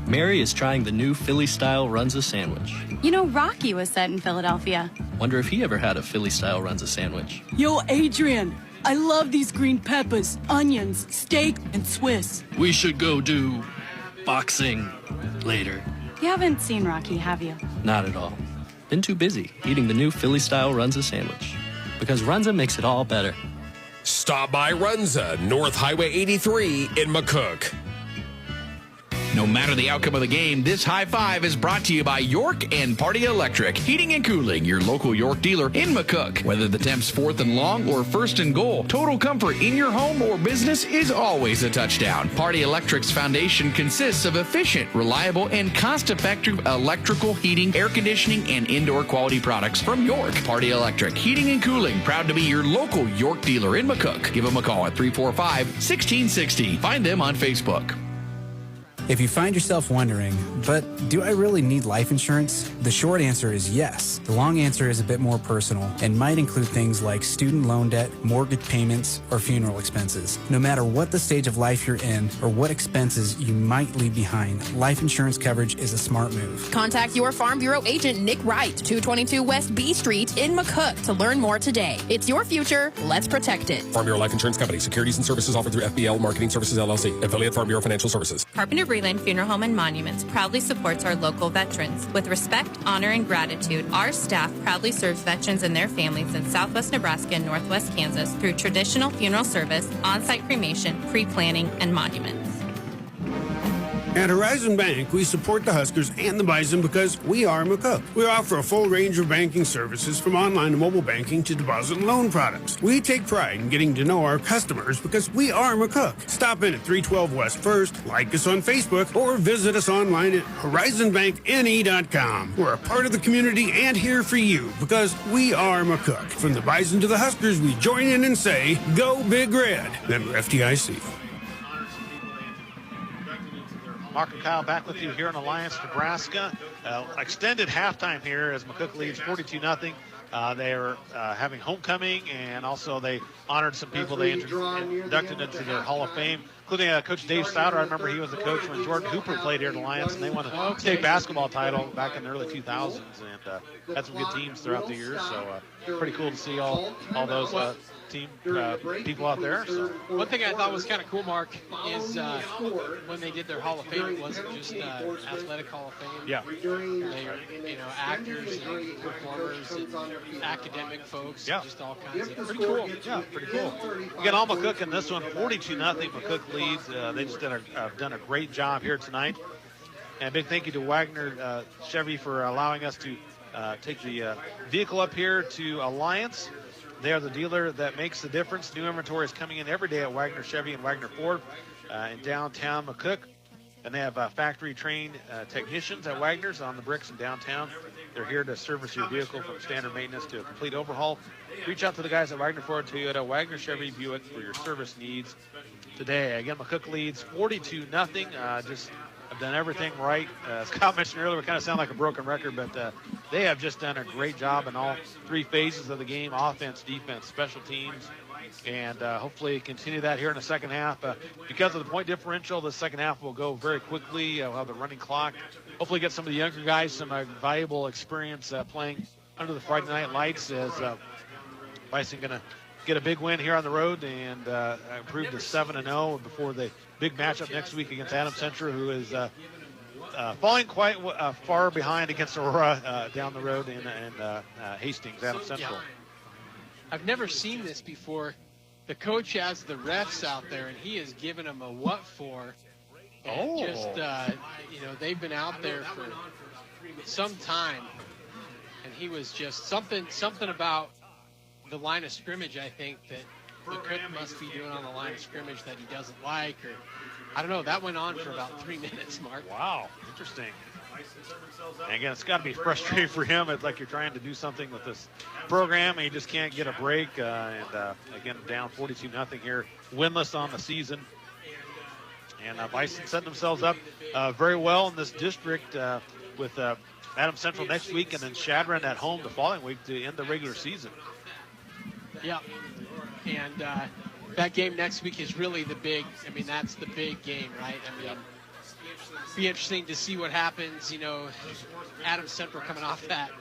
Mary is trying the new Philly-style Runza sandwich. You know, Rocky was set in Philadelphia. Wonder if he ever had a Philly-style Runza sandwich. Yo, Adrian, I love these green peppers, onions, steak, and Swiss. We should go do boxing later. You haven't seen Rocky, have you? Not at all. Been too busy eating the new Philly-style Runza sandwich. Because Runza makes it all better. Stop by Runza, North Highway 83 in McCook. No matter the outcome of the game, this high five is brought to you by York and Party Electric Heating and Cooling, your local York dealer in McCook. Whether the temp's 4th and long or 1st and goal, total comfort in your home or business is always a touchdown. Party Electric's foundation consists of efficient, reliable, and cost-effective electrical, heating, air conditioning, and indoor quality products from York. Party Electric Heating and Cooling, proud to be your local York dealer in McCook. Give them a call at 345-1660. Find them on Facebook. If you find yourself wondering, but do I really need life insurance? The short answer is yes. The long answer is a bit more personal and might include things like student loan debt, mortgage payments, or funeral expenses. No matter what the stage of life you're in or what expenses you might leave behind, life insurance coverage is a smart move. Contact your Farm Bureau agent, Nick Wright, 222 West B Street in McCook to learn more today. It's your future. Let's protect it. Farm Bureau Life Insurance Company. Securities and services offered through FBL Marketing Services, LLC. Affiliate Farm Bureau Financial Services. Carpenter Breland Funeral Home and Monuments proudly supports our local veterans. With respect, honor, and gratitude, our staff proudly serves veterans and their families in Southwest Nebraska and Northwest Kansas through traditional funeral service, on-site cremation, pre-planning, and monuments. At Horizon Bank, we support the Huskers and the Bison because we are McCook. We offer a full range of banking services from online and mobile banking to deposit and loan products. We take pride in getting to know our customers because we are McCook. Stop in at 312 West 1st, like us on Facebook, or visit us online at horizonbankne.com. We're a part of the community and here for you because we are McCook. From the Bison to the Huskers, we join in and say, go Big Red. Member FDIC. Mark and Kyle back with you here in Alliance, Nebraska. Extended halftime here as McCook leads 42-0. They are having homecoming, and also they honored some people they inducted into their Hall of Fame, including Coach Dave Stouter. I remember he was the coach when Jordan Hooper played here at Alliance, and they won a state basketball title back in the early 2000s, and had some good teams throughout the years. So pretty cool to see all those team people out there. So one thing I thought was kind of cool, Mark, is when they did their Hall of Fame, it wasn't just athletic Hall of Fame. Yeah. They, actors and performers and academic folks. Yeah. Just all kinds of pretty cool. Yeah, pretty cool. Again, all McCook in this one, 42-0. McCook leads. They just done a great job here tonight. And a big thank you to Wagner Chevy for allowing us to take the vehicle up here to Alliance. They are the dealer that makes the difference. New inventory is coming in every day at Wagner Chevy and Wagner Ford in downtown McCook. And they have factory-trained technicians at Wagner's on the bricks in downtown. They're here to service your vehicle from standard maintenance to a complete overhaul. Reach out to the guys at Wagner Ford, Toyota, Wagner Chevy, Buick for your service needs today. Again, McCook leads 42-0. Just have done everything right. As Kyle mentioned earlier, we kind of sound like a broken record, but they have just done a great job in all three phases of the game: offense, defense, special teams, and hopefully continue that here in the second half. Because of the point differential, the second half will go very quickly. We'll have the running clock. Hopefully get some of the younger guys some valuable experience playing under the Friday night lights, as Bison going to get a big win here on the road and improve to 7-0 before the big matchup next week against Adams Central, who is falling quite far behind against Aurora down the road in Hastings, Adams Central. Yeah. I've never seen this before. The coach has the refs out there, and he has given them a what for. And just, they've been out there for some time, and he was just something about the line of scrimmage, I think, that the cook must be doing on the line of scrimmage that he doesn't like, or I don't know. That went on for about 3 minutes, Mark. Wow, interesting. And again, it's got to be frustrating for him. It's like you're trying to do something with this program and you just can't get a break. Again, down 42-0 here, winless on the season. And Bison setting themselves up very well in this district with Adams Central next week, and then Shadron at home the following week to end the regular season. Yeah, and that game next week is really that's the big game, right? Be interesting to see what happens. Adams Central coming off that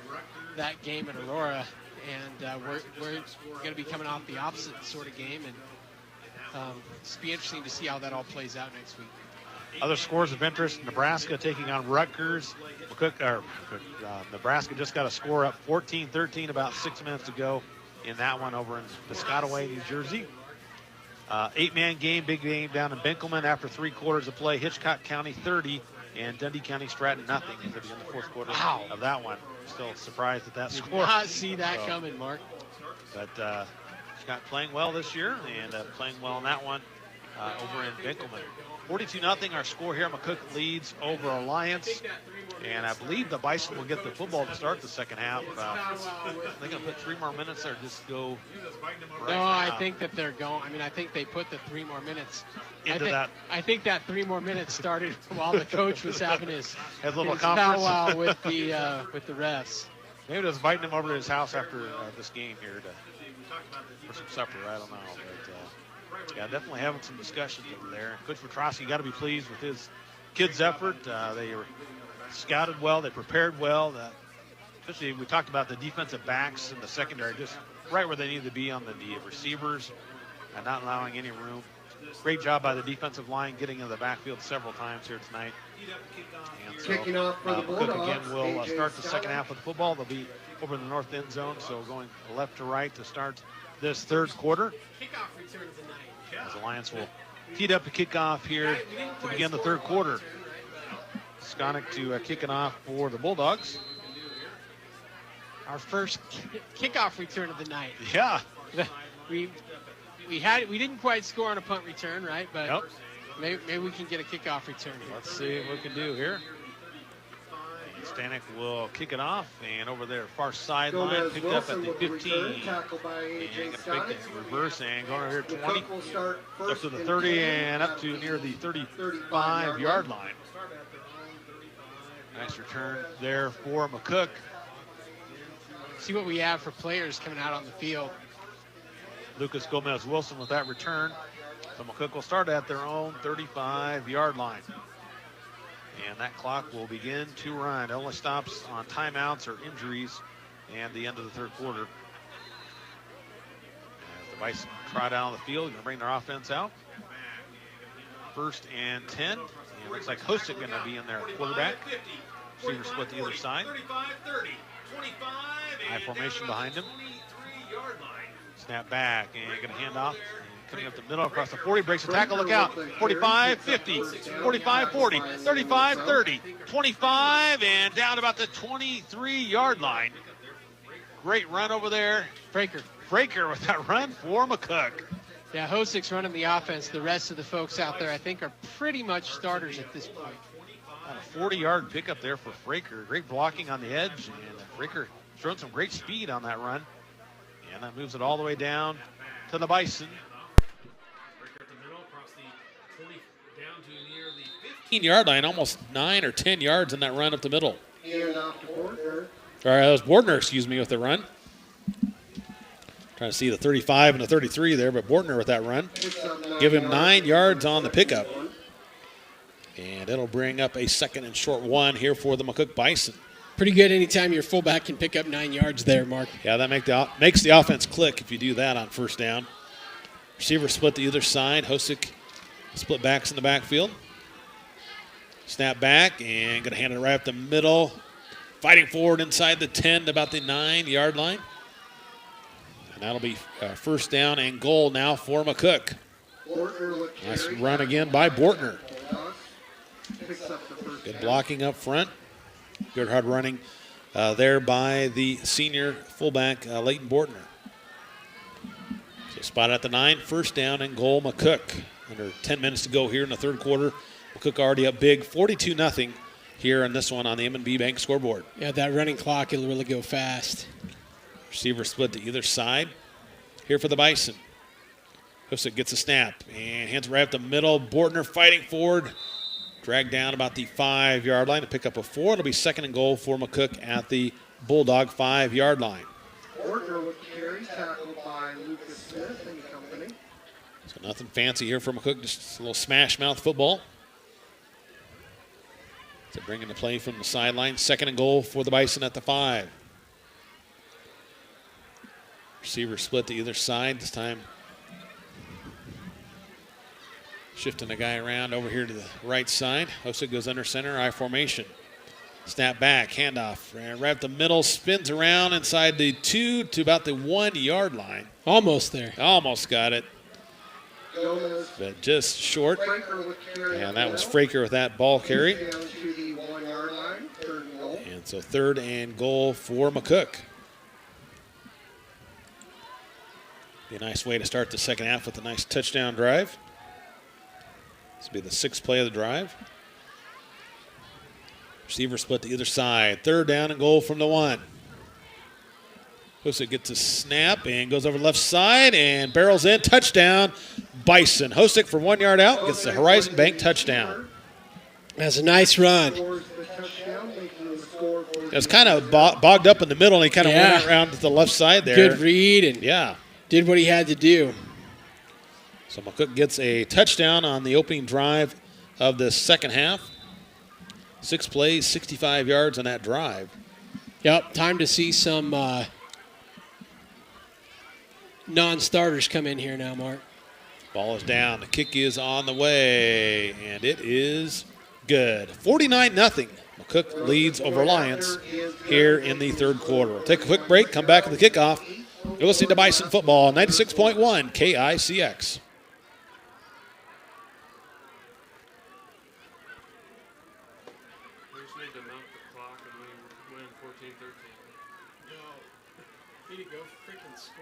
game in Aurora, and we're going to be coming off the opposite sort of game, and it's be interesting to see how that all plays out next week. Other scores of interest: Nebraska taking on Rutgers. Nebraska just got a score up 14-13 about 6 minutes to go in that one over in Piscataway, New Jersey. 8-man game, big game down in Benkelman after 3 quarters of play. Hitchcock County 30 and Dundee County Stratton nothing in the 4th quarter of that one. Still surprised at that Did score. not see that coming, Mark. But Hitchcock playing well this year and playing well in that one over in Benkelman. 42-0 our score here. McCook leads over Alliance. And I believe the Bison will get the football to start the second half. They're going to put 3 more minutes there. Just go. No, I think that they're going. I mean, I think they put the 3 more minutes into that. I think that 3 more minutes started while the coach was having his little conference powwow with the refs. Maybe just inviting him over to his house after this game here for some supper. I don't know. But yeah, definitely having some discussions over there. Coach Petrosky got to be pleased with his kids' effort. They were scouted well. They prepared well. Especially we talked about the defensive backs in the secondary, just right where they need to be on the receivers and not allowing any room. Great job by the defensive line getting in the backfield several times here tonight. And so, Kicking off for the Cook Bulldogs, again will AJ start the Scott. second half of the football. They'll be over in the north end zone, so going left to right to start this 3rd quarter. Kickoff return of the night. As Alliance will tee up the kickoff here to begin the 3rd quarter. Skonic to kick it off for the Bulldogs. Our first kickoff return of the night. Yeah. We didn't quite score on a punt return, right? But Nope. maybe we can get a kickoff return here. Let's see what we can do here. Stanek will kick it off, and over there, far sideline, Gomez picked Wilson up at the with the 15. return, tackled by AJ And Scott. gonna pick the reverse and going over here 20, McCook will start up first to the and 30 10 and up to near the 35-yard line. Nice return there for McCook. See what we have for players coming out on the field. Lucas Gomez Wilson with that return. So McCook will start at their own 35-yard line. And that clock will begin to run. It only stops on timeouts or injuries and the end of the 3rd quarter. As the Bison trot out on the field, going to bring their offense out. 1st and 10. And it looks like Hosek going to be in there at quarterback. Receiver split the other side. High formation behind him. Snap back and going to hand off. Coming up the middle across the 40, breaks the tackle, look out. 45, 50, 45, 40, 35, 30, 25, and down about the 23-yard line. Great run over there. Fraker with that run for McCook. Yeah, Hosek's running the offense. The rest of the folks out there, I think, are pretty much starters at this point. About a 40-yard pickup there for Fraker. Great blocking on the edge, and Fraker showing some great speed on that run. And that moves it all the way down to the Bison. 15-yard line, almost 9 or 10 yards in that run up the middle. And off to Bortner. All right, that was Bortner, with the run. Trying to see the 35 and the 33 there, but Bortner with that run. Give him 9 yards on the pickup. And it'll bring up a 2nd and short 1 here for the McCook Bison. Pretty good anytime your fullback can pick up 9 yards there, Mark. Yeah, that makes the offense click if you do that on 1st down. Receiver split the other side. Hosek split backs in the backfield. Snap back and going to hand it right up the middle. Fighting forward inside the 10 to about the 9-yard line. And that'll be 1st down and goal now for McCook. Nice run again by Bortner. Good blocking up front. Good hard running there by the senior fullback, Leighton Bortner. So spot at the 9, 1st down and goal, McCook. Under 10 minutes to go here in the 3rd quarter. McCook already up big, 42-0 here in this one on the M&B Bank scoreboard. Yeah, that running clock will really go fast. Receiver split to either side here for the Bison. Hosek gets a snap and hands right up the middle. Bortner fighting forward. Dragged down about the 5-yard line to pick up a 4. It'll be 2nd and goal for McCook at the Bulldog 5-yard line. Bortner with the carry, tackled by Lucas Smith and company. So nothing fancy here for McCook, just a little smash mouth football. So bringing the play from the sideline. 2nd and goal for the Bison at the 5. Receiver split to either side. This time shifting the guy around over here to the right side. Hosek goes under center, I formation. Snap back, handoff. Right up the middle, spins around inside the 2 to about the 1-yard line. Almost there. Almost got it. Gomez. but just short. Fraker with carry. And that was Fraker with that ball carry. Down to the 1 yard line. 3rd and goal. And so 3rd and goal for McCook. Be a nice way to start the second half with a nice touchdown drive. This will be the 6th play of the drive. Receiver split to either side. 3rd down and goal from the 1. Hosick gets a snap and goes over the left side and barrels in. Touchdown, Bison. Hosick from 1 yard out gets the Horizon Bank touchdown. That's a nice run. It was kind of bogged up in the middle, and he kind of went around to the left side there. Good read and did what he had to do. So McCook gets a touchdown on the opening drive of the second half. 6 plays, 65 yards on that drive. Yep, time to see some non-starters come in here now, Mark. Ball is down. The kick is on the way, and it is good. 49-0. McCook leads over Alliance here in the 3rd quarter. We'll take a quick break, come back with the kickoff. You're listening to Bison Football, 96.1 KICX. Need to go freaking score.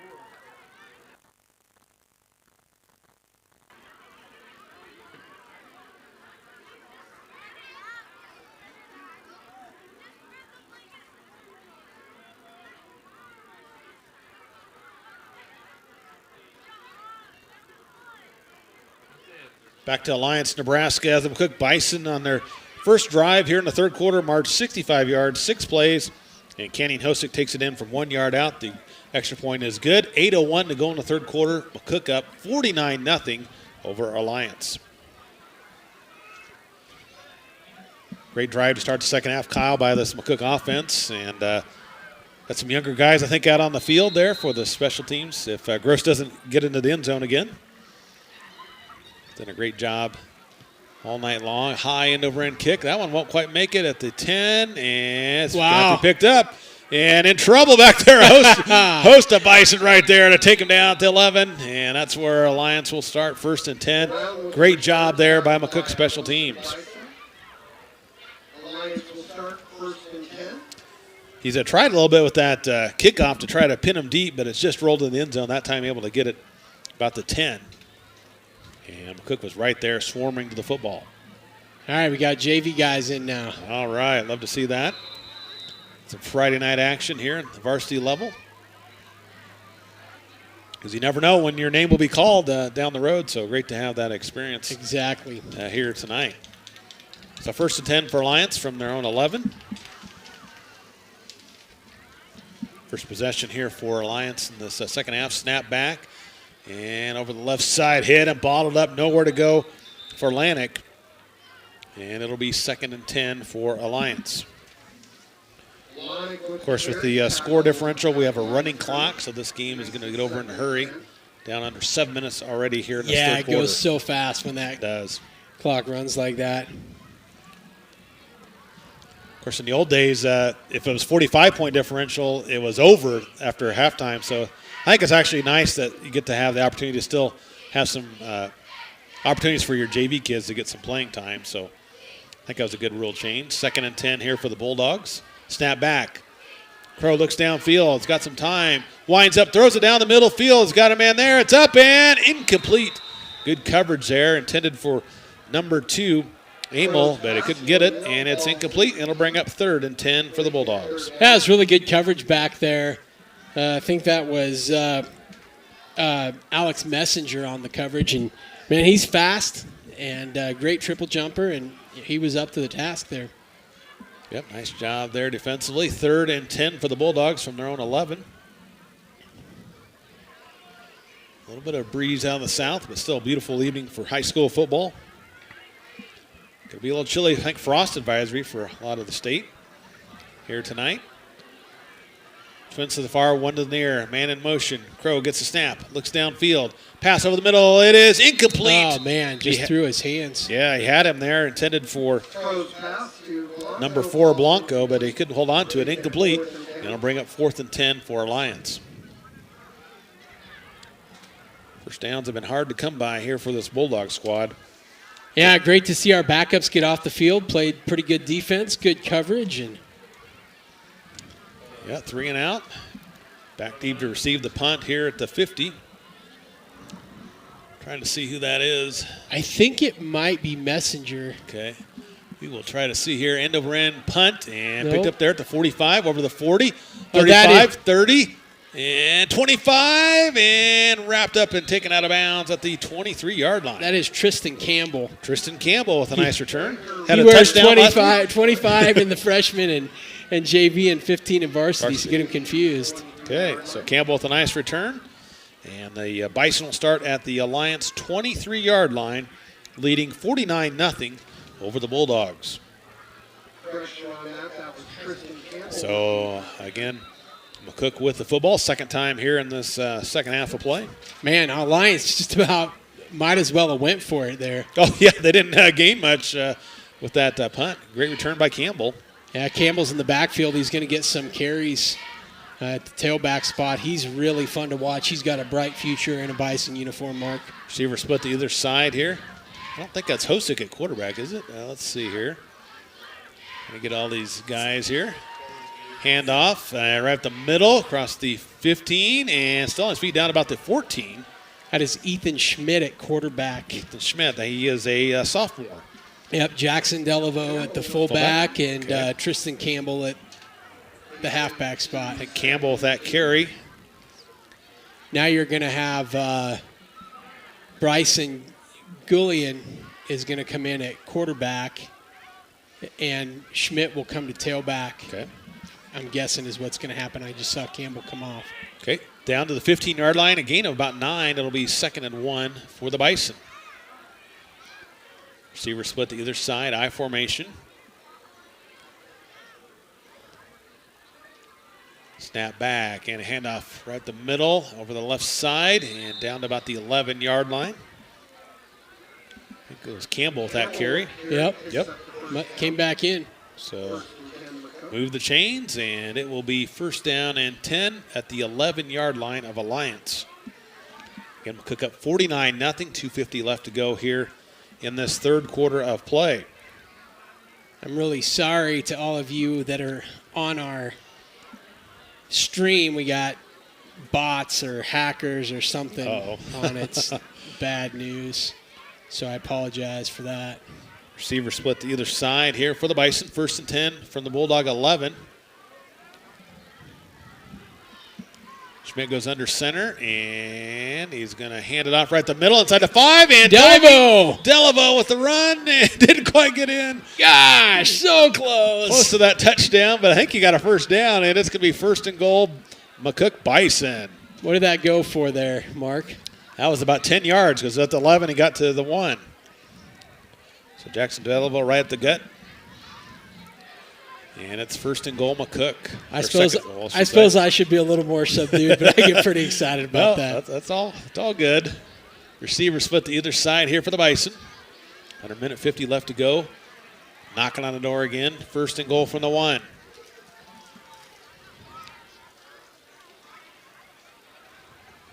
Back to Alliance, Nebraska. The McCook Bison on their first drive here in the 3rd quarter marched 65 yards, 6 plays. And Canyon Hosick takes it in from 1 yard out. The extra point is good. 8:01 to go in the 3rd quarter. McCook up 49-0 over Alliance. Great drive to start the second half, Kyle, by this McCook offense. And got some younger guys, I think, out on the field there for the special teams if Gross doesn't get into the end zone again. Done a great job all night long. High end over end kick. That one won't quite make it at the 10. And it's got to be picked up. And in trouble back there. Host of Bison right there to take him down to 11. And that's where Alliance will start 1st and 10. Great job there by McCook Special Teams. Alliance will start 1st and 10. He's tried a little bit with that kickoff to try to pin him deep, but it's just rolled in the end zone. That time able to get it about the 10. And McCook was right there swarming to the football. All right, we got JV guys in now. All right, love to see that. Some Friday night action here at the varsity level. Because you never know when your name will be called down the road, so great to have that experience. Exactly. Here tonight. So 1st and 10 for Alliance from their own 11. First possession here for Alliance in this second half. Snap back. And over the left side, hit and bottled up, nowhere to go for Atlantic. And it'll be 2nd and 10 for Alliance. Of course, with the score differential, we have a running clock, so this game is going to get over in a hurry. Down under 7 minutes already here in the 3rd quarter. Yeah, it goes so fast when that clock runs like that. Of course, in the old days, if it was 45-point differential, it was over after halftime. So I think it's actually nice that you get to have the opportunity to still have some opportunities for your JV kids to get some playing time. So I think that was a good rule change. 2nd and 10 here for the Bulldogs. Snap back. Crow looks downfield. It's got some time. Winds up, throws it down the middle field. It's got a man there. It's up and incomplete. Good coverage there. Intended for number 2, Amel, but he couldn't get it, and it's incomplete. It'll bring up 3rd and 10 for the Bulldogs. That was really good coverage back there. I think that was Alex Messenger on the coverage. And, man, he's fast and great triple jumper, and he was up to the task there. Yep, nice job there defensively. 3rd and 10 for the Bulldogs from their own 11. A little bit of breeze out of the south, but still a beautiful evening for high school football. Could be a little chilly, I think, frost advisory for a lot of the state here tonight. Twins to the far, one to the near. Man in motion. Crow gets a snap. Looks downfield. Pass over the middle. It is incomplete. Oh, man, just threw his hands. Yeah, he had him there. Intended for number 4, Blanco, but he couldn't hold on to it. Incomplete. And it'll bring up 4th and 10 for Alliance. First downs have been hard to come by here for this Bulldog squad. Yeah, great to see our backups get off the field. Played pretty good defense, good coverage, and yeah, 3 and out. Back deep to receive the punt here at the 50. Trying to see who that is. I think it might be Messenger. Okay. We will try to see here. End over end punt and Nope. picked up there at the 45, over the 40, Oh, that 35, is- 30, and 25, and wrapped up and taken out of bounds at the 23-yard line. That is Tristan Campbell. Tristan Campbell with a nice return. He wears 25 in the freshman and JV and 15 in varsity, so get him confused. Okay, so Campbell with a nice return. And the Bison will start at the Alliance 23-yard line, leading 49-0 over the Bulldogs. Pressure on that was Tristan Campbell. So, again, McCook with the football. Second time here in this second half of play. Man, Alliance just about might as well have went for it there. Oh, yeah, they didn't gain much with that punt. Great return by Campbell. Yeah, Campbell's in the backfield. He's going to get some carries at the tailback spot. He's really fun to watch. He's got a bright future in a Bison uniform, Mark. Receiver split to either side here. I don't think that's Hosick at quarterback, is it? Let's see here. Gonna get all these guys here. Hand off right at the middle, across the 15, and still on his feet down about the 14. That is Ethan Schmidt at quarterback. Ethan Schmidt, he is a sophomore. Yep, Jackson Delaveau at the fullback, and Okay. Tristan Campbell at the halfback spot. And Campbell with that carry. Now you're going to have Bryson Gullion is going to come in at quarterback, and Schmidt will come to tailback. Okay. I'm guessing is what's going to happen. I just saw Campbell come off. Okay, down to the 15-yard line, a gain of about 9. It'll be 2nd and 1 for the Bison. Receiver split to either side, I formation. Snap back and a handoff right the middle over the left side and down to about the 11-yard line. I think it was Campbell with that carry. Yep. Yep. Came back in. So move the chains, and it will be 1st down and 10 at the 11-yard line of Alliance. Again, McCook up 49-0, 2:50 left to go here in this third quarter of play. I'm really sorry to all of you that are on our stream. We got bots or hackers or something on it. It's bad news. So I apologize for that. Receiver split to either side here for the Bison. 1st and 10 from the Bulldog 11. Schmidt goes under center, and he's going to hand it off right the middle inside the 5. And Delaveau with the run, and didn't quite get in. Gosh, so close. Close to that touchdown, but I think he got a 1st down, and it's going to be 1st and goal, McCook Bison. What did that go for there, Mark? That was about 10 yards because at the 11 he got to the 1. So Jackson Delaveau right at the gut. And it's 1st and goal, McCook. I suppose I should be a little more subdued, but I get pretty excited about that. That's all. It's all good. Receiver split to either side here for the Bison. 1:50 left to go. Knocking on the door again. 1st and goal from the 1.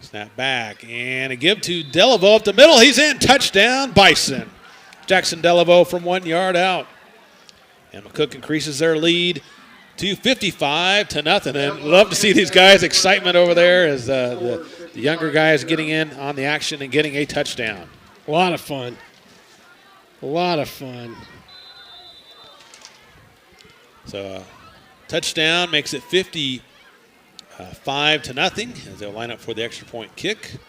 Snap back and a give to Delaveau up the middle. He's in. Touchdown, Bison. Jackson Delaveau from 1 yard out. And McCook increases their lead to 55-0. And love to see these guys' excitement over there as the younger guys getting in on the action and getting a touchdown. A lot of fun. A lot of fun. So touchdown makes it 55-0 as they'll line up for the extra point kick.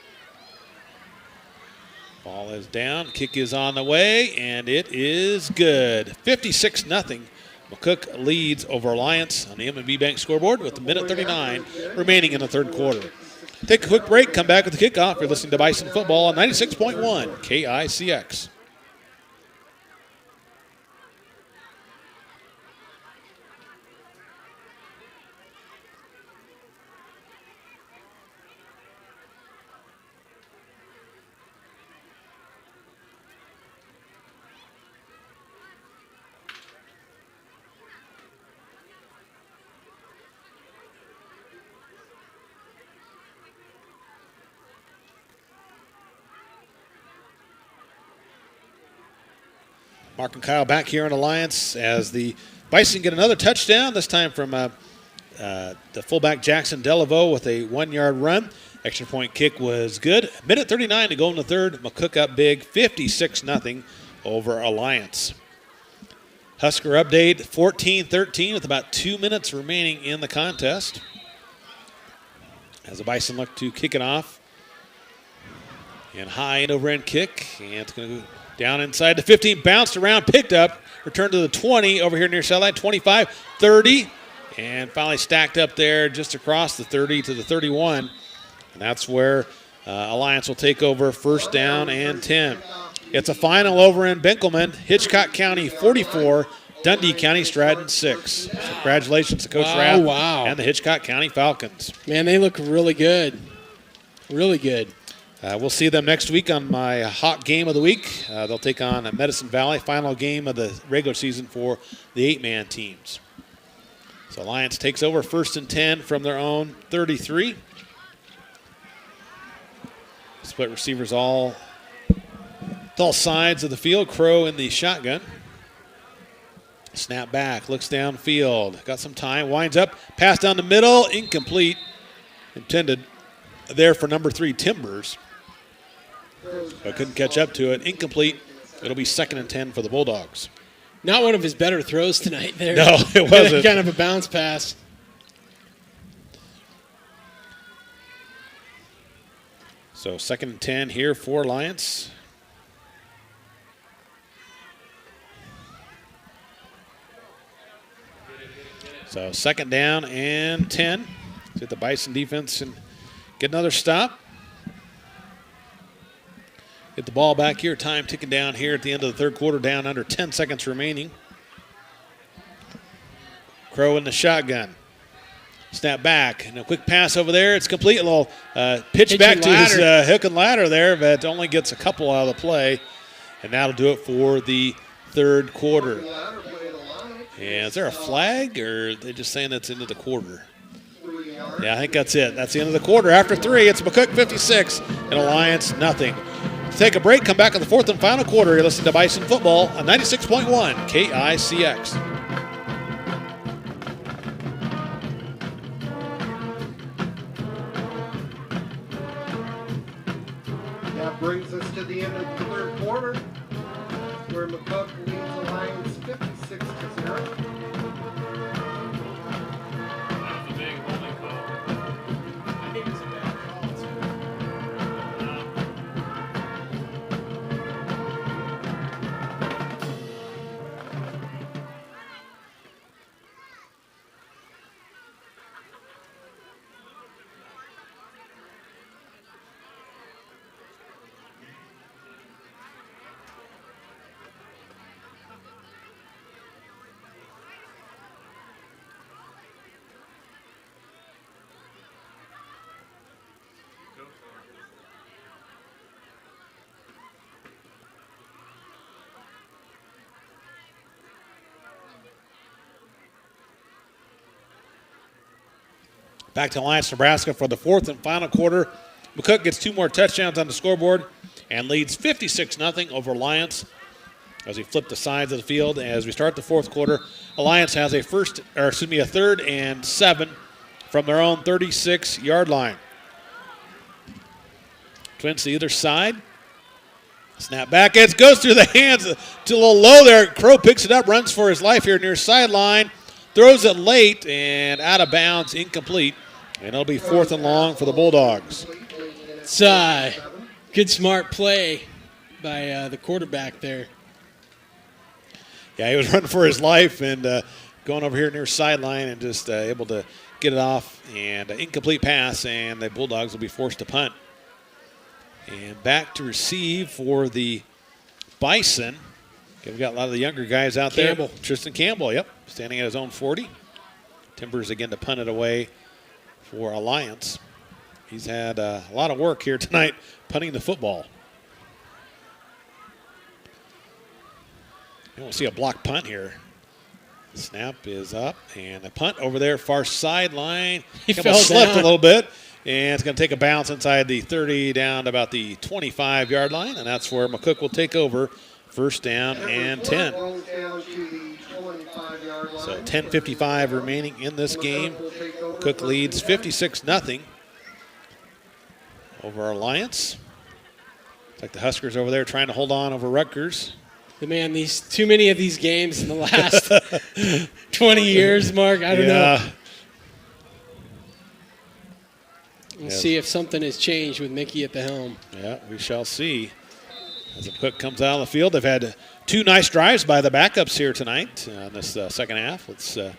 Ball is down. Kick is on the way, and it is good. 56-0. McCook leads over Alliance on the M&B Bank scoreboard with a minute 39 remaining in the third quarter. Take a quick break. Come back with the kickoff. You're listening to Bison Football on 96.1 KICX. Mark and Kyle back here on Alliance as the Bison get another touchdown, this time from the fullback Jackson Delaveau with a 1-yard run. Extra point kick was good. Minute 39 to go in the third. McCook up big, 56-0 over Alliance. Husker update, 14-13 with about 2 minutes remaining in the contest. As the Bison look to kick it off. And high end over end kick. And it's going to go down inside the 15, bounced around, picked up, returned to the 20 over here near sideline, 25, 30. And finally stacked up there just across the 30 to the 31. And that's where Alliance will take over first down and 10. It's a final over in Benkelman. Hitchcock County 44, Dundee County Stratton 6. So congratulations to Coach Rath and the Hitchcock County Falcons. Man, they look really good. Really good. We'll see them next week on my hot game of the week. They'll take on Medicine Valley, final game of the regular season for the 8-man teams. So Alliance takes over first and 10 from their own 33. Split receivers all sides of the field. Crow in the shotgun. Snap back, looks downfield. Got some time, winds up, pass down the middle, incomplete. Intended there for number 3, Timbers. But couldn't catch up to it. Incomplete. It'll be 2nd and 10 for the Bulldogs. Not one of his better throws tonight there. No, it wasn't. Kind of a bounce pass. So 2nd and 10 here for Alliance. So 2nd down and 10. Get the Bison defense and get another stop. Get the ball back here. Time ticking down here at the end of the third quarter, down under 10 seconds remaining. Crow in the shotgun. Snap back, and a quick pass over there. It's complete. A little pitch back to his hook and ladder there, but only gets a couple out of the play. And that'll do it for the third quarter. And is there a flag, or are they just saying that's into the quarter? Yeah, I think that's it. That's the end of the quarter. After 3, it's McCook 56 and Alliance nothing. Take a break, come back in the fourth and final quarter. You're listening to Bison Football on 96.1 KICX. That brings us to the end of the third quarter, where McCook leads Alliance 56-0. Back to Alliance, Nebraska for the fourth and final quarter. McCook gets 2 more touchdowns on the scoreboard and leads 56-0 over Alliance as we flip the sides of the field. As we start the fourth quarter, Alliance has a 3rd and 7 from their own 36-yard line. Twins to either side. Snap back. It goes through the hands to a little low there. Crow picks it up, runs for his life here near sideline. Throws it late and out of bounds, incomplete. And it'll be 4th and long for the Bulldogs. It's good, smart play by the quarterback there. Yeah, he was running for his life and going over here near sideline and just able to get it off. And an incomplete pass, and the Bulldogs will be forced to punt. And back to receive for the Bison. Okay, we've got a lot of the younger guys out there. Tristan Campbell, yep, standing at his own 40. Timbers again to punt it away for Alliance. He's had a lot of work here tonight punting the football. You won't see a block punt here. The snap is up, and the punt over there, far sideline. He Campbell fell slipped down a little bit, and it's going to take a bounce inside the 30 down to about the 25-yard line, and that's where McCook will take over First down and 10. Ball's down to the 25-yard line. So 10:55 remaining in this game. Cook leads 56-0 over Alliance. It's like the Huskers over there trying to hold on over Rutgers. Man, these too many of these games in the last 20 years, Mark. I don't know. We'll see if something has changed with Mickey at the helm. Yeah, we shall see. As the Cook comes out of the field, they've had 2 nice drives by the backups here tonight in this second half. Let's see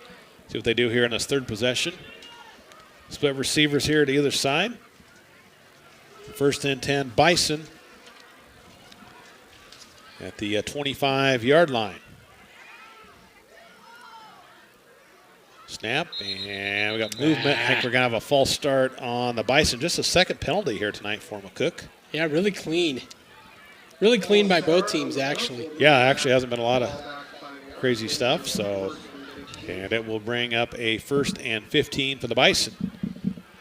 what they do here in this third possession. Split receivers here to either side. First and 10, Bison at the 25-yard line. Snap, and we got movement. I think we're going to have a false start on the Bison. Just a second penalty here tonight for McCook. Yeah, really clean. Really clean by both teams, actually. Yeah, actually hasn't been a lot of crazy stuff. So, and it will bring up a first and 15 for the Bison.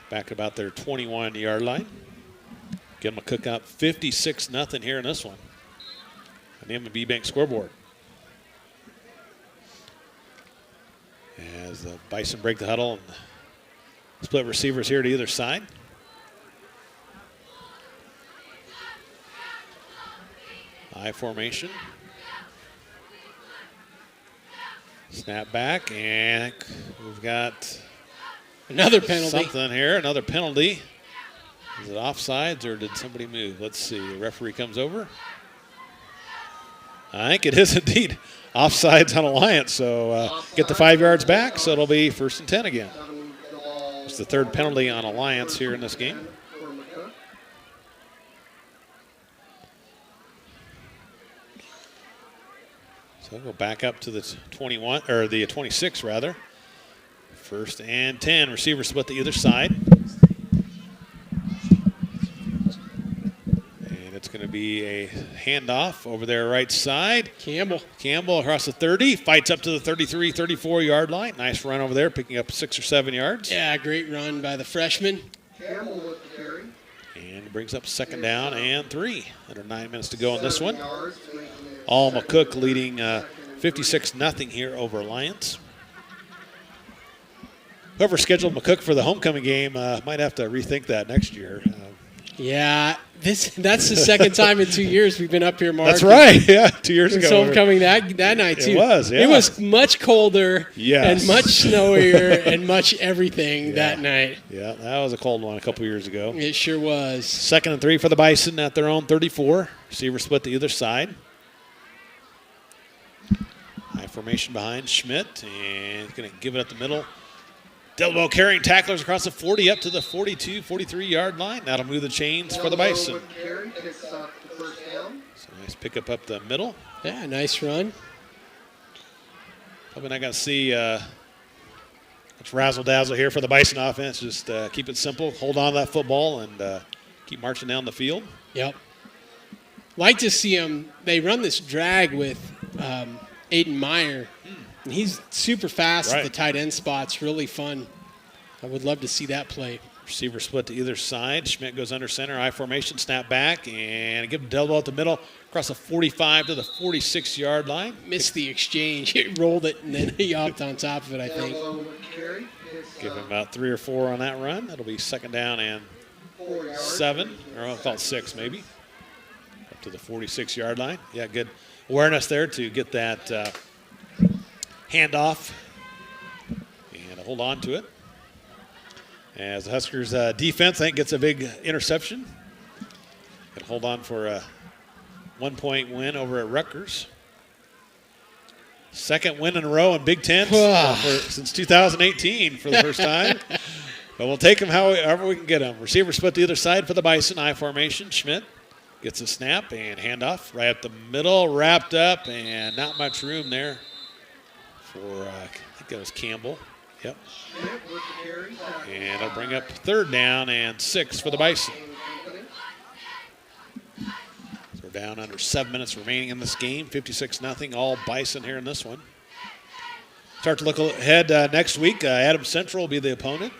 Back about their 21-yard line. Get McCook up 56-0 here in this one. On the M&B Bank scoreboard. As the Bison break the huddle and split receivers here to either side. I formation. Snap back, and we've got another penalty. Something here, another penalty. Is it offsides or did somebody move? Let's see. The referee comes over. I think it is indeed offsides on Alliance. So get the 5 yards back, so it'll be first and 10 again. It's the third penalty on Alliance here in this game. So we'll go back up to the 21, or the 26 rather. First and 10. Receiver split to either side. And it's going to be a handoff over there right side. Campbell across the 30. Fights up to the 33, 34-yard line. Nice run over there, picking up 6 or 7 yards. Yeah, great run by the freshman. Campbell with the carry. And brings up second down and 3. Under 9 minutes to go in this one. All McCook leading 56-0 here over Alliance. Whoever scheduled McCook for the homecoming game might have to rethink that next year. Yeah, that's the second time in 2 years we've been up here, Mark. That's right. Yeah, 2 years ago. Homecoming that night too. It was. Yeah. It was much colder. Yes. And much snowier and much everything that night. Yeah, that was a cold one a couple years ago. It sure was. Second and 3 for the Bison at their own 34. Receiver split to either side. High formation behind Schmidt, and he's going to give it up the middle. Delbo carrying tacklers across the 40 up to the 42, 43-yard line. That'll move the chains for the Bison. So nice pickup up the middle. Yeah, nice run. Probably not going to see much razzle-dazzle here for the Bison offense. Just keep it simple, hold on to that football, and keep marching down the field. Yep. Like to see them. They run this drag with Aiden Meyer. And he's super fast at the tight end spots. Really fun. I would love to see that play. Receiver split to either side. Schmidt goes under center. I formation. Snap back. And give him Delbo at the middle. Across the 45 to the 46-yard line. Missed the exchange. He rolled it, and then he hopped on top of it, I think. Give him about 3 or 4 on that run. That'll be second down and 7. Or I'll call it 6 maybe. Up to the 46-yard line. Yeah, good awareness there to get that handoff and hold on to it. As the Huskers defense, I think, gets a big interception. Can hold on for a 1-point win over at Rutgers. Second win in a row in Big Ten since 2018 for the first time. But we'll take them however we can get them. Receiver split to either side for the Bison. I formation. Schmidt gets a snap and handoff right up the middle. Wrapped up and not much room there for, I think that was Campbell. Yep. And it'll bring up third down and 6 for the Bison. So we're down under 7 minutes remaining in this game. 56-0, all Bison here in this one. Start to look ahead next week. Adams Central will be the opponent.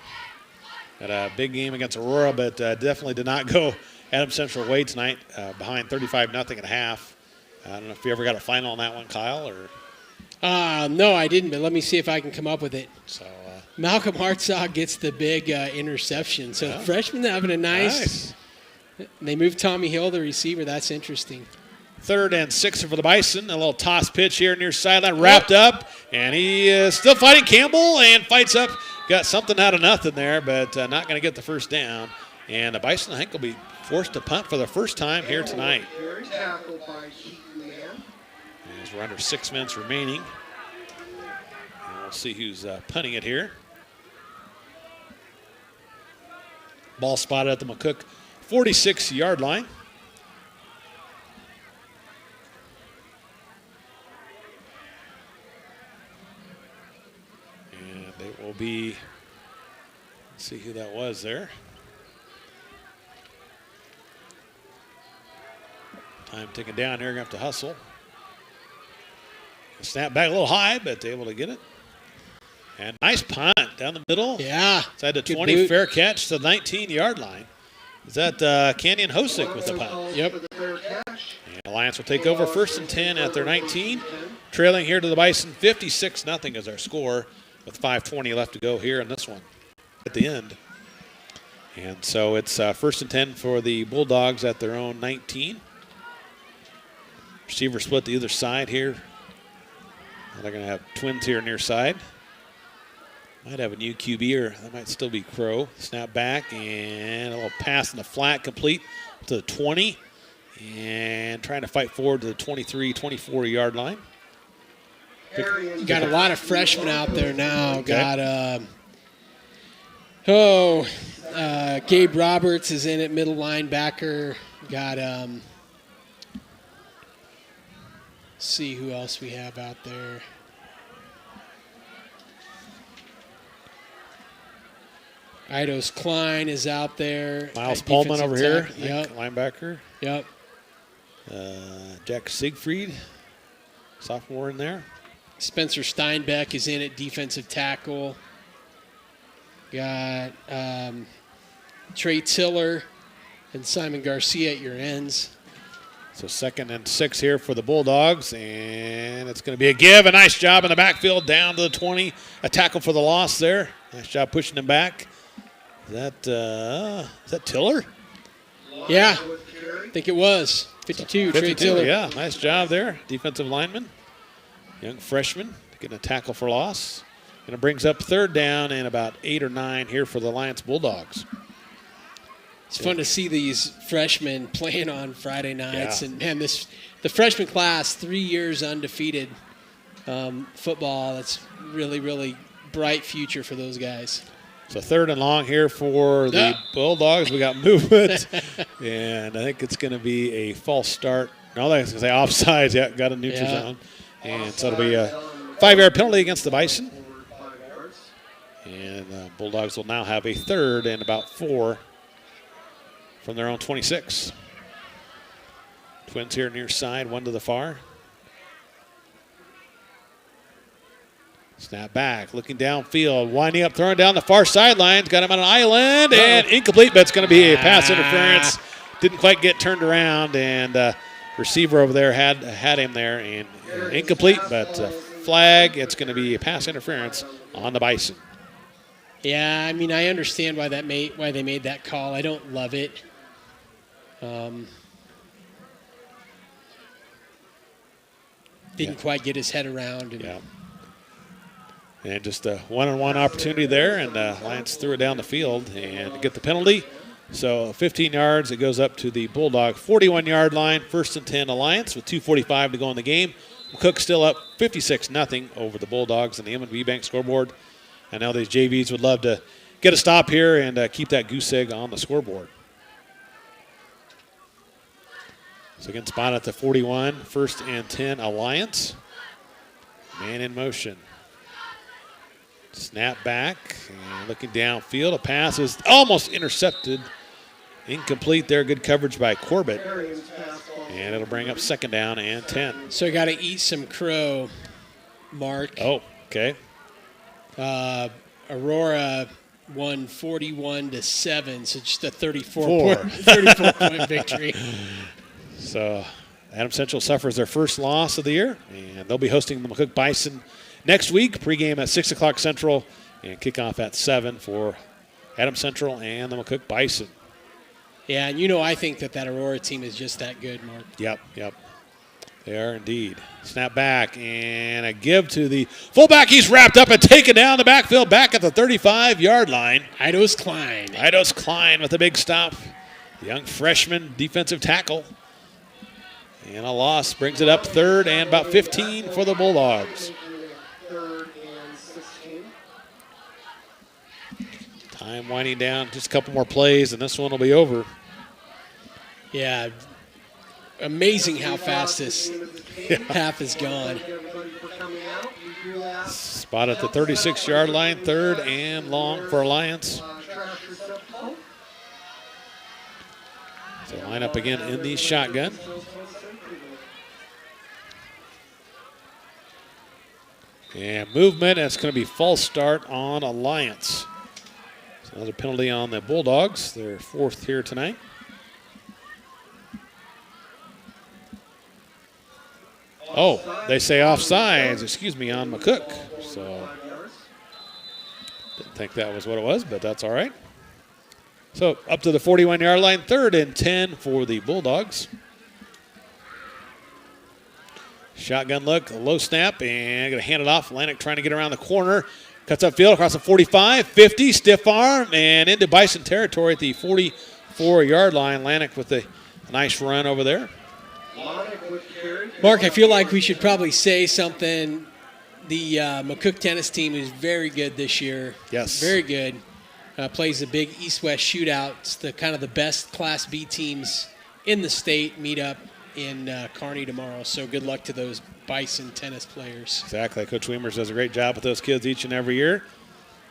Had a big game against Aurora, but definitely did not go Adams Central way tonight, behind 35-0 at half. I don't know if you ever got a final on that one, Kyle, or No, I didn't, but let me see if I can come up with it. so. Malcolm Hartzog gets the big interception. So Yeah. freshman having a nice. They moved Tommy Hill, the receiver. That's interesting. 3rd and 6 for the Bison. A little toss pitch here near sideline, wrapped up, and he is still fighting Campbell and fights up. Got something out of nothing there, but not going to get the first down. And the Bison, I think, will be forced to punt for the first time here tonight. Carry tackled by Keaton Mann. As we're under 6 minutes remaining. And we'll see who's punting it here. Ball spotted at the McCook 46-yard line. And it will be, let's see who that was there. Time ticking down here, gonna have to hustle. Snap back a little high, but able to get it. And nice punt down the middle. Yeah. Inside the Good 20, boot. fair catch to the 19-yard line. Is that Canyon Hosick with the punt? Yep. And Alliance will take over 1st and 10 at their 19. Trailing here to the Bison, 56-0 is our score with 5:20 left to go here in this one at the end. And so it's 1st and 10 for the Bulldogs at their own 19. Receiver split to either side here. They're going to have twins here near side. Might have a new QB, or that might still be Crow. Snap back and a little pass in the flat, complete to the 20. And trying to fight forward to the 23, 24-yard line. Got a lot of freshmen out there now. Okay. Got Gabe Roberts is in at middle linebacker. Got see who else we have out there. Eidos Klein is out there. Miles Pullman over here, Yep. linebacker. Yep. Jack Siegfried, sophomore in there. Spencer Steinbeck is in at defensive tackle. Got Trey Tiller and Simon Garcia at your ends. So 2nd and 6 here for the Bulldogs, and it's going to be a give. A nice job in the backfield down to the 20. A tackle for the loss there. Nice job pushing him back. Is that Tiller? Yeah, I think it was. 52, Trey Tiller. Yeah, nice job there. Defensive lineman. Young freshman getting a tackle for loss. And it brings up 3rd down and about 8 or 9 here for the Alliance Bulldogs. It's fun to see these freshmen playing on Friday nights. Yeah. And, man, the freshman class, 3 years undefeated football. That's really, really bright future for those guys. So 3rd and long here for the Bulldogs. We got movement, and I think it's going to be a false start. No, I was going to say offsides. Yeah, got a neutral zone. And so it'll be a 5-yard penalty against the Bison. And Bulldogs will now have a 3rd and about 4 from their own 26. Twins here near side, one to the far. Snap back, looking downfield, winding up, throwing down the far sidelines. Got him on an island, and incomplete, but it's going to be a pass interference. Didn't quite get turned around, and receiver over there had him there, and incomplete, but flag. It's going to be a pass interference on the Bison. Yeah, I mean, I understand why they made that call. I don't love it. Didn't quite get his head around. And just a one-on-one opportunity there, and Lions threw it down the field and get the penalty. So 15 yards, it goes up to the Bulldog 41-yard line, 1st and 10 Alliance with 2:45 to go in the game. McCook still up 56-0 over the Bulldogs on the M&B Bank scoreboard. I know these JVs would love to get a stop here and keep that goose egg on the scoreboard. So again, spot at the 41, 1st and 10 Alliance. Man in motion. Snap back, and looking downfield. A pass is almost intercepted. Incomplete there. Good coverage by Corbett. And it'll bring up 2nd down and 10. So I got to eat some crow, Mark. Oh, okay. Aurora won 41-7, so just a 34-point victory. So Adams Central suffers their first loss of the year, and they'll be hosting the McCook Bison next week. Pregame at 6 o'clock Central and kickoff at 7 for Adams Central and the McCook Bison. Yeah, and I think that Aurora team is just that good, Mark. Yep. They are indeed. Snap back and a give to the fullback. He's wrapped up and taken down the backfield back at the 35-yard line. Eidos Klein with a big stop. The young freshman defensive tackle. And a loss brings it up 3rd and about 15 for the Bulldogs. 3rd and 16. Time winding down. Just a couple more plays, and this one will be over. Yeah. Amazing how fast this half is gone. Spot at the 36-yard line, 3rd and long for Alliance. So line up again in the shotgun. And movement, that's going to be false start on Alliance. So another penalty on the Bulldogs. They're 4th here tonight. Oh, they say offsides, on McCook. So didn't think that was what it was, but that's all right. So up to the 41-yard line, 3rd and 10 for the Bulldogs. Shotgun look, a low snap, and going to hand it off. Atlantic trying to get around the corner. Cuts upfield across the 45, 50, stiff arm, and into Bison territory at the 44-yard line. Atlantic with a nice run over there. Mark, I feel like we should probably say something. The McCook tennis team is very good this year. Yes. Very good. Plays a big East-West shootout. It's the kind of the best Class B teams in the state meet up in Kearney tomorrow. So good luck to those Bison tennis players. Exactly. Coach Wiemers does a great job with those kids each and every year.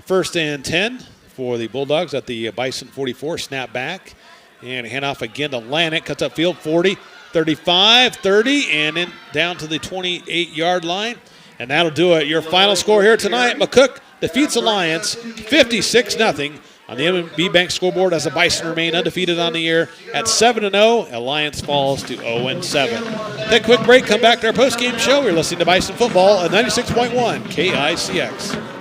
1st and 10 for the Bulldogs at the Bison 44. Snap back and a handoff again to Atlantic. Cuts upfield 40. 35, 30, and then down to the 28-yard line. And that'll do it. Your final score here tonight, McCook defeats Alliance 56-0 on the M&B Bank scoreboard as the Bison remain undefeated on the year at 7-0. Alliance falls to 0-7. Take a quick break, come back to our postgame show. You're listening to Bison Football at 96.1 KICX.